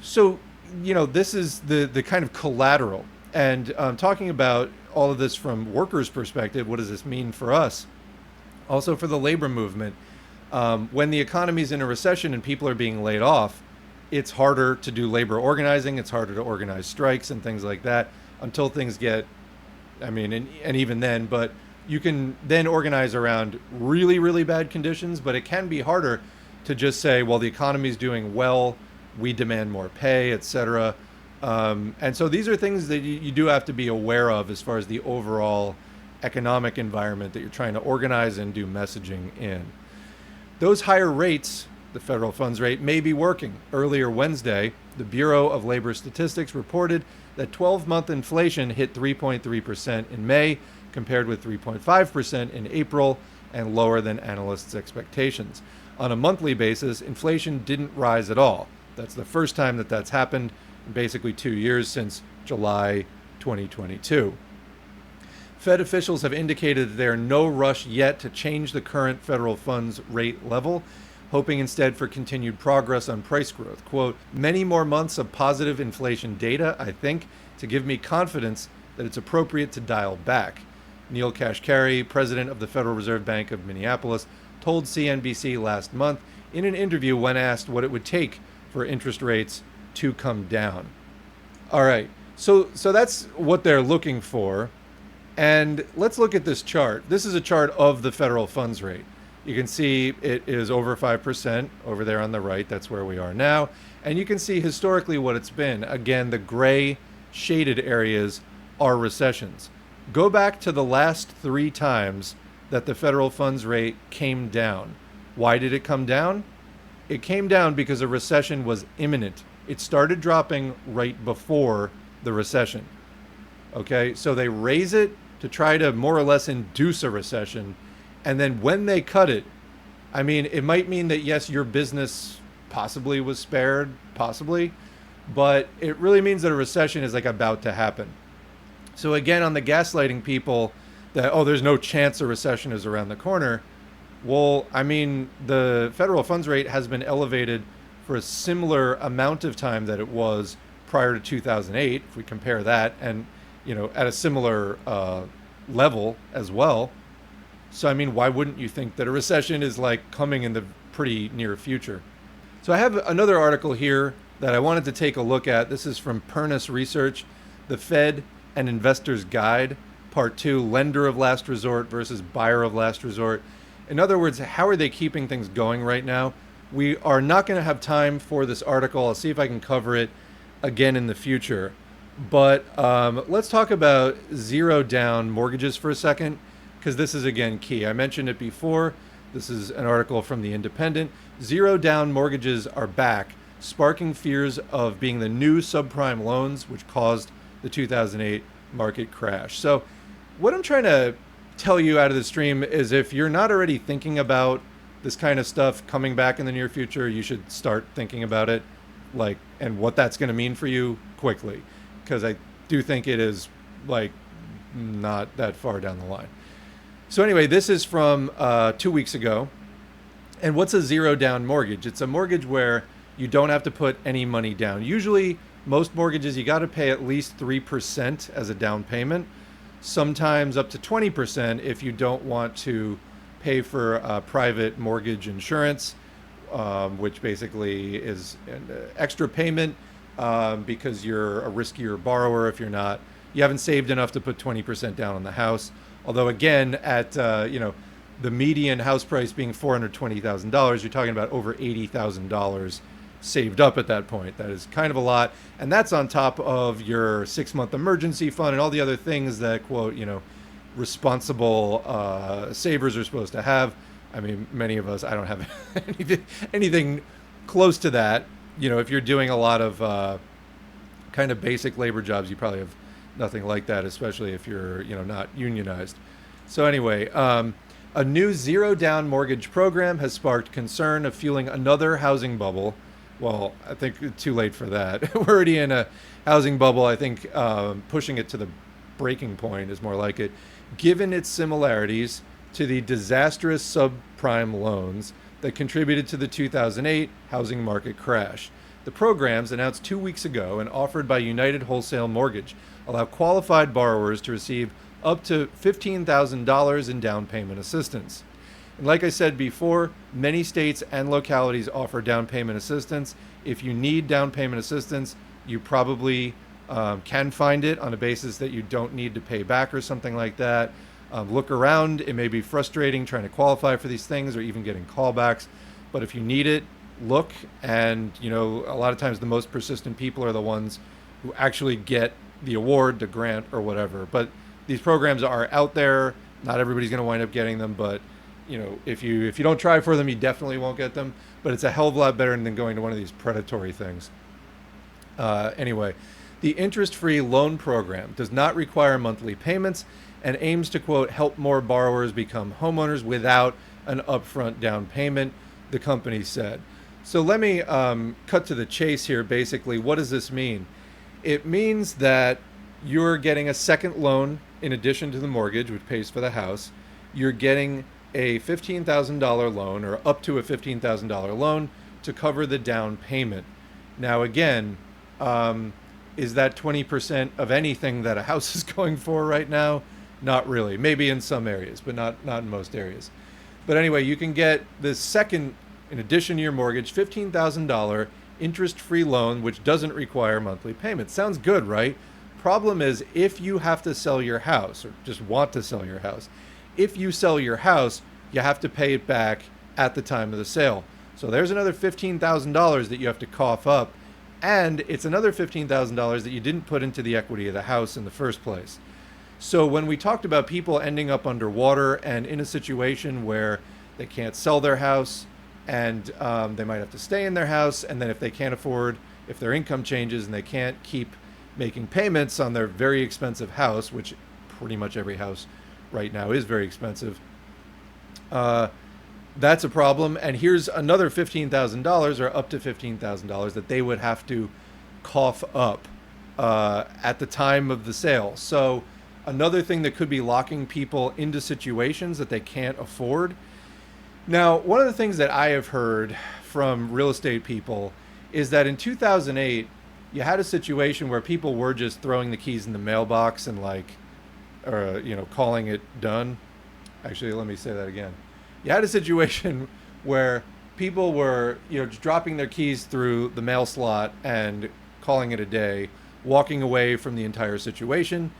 So, this is the kind of collateral. And talking about all of this from workers' perspective, what does this mean for us? Also for the labor movement. When the economy is in a recession and people are being laid off, it's harder to do labor organizing. It's harder to organize strikes and things like that until things get, and even then, but you can then organize around really, really bad conditions, but it can be harder to just say, well, the economy is doing well, we demand more pay, etc. And so these are things that you do have to be aware of as far as the overall economic environment that you're trying to organize and do messaging in. Those higher rates, the federal funds rate, may be working. Earlier Wednesday, the Bureau of Labor Statistics reported that 12-month inflation hit 3.3% in May, compared with 3.5% in April, and lower than analysts' expectations. On a monthly basis, inflation didn't rise at all. That's the first time that that's happened in basically 2 years, since July 2022. Fed officials have indicated that there are no rush yet to change the current federal funds rate level, hoping instead for continued progress on price growth. Quote, many more months of positive inflation data, I think, to give me confidence that it's appropriate to dial back. Neil Kashkari, president of the Federal Reserve Bank of Minneapolis, told CNBC last month in an interview when asked what it would take for interest rates to come down. All right, So that's what they're looking for. And let's look at this chart. This is a chart of the federal funds rate. You can see it is over 5% over there on the right. That's where we are now. And you can see historically what it's been. Again, the gray shaded areas are recessions. Go back to the last 3 times that the federal funds rate came down. Why did it come down? It came down because a recession was imminent. It started dropping right before the recession. Okay, so they raise it to try to more or less induce a recession. And then when they cut it, I mean, it might mean that, yes, your business possibly was spared, possibly, but it really means that a recession is like about to happen. So again, on the gaslighting people that, oh, there's no chance a recession is around the corner. Well, I mean, the federal funds rate has been elevated for a similar amount of time that it was prior to 2008, if we compare that, and at a similar level as well. So, I mean, why wouldn't you think that a recession is like coming in the pretty near future? So I have another article here that I wanted to take a look at. This is from Pernis Research, The Fed and Investor's Guide, Part 2, Lender of Last Resort versus Buyer of Last Resort. In other words, how are they keeping things going right now? We are not going to have time for this article. I'll see if I can cover it again in the future. But let's talk about zero down mortgages for a second, because this is, again, key. I mentioned it before. This is an article from The Independent. Zero down mortgages are back, sparking fears of being the new subprime loans, which caused the 2008 market crash. So what I'm trying to tell you out of the stream is, if you're not already thinking about this kind of stuff coming back in the near future, you should start thinking about it, and what that's going to mean for you quickly, because I do think it is not that far down the line. So anyway, this is from 2 weeks ago. And what's a zero down mortgage? It's a mortgage where you don't have to put any money down. Usually, most mortgages, you got to pay at least 3% as a down payment. Sometimes up to 20% if you don't want to pay for private mortgage insurance, which basically is an extra payment because you're a riskier borrower if you haven't saved enough to put 20% down on the house. Although, again, at the median house price being $420,000, you're talking about over $80,000 saved up at that point. That is kind of a lot. And that's on top of your 6-month emergency fund and all the other things that, quote, responsible savers are supposed to have. I mean, many of us, I don't have anything close to that. If you're doing a lot of kind of basic labor jobs, you probably have nothing like that, especially if you're, not unionized. So anyway, a new zero down mortgage program has sparked concern of fueling another housing bubble. Well, I think too late for that. We're already in a housing bubble. I think pushing it to the breaking point is more like it, given its similarities to the disastrous subprime loans that contributed to the 2008 housing market crash. The programs, announced 2 weeks ago and offered by United Wholesale Mortgage, allow qualified borrowers to receive up to $15,000 in down payment assistance. And like I said before, many states and localities offer down payment assistance. If you need down payment assistance, you probably can find it on a basis that you don't need to pay back or something like that. Look around. It may be frustrating trying to qualify for these things or even getting callbacks. But if you need it, look. And, a lot of times the most persistent people are the ones who actually get the award, the grant, or whatever. But these programs are out there. Not everybody's going to wind up getting them, but if you don't try for them, you definitely won't get them. But it's a hell of a lot better than going to one of these predatory things. Anyway, the interest-free loan program does not require monthly payments and aims to, quote, help more borrowers become homeowners without an upfront down payment, the company said. So let me cut to the chase here. Basically, what does this mean? It means that you're getting a second loan in addition to the mortgage, which pays for the house. You're getting a $15,000 loan, or up to a $15,000 loan, to cover the down payment. Now, again, is that 20% of anything that a house is going for right now? Not really. Maybe in some areas, but not in most areas. But anyway, you can get the second, in addition to your mortgage, $15,000 interest-free loan, which doesn't require monthly payments. Sounds good, right? Problem is, if you have to sell your house or just want to sell your house, if you sell your house, you have to pay it back at the time of the sale. So there's another $15,000 that you have to cough up. And it's another $15,000 that you didn't put into the equity of the house in the first place. So when we talked about people ending up underwater and in a situation where they can't sell their house and they might have to stay in their house, and then if they can't afford, if their income changes and they can't keep making payments on their very expensive house, which pretty much every house right now is very expensive, that's a problem. And here's another $15,000 or up to $15,000 that they would have to cough up at the time of the sale. So another thing that could be locking people into situations that they can't afford. Now, one of the things that I have heard from real estate people is that in 2008, you had a situation where people were just throwing the keys in the mailbox and calling it done. Actually, let me say that again. You had a situation where people were, just dropping their keys through the mail slot and calling it a day, walking away from the entire situation.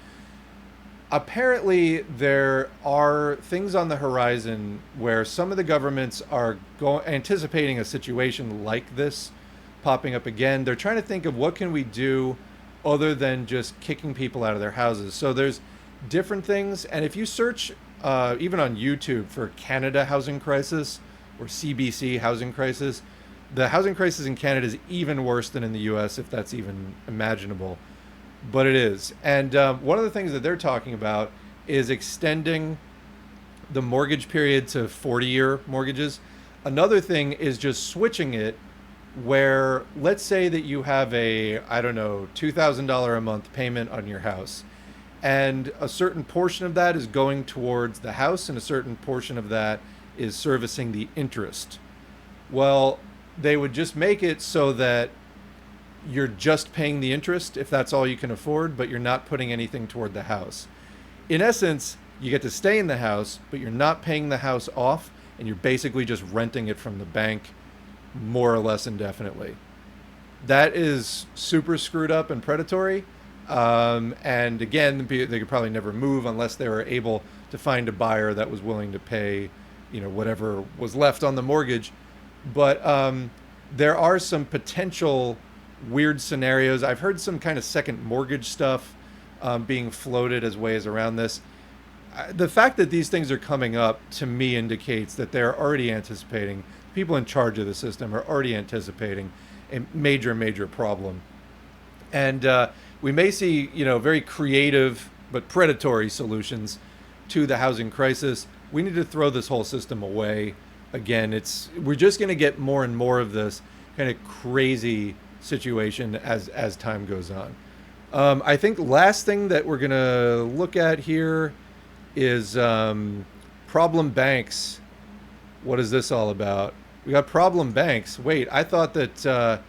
Apparently, there are things on the horizon where some of the governments are anticipating a situation like this popping up again. They're trying to think of what can we do other than just kicking people out of their houses. So there's different things. And if you search even on YouTube for Canada housing crisis or CBC housing crisis, the housing crisis in Canada is even worse than in the US, if that's even imaginable. But it is. And one of the things that they're talking about is extending the mortgage period to 40-year mortgages. Another thing is just switching it where, let's say that you have a, $2,000 a month payment on your house. And a certain portion of that is going towards the house and a certain portion of that is servicing the interest. Well, they would just make it so that you're just paying the interest if that's all you can afford, but you're not putting anything toward the house. In essence, you get to stay in the house, but you're not paying the house off, and you're basically just renting it from the bank more or less indefinitely. That is super screwed up and predatory. And again, they could probably never move unless they were able to find a buyer that was willing to pay, whatever was left on the mortgage. But there are some potential weird scenarios. I've heard some kind of second mortgage stuff being floated as ways around this. The fact that these things are coming up to me indicates that they're already anticipating, people in charge of the system are already anticipating a major problem. And we may see, very creative but predatory solutions to the housing crisis. We need to throw this whole system away. Again, we're just going to get more and more of this kind of crazy situation as time goes on. I think last thing that we're going to look at here is problem banks. What is this all about? We got problem banks. Wait, I thought that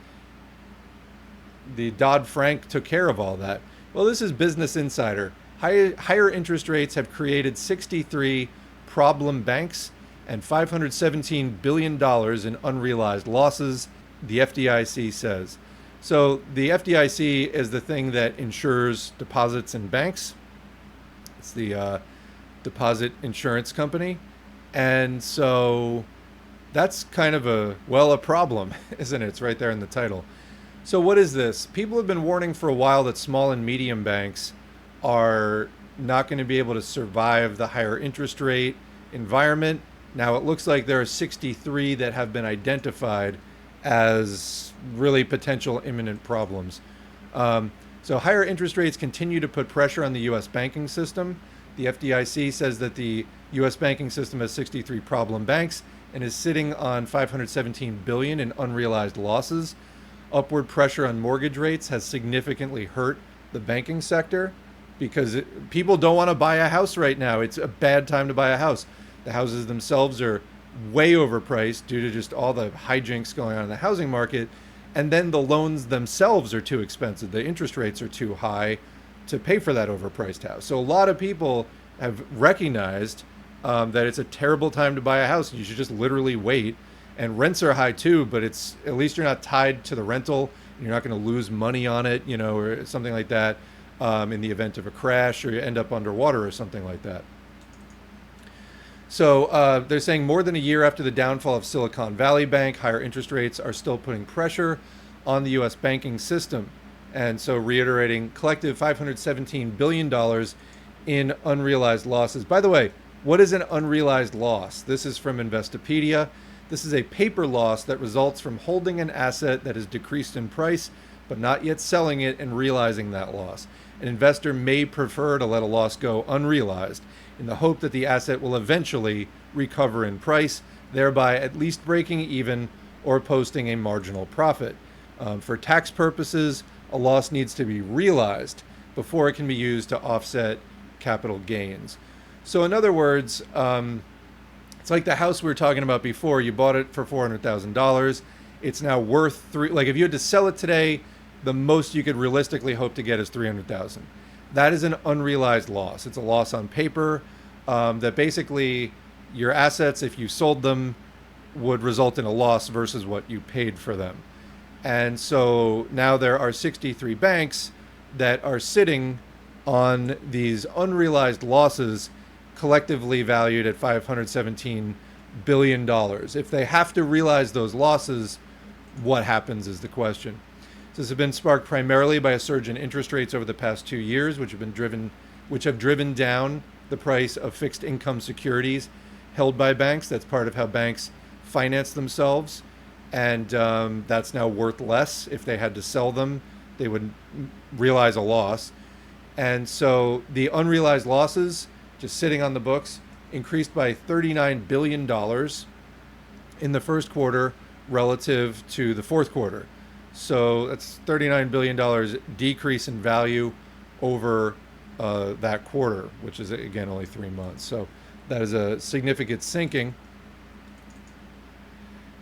the Dodd-Frank took care of all that. Well, this is Business Insider. Higher interest rates have created 63 problem banks and $517 billion in unrealized losses, the FDIC says. So the FDIC is the thing that insures deposits in banks. It's the deposit insurance company. And so that's kind of a problem, isn't it? It's right there in the title. So what is this? People have been warning for a while that small and medium banks are not going to be able to survive the higher interest rate environment. Now it looks like there are 63 that have been identified as really potential imminent problems. So higher interest rates continue to put pressure on the U.S. banking system. The FDIC says that the U.S. banking system has 63 problem banks and is sitting on $517 billion in unrealized losses. Upward pressure on mortgage rates has significantly hurt the banking sector because people don't want to buy a house right now. It's a bad time to buy a house. The houses themselves are way overpriced due to just all the hijinks going on in the housing market. And then the loans themselves are too expensive. The interest rates are too high to pay for that overpriced house. So a lot of people have recognized that it's a terrible time to buy a house. You should just literally wait. And rents are high too, but it's at least you're not tied to the rental. You're not going to lose money on it, or something like that. in the event of a crash, or you end up underwater or something like that. So they're saying more than a year after the downfall of Silicon Valley Bank, higher interest rates are still putting pressure on the U.S. banking system. And so reiterating collective $517 billion in unrealized losses. By the way, what is an unrealized loss? This is from Investopedia. This is a paper loss that results from holding an asset that has decreased in price, but not yet selling it and realizing that loss. An investor may prefer to let a loss go unrealized in the hope that the asset will eventually recover in price, thereby at least breaking even or posting a marginal profit. For tax purposes, a loss needs to be realized before it can be used to offset capital gains. So in other words, it's like the house we were talking about before. You bought it for $400,000. It's now worth like if you had to sell it today, the most you could realistically hope to get is $300,000. That is an unrealized loss. It's a loss on paper that basically your assets, if you sold them, would result in a loss versus what you paid for them. And so now there are 63 banks that are sitting on these unrealized losses collectively valued at $517 billion. If they have to realize those losses, what happens is the question. This has been sparked primarily by a surge in interest rates over the past 2 years, which have driven down the price of fixed income securities held by banks. That's part of how banks finance themselves. And that's now worth less. If they had to sell them, they would realize a loss. And so the unrealized losses, just sitting on the books, increased by $39 billion in the first quarter relative to the fourth quarter. So that's $39 billion decrease in value over that quarter, which is, again, only 3 months. So that is a significant sinking.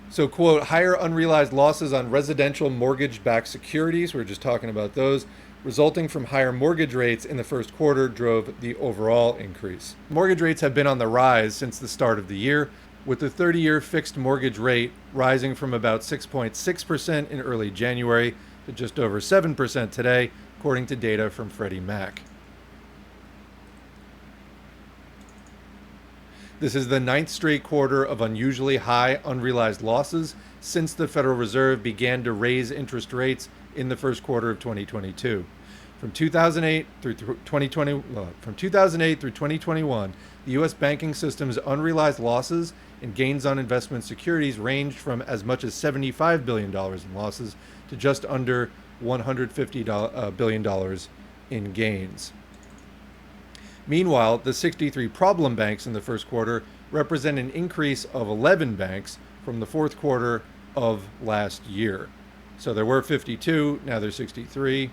So, quote, higher unrealized losses on residential mortgage-backed securities, we're just talking about those, resulting from higher mortgage rates in the first quarter drove the overall increase. Mortgage rates have been on the rise since the start of the year, with the 30-year fixed mortgage rate rising from about 6.6% in early January to just over 7% today, according to data from Freddie Mac. This is the 9th straight quarter of unusually high unrealized losses since the Federal Reserve began to raise interest rates in the first quarter of 2022. From 2008 through 2021, the U.S. banking system's unrealized losses and gains on investment securities ranged from as much as $75 billion in losses to just under $150 billion in gains. Meanwhile, the 63 problem banks in the first quarter represent an increase of 11 banks from the fourth quarter of last year. So there were 52, now there's 63.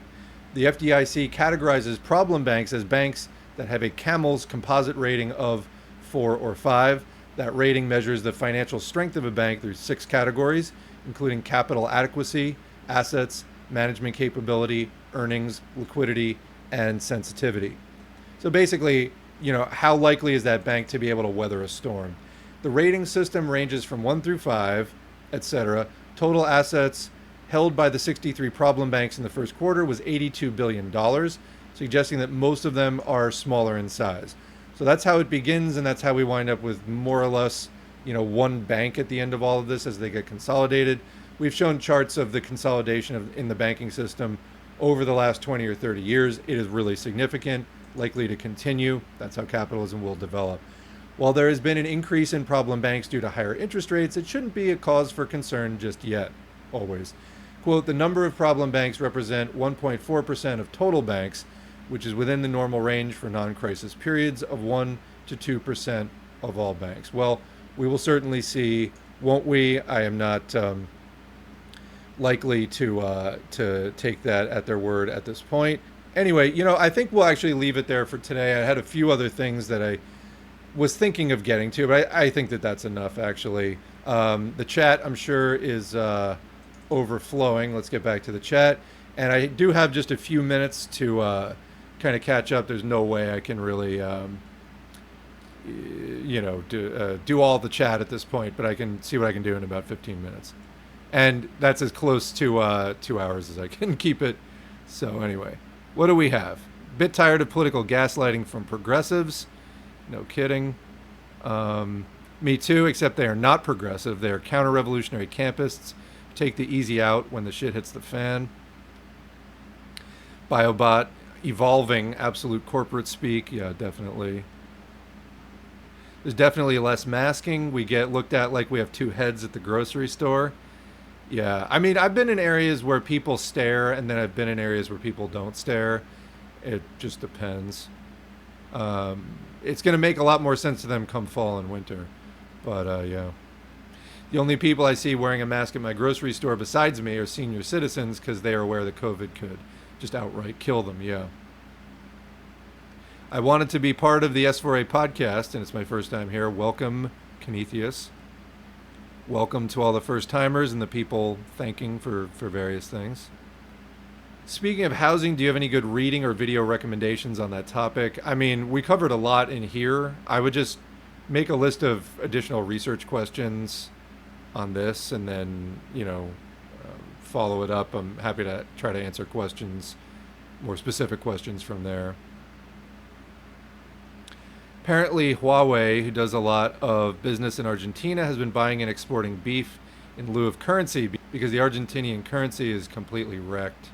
The FDIC categorizes problem banks as banks that have a CAMELS composite rating of 4 or 5. That rating measures the financial strength of a bank through 6 categories, including capital adequacy, assets, management capability, earnings, liquidity, and sensitivity. So basically, how likely is that bank to be able to weather a storm? The rating system ranges from 1 through 5, etc. Total assets held by the 63 problem banks in the first quarter was $82 billion, suggesting that most of them are smaller in size. So that's how it begins, and that's how we wind up with more or less, one bank at the end of all of this as they get consolidated. We've shown charts of the consolidation in the banking system over the last 20 or 30 years. It is really significant, likely to continue. That's how capitalism will develop. While there has been an increase in problem banks due to higher interest rates, it shouldn't be a cause for concern just yet, always. Quote, the number of problem banks represent 1.4% of total banks, which is within the normal range for non-crisis periods of 1 to 2% of all banks. Well, we will certainly see, won't we? I am not likely to take that at their word at this point. Anyway, I think we'll actually leave it there for today. I had a few other things that I was thinking of getting to, but I think that that's enough, actually. The chat, I'm sure, is overflowing. Let's get back to the chat. And I do have just a few minutes to kind of catch up. There's no way I can really, do all the chat at this point, but I can see what I can do in about 15 minutes. And that's as close to 2 hours as I can keep it. So anyway, what do we have? Bit tired of political gaslighting from progressives. No kidding. Me too, except they are not progressive. They are counter-revolutionary campists. Take the easy out when the shit hits the fan. Biobot evolving absolute corporate speak. Yeah, definitely. There's definitely less masking. We get looked at like we have two heads at the grocery store. Yeah, I mean, I've been in areas where people stare, and then I've been in areas where people don't stare. It just depends. It's going to make a lot more sense to them come fall and winter. But yeah. The only people I see wearing a mask at my grocery store besides me are senior citizens because they are aware that COVID could just outright kill them. Yeah. I wanted to be part of the S4A podcast, and it's my first time here. Welcome, Kinetheus. Welcome to all the first timers and the people thanking for various things. Speaking of housing, do you have any good reading or video recommendations on that topic? I mean, we covered a lot in here. I would just make a list of additional research questions on this and then, follow it up. I'm happy to try to answer questions, more specific questions from there. Apparently, Huawei, who does a lot of business in Argentina, has been buying and exporting beef in lieu of currency because the Argentinian currency is completely wrecked.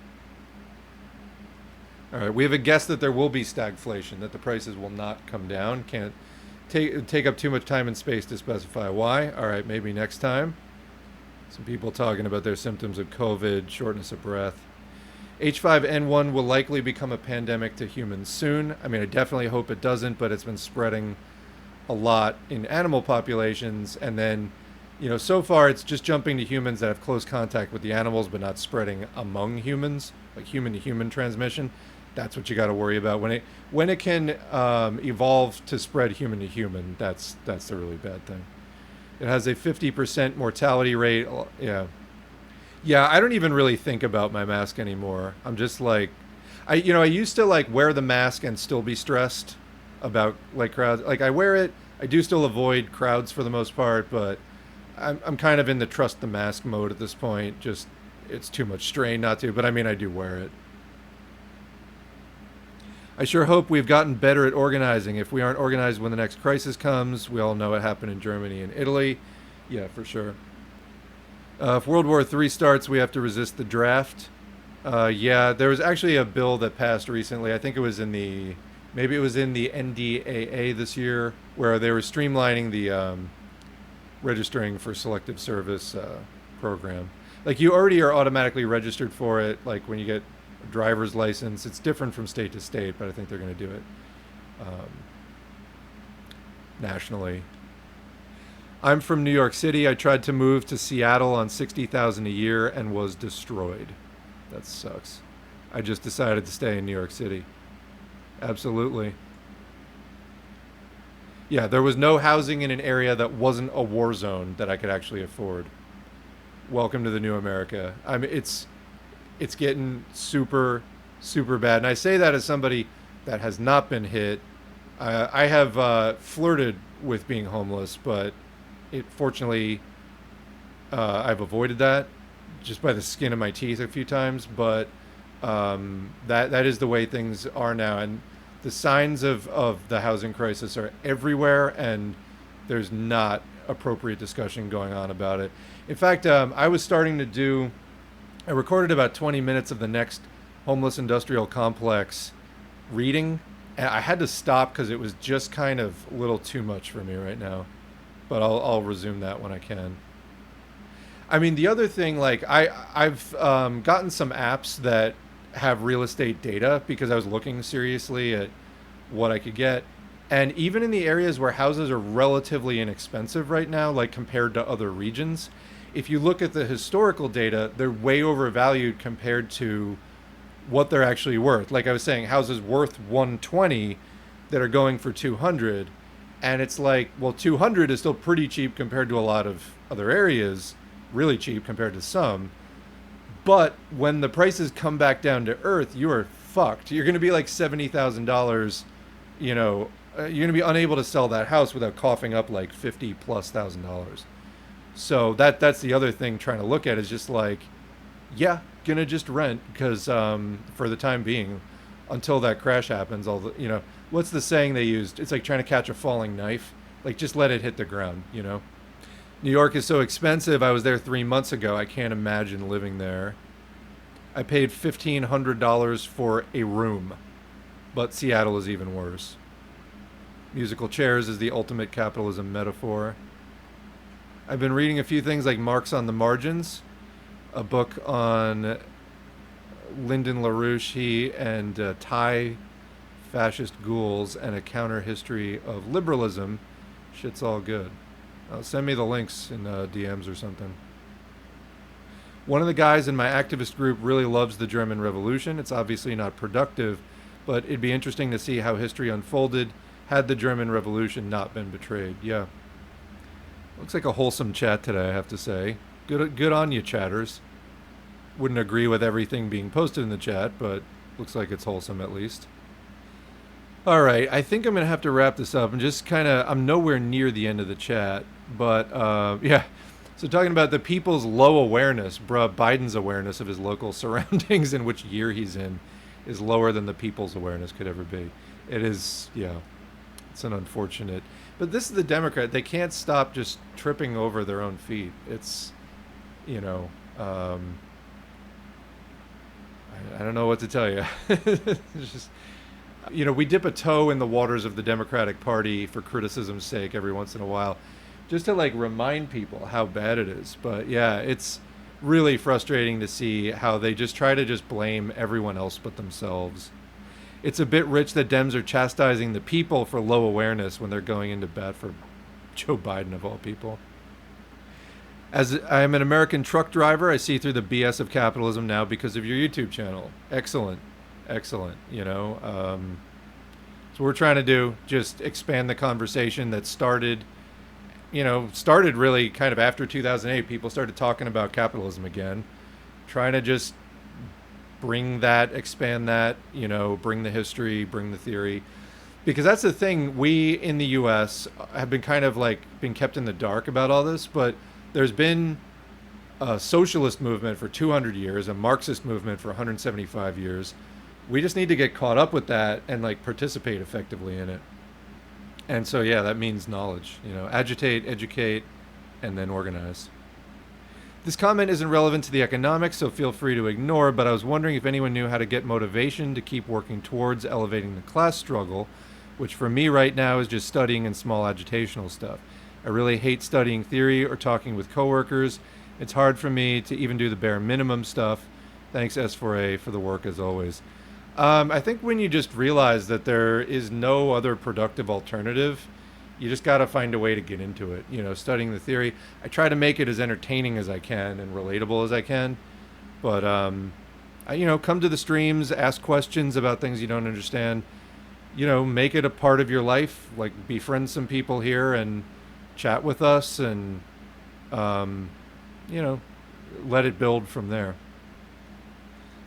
All right, we have a guess that there will be stagflation, that the prices will not come down. Can't take up too much time and space to specify why. All right, maybe next time. Some people talking about their symptoms of COVID, shortness of breath. H5N1 will likely become a pandemic to humans soon. I mean, I definitely hope it doesn't, but it's been spreading a lot in animal populations. And then, so far it's just jumping to humans that have close contact with the animals, but not spreading among humans, like human-to-human transmission. That's what you got to worry about. When it can evolve to spread human-to-human, that's the really bad thing. It has a 50% mortality rate. Yeah, I don't even really think about my mask anymore. I'm just like, I used to like wear the mask and still be stressed about like crowds. Like I wear it, I do still avoid crowds for the most part, but I'm kind of in the trust the mask mode at this point. Just it's too much strain not to, but I mean I do wear it. I sure hope we've gotten better at organizing. If we aren't organized when the next crisis comes, we all know what happened in Germany and Italy. Yeah, for sure. If World War III starts, we have to resist the draft. Yeah, there was actually a bill that passed recently. I think it was maybe it was in the NDAA this year, where they were streamlining the registering for selective service program. Like you already are automatically registered for it. Like when you get a driver's license, it's different from state to state, but I think they're going to do it nationally. I'm from New York City. I tried to move to Seattle on $60,000 a year and was destroyed. That sucks. I just decided to stay in New York City. Absolutely. Yeah, there was no housing in an area that wasn't a war zone that I could actually afford. Welcome to the new America. I mean, it's getting super, super bad. And I say that as somebody that has not been hit. I have flirted with being homeless, but fortunately, I've avoided that just by the skin of my teeth a few times. But that is the way things are now, and the signs of the housing crisis are everywhere, and there's not appropriate discussion going on about it. In fact, I recorded about 20 minutes of the next homeless industrial complex reading, and I had to stop because it was just kind of a little too much for me right now. But I'll resume that when I can. I mean, the other thing, like I've gotten some apps that have real estate data because I was looking seriously at what I could get. And even in the areas where houses are relatively inexpensive right now, like compared to other regions, if you look at the historical data, they're way overvalued compared to what they're actually worth. Like I was saying, houses worth 120 that are going for 200. And it's like, well, 200 is still pretty cheap compared to a lot of other areas, really cheap compared to some. But when the prices come back down to earth, you are fucked. You're going to be like $70,000, you're going to be unable to sell that house without coughing up like $50,000+. So that's the other thing trying to look at is just like, yeah, going to just rent because for the time being, until that crash happens. All the, what's the saying they used? It's like trying to catch a falling knife. Like, just let it hit the ground, New York is so expensive. I was there 3 months ago. I can't imagine living there. I paid $1,500 for a room, but Seattle is even worse. Musical chairs is the ultimate capitalism metaphor. I've been reading a few things like Marx on the Margins, a book on Lyndon LaRouche, he and Thai fascist ghouls, and a counter history of liberalism. Shit's all good. Send me the links in DMs or something. One of the guys in my activist group really loves the German Revolution. It's obviously not productive, but it'd be interesting to see how history unfolded had the German Revolution not been betrayed. Yeah. Looks like a wholesome chat today, I have to say. Good on you, chatters. Wouldn't agree with everything being posted in the chat, but looks like it's wholesome at least. All right, I think I'm going to have to wrap this up. I'm nowhere near the end of the chat, but yeah. So talking about the people's low awareness, Biden's awareness of his local surroundings and which year he's in is lower than the people's awareness could ever be. It is, yeah, it's an unfortunate. But this is the Democrat. They can't stop just tripping over their own feet. It's, I don't know what to tell you. It's just, we dip a toe in the waters of the Democratic Party for criticism's sake every once in a while, just to remind people how bad it is. But yeah, it's really frustrating to see how they just try to just blame everyone else but themselves. It's a bit rich that Dems are chastising the people for low awareness when they're going into bat for Joe Biden of all people. As I am an American truck driver, I see through the BS of capitalism now because of your YouTube channel. Excellent. Excellent. So we're trying to do, just expand the conversation that started really kind of after 2008. People started talking about capitalism again, trying to just bring that, expand that, bring the history, bring the theory. Because that's the thing, we in the US have been kind of been kept in the dark about all this, but there's been a socialist movement for 200 years, a Marxist movement for 175 years. We just need to get caught up with that and participate effectively in it. And so, yeah, that means knowledge, agitate, educate, and then organize. This comment isn't relevant to the economics, so feel free to ignore, but I was wondering if anyone knew how to get motivation to keep working towards elevating the class struggle, which for me right now is just studying and small agitational stuff. I really hate studying theory or talking with coworkers. It's hard for me to even do the bare minimum stuff. Thanks, S4A, for the work as always. I think when you just realize that there is no other productive alternative, you just got to find a way to get into it. Studying the theory, I try to make it as entertaining as I can and relatable as I can. But, come to the streams, ask questions about things you don't understand. Make it a part of your life. Befriend some people here and chat with us and, let it build from there.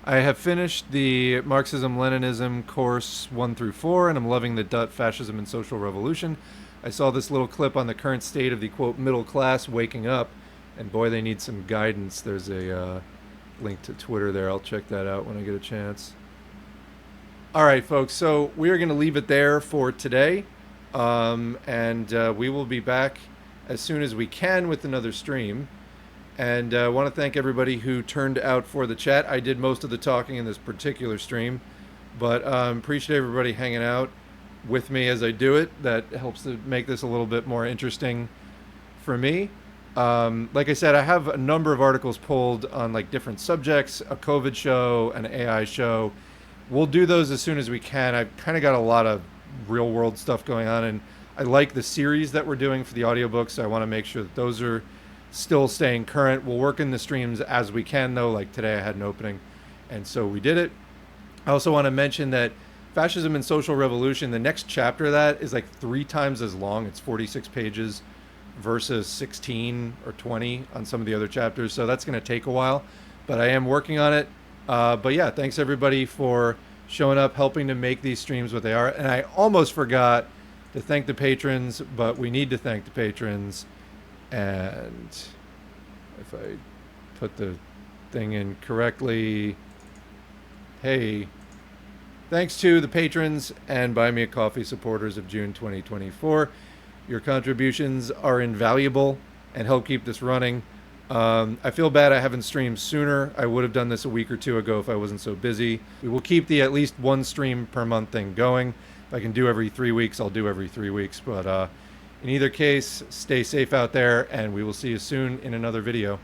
I have finished the Marxism-Leninism course 1 through 4, and I'm loving the Fascism and Social Revolution. I saw this little clip on the current state of the, quote, middle class waking up, and boy, they need some guidance. There's a link to Twitter there. I'll check that out when I get a chance. All right, folks, so we are going to leave it there for today, and we will be back as soon as we can with another stream. And I want to thank everybody who turned out for the chat. I did most of the talking in this particular stream, but appreciate everybody hanging out with me as I do it. That helps to make this a little bit more interesting for me. Like I said, I have a number of articles pulled on different subjects, a COVID show, an AI show. We'll do those as soon as we can. I've kind of got a lot of real world stuff going on, and I like the series that we're doing for the audiobooks, so I want to make sure that those are still staying current. We'll work in the streams as we can, though. Like today I had an opening, and so we did it. I also want to mention that Fascism and Social Revolution, the next chapter of that is 3 times as long. It's 46 pages versus 16 or 20 on some of the other chapters, so that's going to take a while, but I am working on it. But yeah, thanks everybody for showing up, helping to make these streams what they are. And I almost forgot to thank the patrons, but we need to thank the patrons. And if I put the thing in correctly, hey, Thanks to the patrons and Buy Me a Coffee supporters of June 2024. Your contributions are invaluable and help keep this running. I feel bad I haven't streamed sooner. I would have done this a week or two ago if I wasn't so busy. We will keep the at least one stream per month thing going. If I can do every 3 weeks, I'll do every 3 weeks. But in either case, stay safe out there, and we will see you soon in another video.